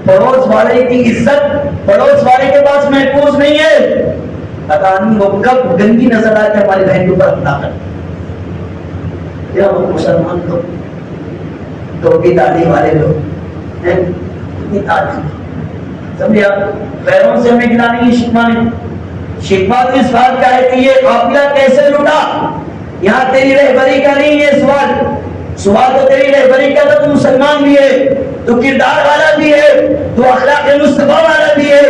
S4: پڑوس والے کی عزت پڑوس والے کے پاس محفوظ نہیں ہے. پتا نہیں وہ کب گندی نظر آ کے ہماری بہن کے اوپر حملہ کر. مسلمان لوگ ٹوپی داڑھی والے لوگ اتنی تعلیم سمجھے آپ، غیروں سے ہمیں گلا نہیں. شکوا نہیں، شکوا تو اس بات کا ہے کہ یہ قافلہ کیسے لوٹا. یہاں تیری رہبری کا نہیں یہ سوال، سوال تو تیری رہبری کا تو مسلمان بھی ہے، تو کردار والا بھی ہے، تو اخلاق مصطفیٰ والا بھی ہے.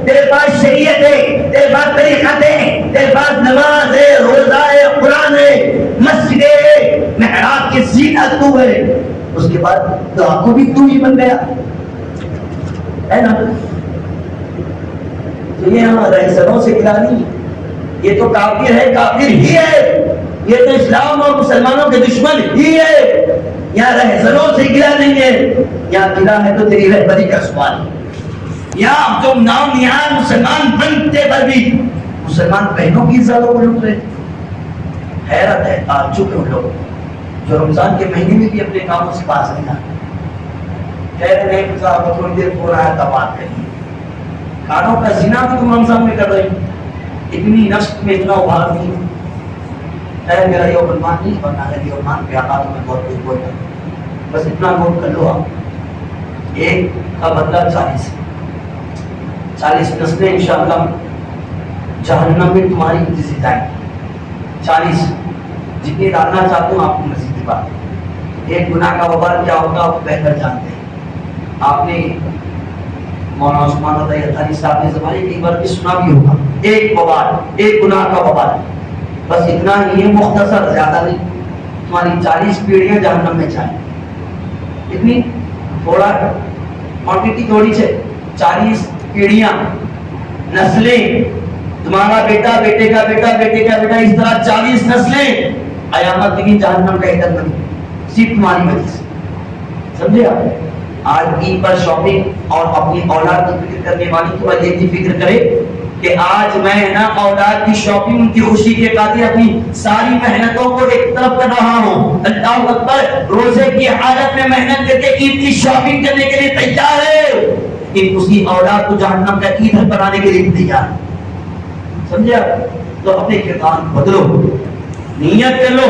S4: تیرے پاس شریعت ہے، تیرے پاس طریقت ہے، تیرے پاس نماز ہے، روزہ ہے، قرآن ہے، مسجد ہے، محراب کی زینت تو ہے. اس کے بعد دعا کو بھی تو ہی بن گیا ہے نا. تو یہ ہم رہزنوں سے گلا نہیں، یہ تو کافر ہے، کافر ہی ہے، یہ تو اسلام اور مسلمانوں کے دشمن ہی ہے. یہاں رہزنوں سے گلا نہیں ہے، یہاں گلا ہے تو تیری رہبری کا سوال. یہاں جو نام نہاد مسلمان بنتے پر بھی مسلمان بہنوں کی عزتوں کو لوٹ رہے. حیرت ہے آج چکے ان لوگ جو رمضان کے مہینے میں بھی اپنے کاموں سے باز نہیں آتے. کہتے نہیں صاحب تھوڑی دیر ہو رہا ہے تب بات کریے. کانوں کا زنا بھی تم رمضان میں کر رہے ہو، اتنی نفس میں اتنا ابھار نہیں. ہے میرا یہ عنوان نہیں بننا ہے، یہ عنوان پہ آتا تو میں بہت کچھ بولتا ہوں. بس اتنا نوٹ کر لو آپ، ایک کا بدلہ 40 نسلیں انشاءاللہ جہنم میں تمہاری وجہ سے جائیں. 40 جتنی ڈالنا چاہتے ہوں آپ کو مزید کی بات. ایک گناہ کا وبال کیا ہوتا آپ بہتر جانتے ہیں. آپ نے مولانا عثمان عطیہ صاحب نے زمانے کی بار بھی سنا بھی ہوگا. ایک وبال، ایک گناہ کا وبال، بس اتنا ہی ہے، مختصر، زیادہ نہیں. تمہاری 40 پیڑھیاں جہنم میں جائیں. اتنی تھوڑا کوانٹٹی تھوڑی سے 40 پیڑھیاں، نسلیں، تمہارا بیٹا، بیٹے کا بیٹا، بیٹے کا بیٹا، اس طرح 40 نسلیں قیامت کی جہنم کا ایندھن بنی صرف تمہاری وجہ سے. سمجھے آپ؟ آج عید پر شاپنگ اور اپنی اولاد کی فکر کرنے والی تو یہ بھی فکر کرے کہ آج میں نا اولاد کی شاپنگ، ان کی خوشی کے خاطر اپنی ساری محنتوں کو ایک طرف کر رہا ہوں. اللہ اکبر، روزے کی حالت میں محنت کر کے عید کی شاپنگ کرنے کے لیے تیار ہے، کہ اسی اولاد کو جہنم کا ایندھن بنانے کے لیے بھی تیار. سمجھا؟ تو اپنے کردار بدلو، نیت کر لو.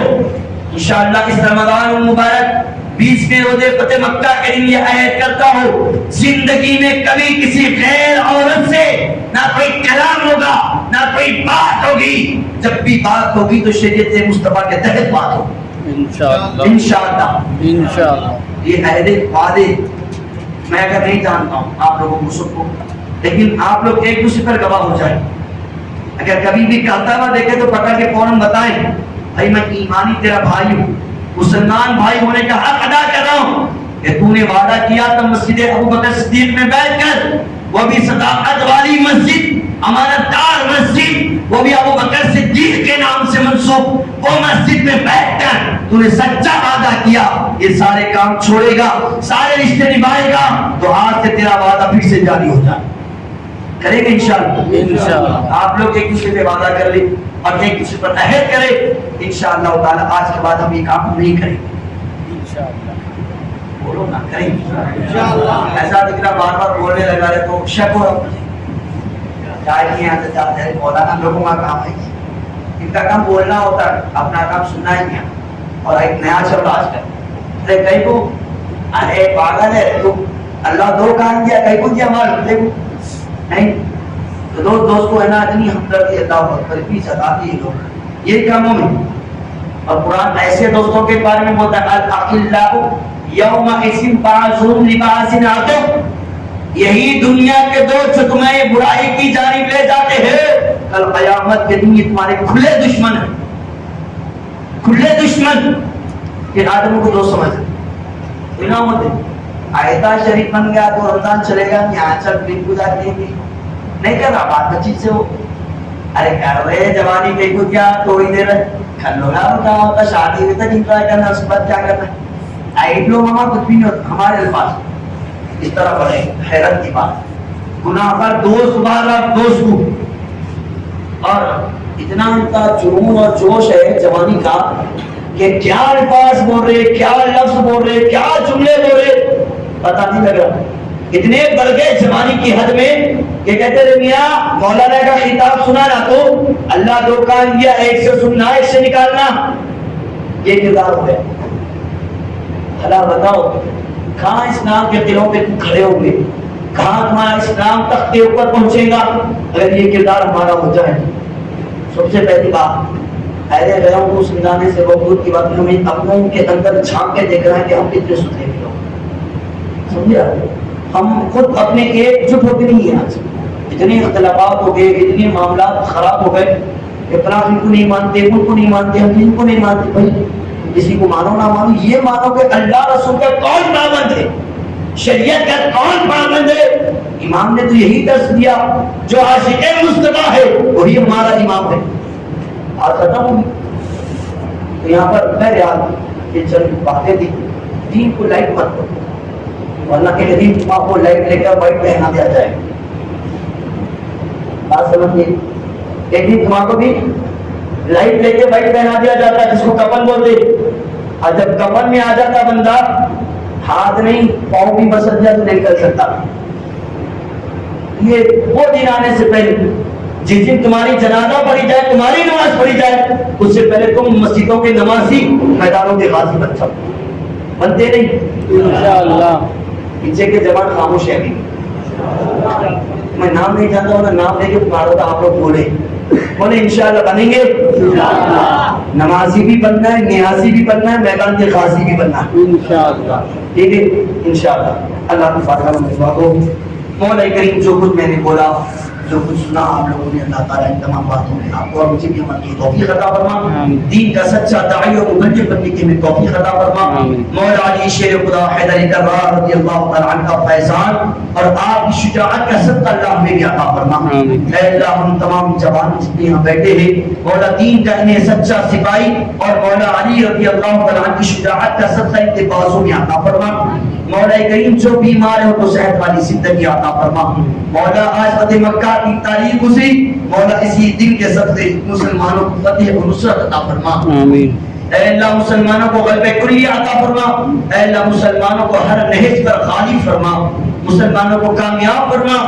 S4: انشاءاللہ اس رمضان المبارک 20ویں روزے فتح مکہ کے لیے یہ عہد کرتا ہوں، زندگی میں کبھی کسی غیر عورت سے نہ کوئی کلام ہوگا، نہ کوئی بات ہوگی. جب بھی بات ہوگی تو شریعت مصطفیٰ کے تحت بات ہوگی
S5: انشاءاللہ
S4: انشاءاللہ. یہ عہد وعدے میں اگر نہیں جانتا ہوں آپ لوگوں کو سب کو، لیکن آپ لوگ ایک دوسرے پر گواہ ہو جائیں. اگر کبھی بھی کرتا ہوا دیکھے تو پکڑ کے فوراً بتائیں بھائی میں ایمانی تیرا بھائی ہوں، مسلمان بھائی ہونے کا حق ادا کر رہا ہوں کہ تو نے وعدہ کیا تھا مسجد ابوبکر صدیق میں بیٹھ کر، وہ بھی صداقت والی مسجد، امانت دار مسجد، وہ بھی ابو بکر صدیق کے نام سے منسوب، وہ مسجد میں بیٹھ کر تو نے سچا وعدہ کیا یہ سارے کام چھوڑے گا، سارے رشتے نبھائے گا، تو آج سے تیرا وعدہ پھر سے جاری ہو جائے، کریں گے انشاءاللہ۔
S5: انشاءاللہ۔
S4: آپ لوگ ایک دوسرے پہ وعدہ کر لیں اور ایک دوسرے پر عہد کریں انشاءاللہ تعالی آج کے بعد ہم یہ کام نہیں کریں گے، بولو نا کریں گے۔ ایسا دکھ رہا بار بار بولنے لگا رہے تو شک ہو چائے نہیں آتے جاتے ہیں، مولانا لوگوں کا کام ہے، ان کا کام بولنا ہوتا ہے، اپنا کام سننا ہی نہیں، اور ایک نیا شبد آج کل ارے کہیں کو ارے پاگل ہے تو اللہ دو کام دیا، کہیں کو دیا مال دیکھو نہیں، تو دوست کو ہے نا اتنی ہمدردی اللہ اکبر بھی ستاتی ہے لوگ یہی کاموں میں، اور قرآن ایسے دوستوں کے بارے میں بولتا ہے الاخلاء یومئذ بعضهم لبعض عدو، یہی دنیا کے دوست جو تمہیں برائی کی جانب لے جاتے ہیں کل قیامت کے دن یہ تمہارے کھلے دشمن ہیں، کھلے دشمن۔ کہ آدموں کو دوست سمجھ بنا ہوتے آیتہ شریف بن گیا تو رمضان چلے گا، یہاں چل دن گزار دیں گے، نہیں کر رہا بات بچی سے ہو، ارے کر رہے جوانی کہیں کو کیا تھوڑی دیر کر لو نا، کیا ہوتا شادی میں تک انجوائے کرنا، اس کے بعد کیا کرنا آئیڈ لو ماما کچھ بھی نہیں ہوتا، ہمارے الفاظ اس طرح پڑے حیرت کی بات، گناہ پر دوست بارا دوست کو، اور اتنا ان کا جنون اور جوش ہے جوانی کا کہ کیا الفاظ بول رہے، کیا لفظ بول رہے، کیا جملے بول رہے پتہ نہیں لگ رہا، اتنے بڑھ گئے جوانی کی حد میں کہ کہتے رہے میاں مولانا کا خطاب سنا نا تو اللہ دو کان دیا، ایک سے سننا ایک سے نکالنا، یہ کردار ہو گیا۔ بھلا بتاؤ کہاں اسلام کے دلوں پہ تم کھڑے ہوں گے، کہاں تمہارا اسلام تخت کے اوپر پہنچے گا اگر یہ کردار ہمارا ہو جائے۔ سب سے پہلی بات پہلے گیا ہوں اس ملانے سے بہت دور کی بات، ہمیں اپنوں کے اندر جھانک کے دیکھ رہے ہیں کہ ہم کتنے ستھرے بھی لوگ، سمجھے ہم خود اپنے ایک جٹ ہوتے نہیں ہیں، آج اتنے اختلافات ہو گئے، اتنے معاملات خراب ہو گئے کہ فلاں ان کو نہیں مانتے، ان کو نہیں مانتے، ہم ان کو نہیں مانتے، بھائی کسی کو مانو نہ مانو، یہ مانو کہ اللہ رسول کا کون پابند ہے، شریعت کا کون پابند ہے۔ امام نے تو یہی درس دیا، جو عاشق مصطفیٰ ہے وہی ہمارا امام ہے۔ آج ختم ہوگی تو یہاں پر بہرحال یہ چند باتیں تھی، دین کو لائٹ مت کرو ورنہ کہ دین تم آپ کو لائٹ لے کر وائٹ پہنا دیا جائے، بات سمجھیے، ایک دن تمہارا کو بھی لائٹ لے کے وائٹ پہنا دیا جاتا ہے جس کو کفن بولتے، اور جب کفن میں آ جاتا بندہ ہاتھ نہیں پاؤں بھی بسل جائے تو نہیں کر سکتا۔ یہ وہ دن آنے سے پہلے جس دن تمہاری جنازہ پڑھی جائے، تمہاری نماز پڑھی جائے، اس سے پہلے تم مسجدوں کے نمازی، میدانوں کے غازی بن سکو، بنتے نہیں
S5: انشاءاللہ۔
S4: پیچھے کے جوان خاموش ہے، میں نام نہیں جانتا ہوں، نام لے کے پکارا تھا، آپ لوگ بولے انشاءاللہ بنیں گے، نمازی بھی بننا ہے، نیازی بھی بننا ہے، میدان کے غازی بھی بننا ہے
S5: انشاءاللہ،
S4: ٹھیک ہے انشاءاللہ۔ اللہ کی فاتحہ میں دعا کو مولا کریم جو کچھ میں نے بولا، جو کچھ سنا آپ لوگوں نے، اللہ تعالیٰ ان تمام باتوں میں آپ کو اور مجھے بھی عمل کی توفیق عطا فرما، دین کا سچا داعی اور مبلغ بننے کی ہمیں توفیق عطا فرما۔ مولا علی شیر خدا حیدر کرار رضی اللہ تعالیٰ عنہ کا فیضان اور آپ کی شجاعت کا صدقہ اللہ ہمیں بھی عطا فرما۔ اے اللہ ہم تمام جوان جتنے یہاں بیٹھے ہیں مولا دین کا انہیں سچا سپاہی اور مولا علی رضی اللہ تعالیٰ عنہ کی شجاعت کا صدقہ ان کے بازو میں عطا فرما۔ مولا کریم جو بیمار ہے تو صحت والی زندگی عطا فرما۔ مولا آج فتح مکہ کی تاریخ گزری، مولا اسی دن کے صدقے مسلمانوں کو فتح و نصرت عطا فرما۔
S5: آمین۔
S4: اے اللہ مسلمانوں کو غلبہ کلی عطا فرما، اے اللہ مسلمانوں کو ہر نہج پر غالب فرما، مسلمانوں کو کامیاب فرما،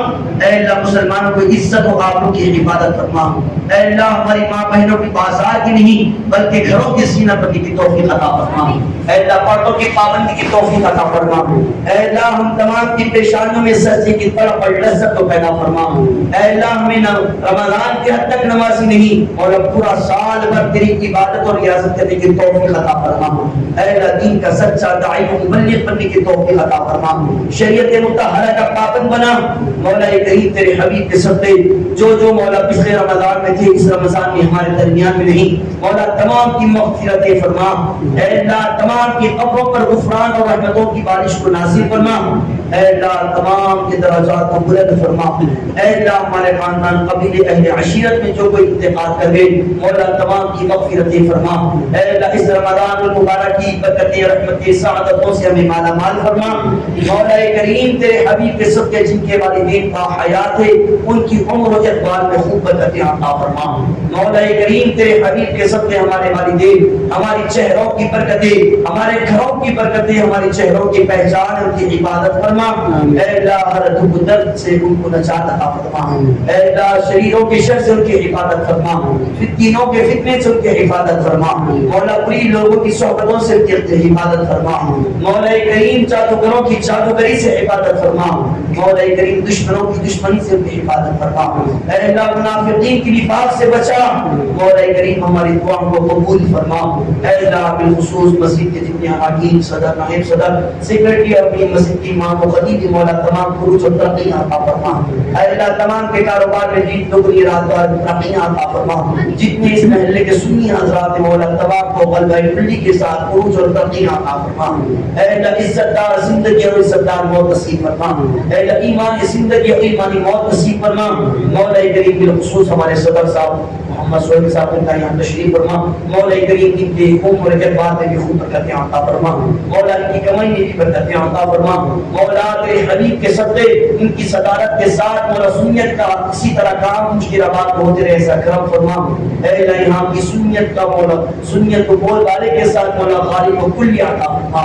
S4: اے اللہ مسلمانوں کو عزت و آبرو کی حفاظت فرما، اے اللہ ہماری ماں بہنوں کی بازار کی نہیں بلکہ گھروں کی سینہ پردی کی توفیق عطا فرما، اے اللہ پردوں کی پابندی کی توفیق عطا فرما، اے اللہ ہم تمام کی پیشانیوں میں سجدے کی طرف اور لذت کو پیدا فرما، اے اللہ ہمیں رمضان کے حد تک نمازی نہیں اور پورا سال بھر تیری عبادت اور ریاضت کرنے کی کی توفیق عطا فرما، اے اللہ دین کا سچا داعی و مبلغ بننے کی توفیق عطا فرما، شریعت مطہرہ کا پابند بنا مولا کریم تیرے حبیب کے صدقے جو جو مولا پچھلے رمضان میں تھے اس رمضان میں ہمارے درمیان میں نہیں، مولا تمام کی مغفرت فرما، اے اللہ تمام کی قبروں پر غفران اور رحمتوں کی بارش کو نازل فرما، اے اللہ تمام کے درجات کو بلند فرما، اے اللہ ہمارے خاندان قبیلے اہل عشیرت میں جو کوئی انتقال کر گئے مولا تمام کی مغفرت فرما، اے اللہ اس رمضان المبارک کی برکتیں رحمتیں سعادتوں سے ہمیں مالا مال فرما، مولا کریم تیرے حبیب کے صدقے جن کے والدین کا حیات ہے ان کی عمر و اقبال میں خوب برکتیں عطا فرما، مولا کریم تیرے حبیب کے صدقے ہمارے والدین ہماری چہروں کی برکتیں ہمارے گھروں کی برکتیں ہماری چہروں کی پہچان ان کی عبادت فرما، اے اللہ ہر دکھ درد سے ان کو نجات عطا فرما، اے اللہ شریروں کے شر سے ان کی حفاظت فرما، فتنوں کے فتنے سے ان کی حفاظت فرما، مولا بری لوگوں کی صحبتوں سے ان کی حفاظت فرما، مولا کریم جادوگروں کی جادوگری سے حفاظت فرما، مولا کریم دشمنوں کی دشمنی سے ان کی حفاظت فرما، اے اللہ منافقین کی نفاق سے بچا، مولا کریم ہماری دعاؤں کو قبول فرما، اے اللہ بالخصوص مسجد کے جتنے حاکم صدر نائب صدر سیکریٹری اپنی مسجد کی امام و خطیب مولا تمام خروج و ترقی عطا فرما، اے اللہ تمام کے کاروبار میں جیت دگنی رات بار ترقی عطا فرما، جتنے اس محلے کے سنی حضرات مولا تمام کو غلبہ کلی کے ساتھ خروج اور ترقی عطا فرما، اے اللہ عزت دار زندگی اور عزت دار موت نصیب فرما، اے اللہ ایمان زندگی اور ایمانی موت نصیب فرما، مولا کریم بالخصوص ہمارے صدر صاحب محمد سہیل صاحب کا یہاں تشریف فرما، مولا کریم ان کی عمر کے بعد میں بھی خوب برکتیں عطا فرما، مولا ان کی کمائی میں بھی برکتیں عطا فرما، مولا تیرے حبیب کے صدقے ان کی صدارت کے ساتھ مولا سنیت کا اسی طرح کام مشکل آباد کو ہوتے رہے ایسا کرم فرما، اے اللہ یہاں کی سنیت کا مولا سنیت کو بول والے کے ساتھ مولا غالب و کلی عطا فرما،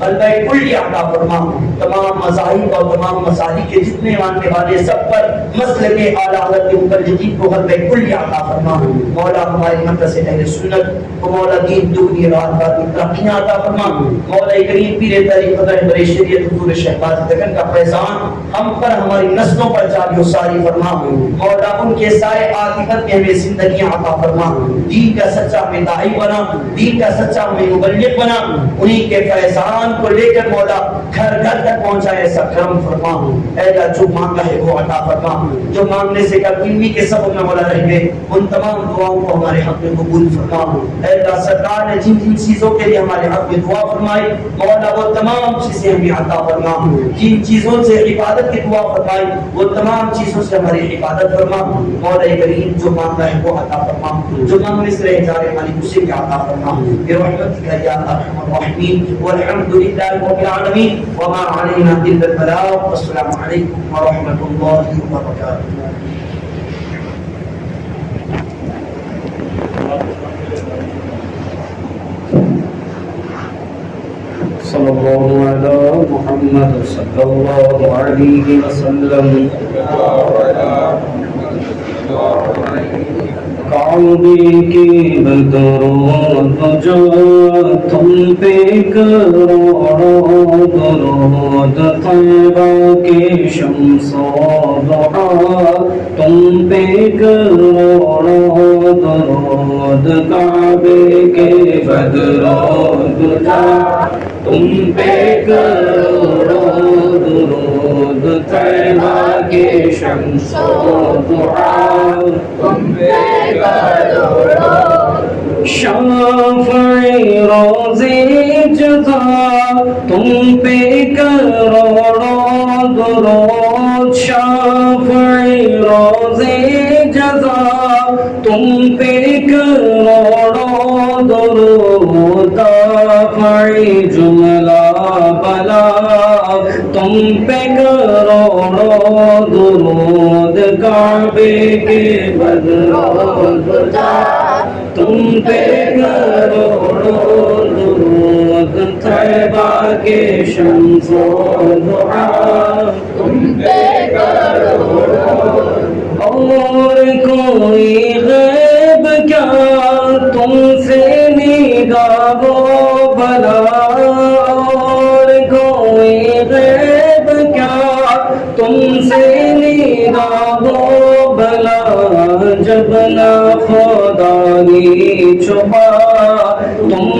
S4: غلبہ کلی عطا فرما، تمام مذاہب اور تمام مسالک کے جتنے ماننے والے سب پر مسلک اعلیٰ حضرت کے مبلغین کو غلبہ کلی عطا فرما، مولا ہماری مرکز اہل سنت کو مولا دین دگنی رات بات کی ترقیاں عطا فرما، مولا کریم پیر طریقت رہبر شریعت حضور شہباز دکن کا فیضان ہم پر ہماری نسلوں پر جاری و ساری فرما، مولا ان کے سائے عاطفت میں ہمیں زندگیاں عطا فرما، دین کا سچا ہمیں داعی بنا، دین کا سچا ہمیں مبلغ بنا، انہی کے فیضان کو لے کر مولا گھر گھر تک پہنچائے ایسا کرم فرما، اے اللہ جو مانگا ہے وہ عطا فرما، جو مانگنے سے کب علمی کے سبب میں مولا رہ گئے ان تمام دعاؤں کو ہمارے حق میں قبول فرما، اے اللہ سرکار نے جن جن چیزوں کے لیے ہمارے حق میں دعا فرمائی مولا وہ تمام چیزیں ہمیں عطا فرما، جن چیزوں سے عبادت کی دعا فرمائی وہ تمام چیزوں سے ہماری عبادت فرما، مولا کریم جو مانگا ہے وہ عطا فرما، جو مانگنے سے رہ جا رہے ہماری اسی کے عطا فرما، برحمتک یا ارحم الراحمین، والحمد للہ رب العالمین، وما علینا الا البلاغ، والسلام علیکم ورحمۃ اللہ وبرکاتہ۔
S6: صلی اللہ علی محمد صلی اللہ علیہ وسلم۔ کعبے کی بدرود جو تم پہ کروڑوں درود، طیبہ کی شمس و ضحیٰ تم پہ کروڑوں درود، کعبے کے بدرود جو تم پہ کروڑوں درود، طیبہ کی شمس و ضحیٰ تم پہ شافعی روزے جزا تم پہ کروڑوں درود، شافعی روزے جزا تم پہ کروڑوں درود، دافعی جملہ بلا تم پہ کروڑوں درود، کعبے کے بدرود تم پہ کروڑوں درود، طیبہ کے شمس و ضحیٰ تم پہ کروڑوں، اور کوئی غیب کیا تم سے نگاہ و بلا، اور کوئی غیب کیا تم سے نگاہ و بلا، جب نہ خدا چھپا تم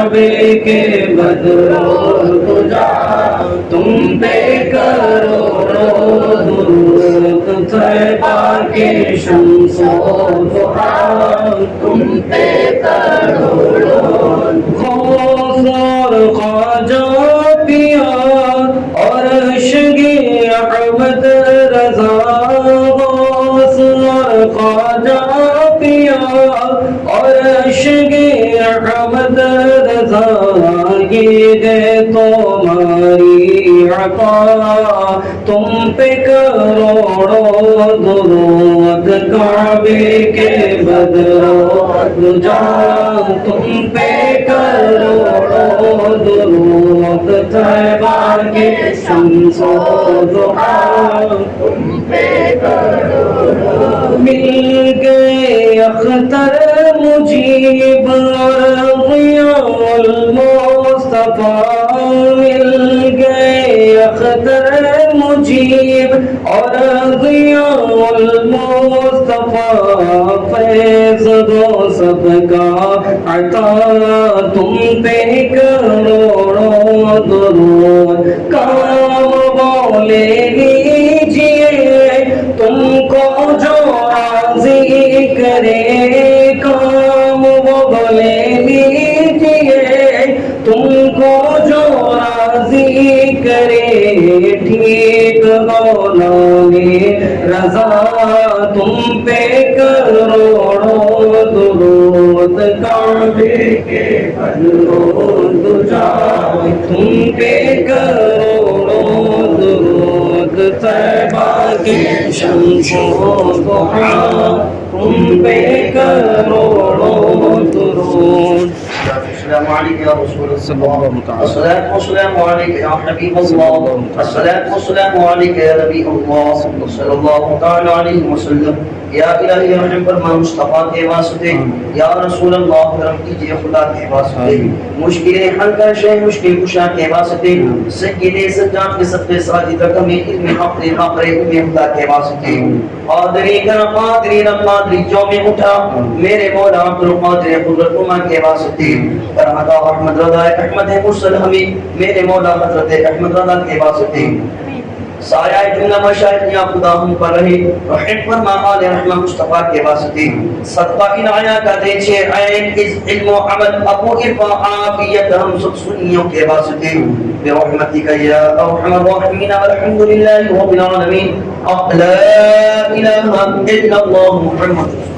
S6: کعبے کے بدرو تجا تم پہ کروڑوں درود طیبہ کے شمس و ضحا تم پہ کروڑوں غوث اور خواجہ پیا اور عشقِ احمد رضا غوث اور خواجہ پیا اور عشقِ احمد رضا یہ ہے تمہاری عطا تم پہ کروڑوں درود کعبے کے بدرو تجا تم پہ کروڑوں درود طیبہ کے شمس و ضحا تم پہ کروڑوں مل گئے اختر مجیب اور ضیاء المصطفیٰ مل گئے اختر مجیب اور ضیاء المصطفیٰ فیض دو سب کا عطا تم پہ کروڑوں درود کام وہ لے لیجیے تم کو جو راضی کرے کام وہ لے لیجیے تم کو جو راضی کرے ٹھیک مولانے رضا تم پہ کروڑوں درود کعبے کے بدرو تجا تم پہ کروڑوں درود طیبہ کے شمس و ضحا تم پہ کروڑوں درود
S4: السلام عليك يا رسول الله الصلاة والسلام عليك يا حبيب الله الصلاة والسلام عليك يا نبي الله صلى الله تعالى عليه وسلم یا الہی رحم فرما مصطفیٰ کے واسطے یا رسول اللہ کرم کیجئے خدا کے واسطے مشکلیں حل کر شے مشکل کشا کے واسطے سید سجاد کے صدقے ساجی تک ہمیں علم حق خدا کے واسطے قادری کرم قادری جو میں اٹھا میرے مولا عبد القادر قدرت عمر کے واسطے فرحت احمد رضا احمد مرسل ہمیں میرے مولا حضرت احمد رضا کے واسطے سایہ جملہ مشاہد یا خدا ہم پر رہے رحم فرما آل رحمہ مصطفیٰ کے واسطے صدقہ ان آیا کا دے شیر عین از علم و عمل ابو عرفا عافیت ہم سب سنیوں کے واسطے برحمتک یا ارحم الراحمین والحمد للہ رب العالمین لا الہ الا اللہ محمد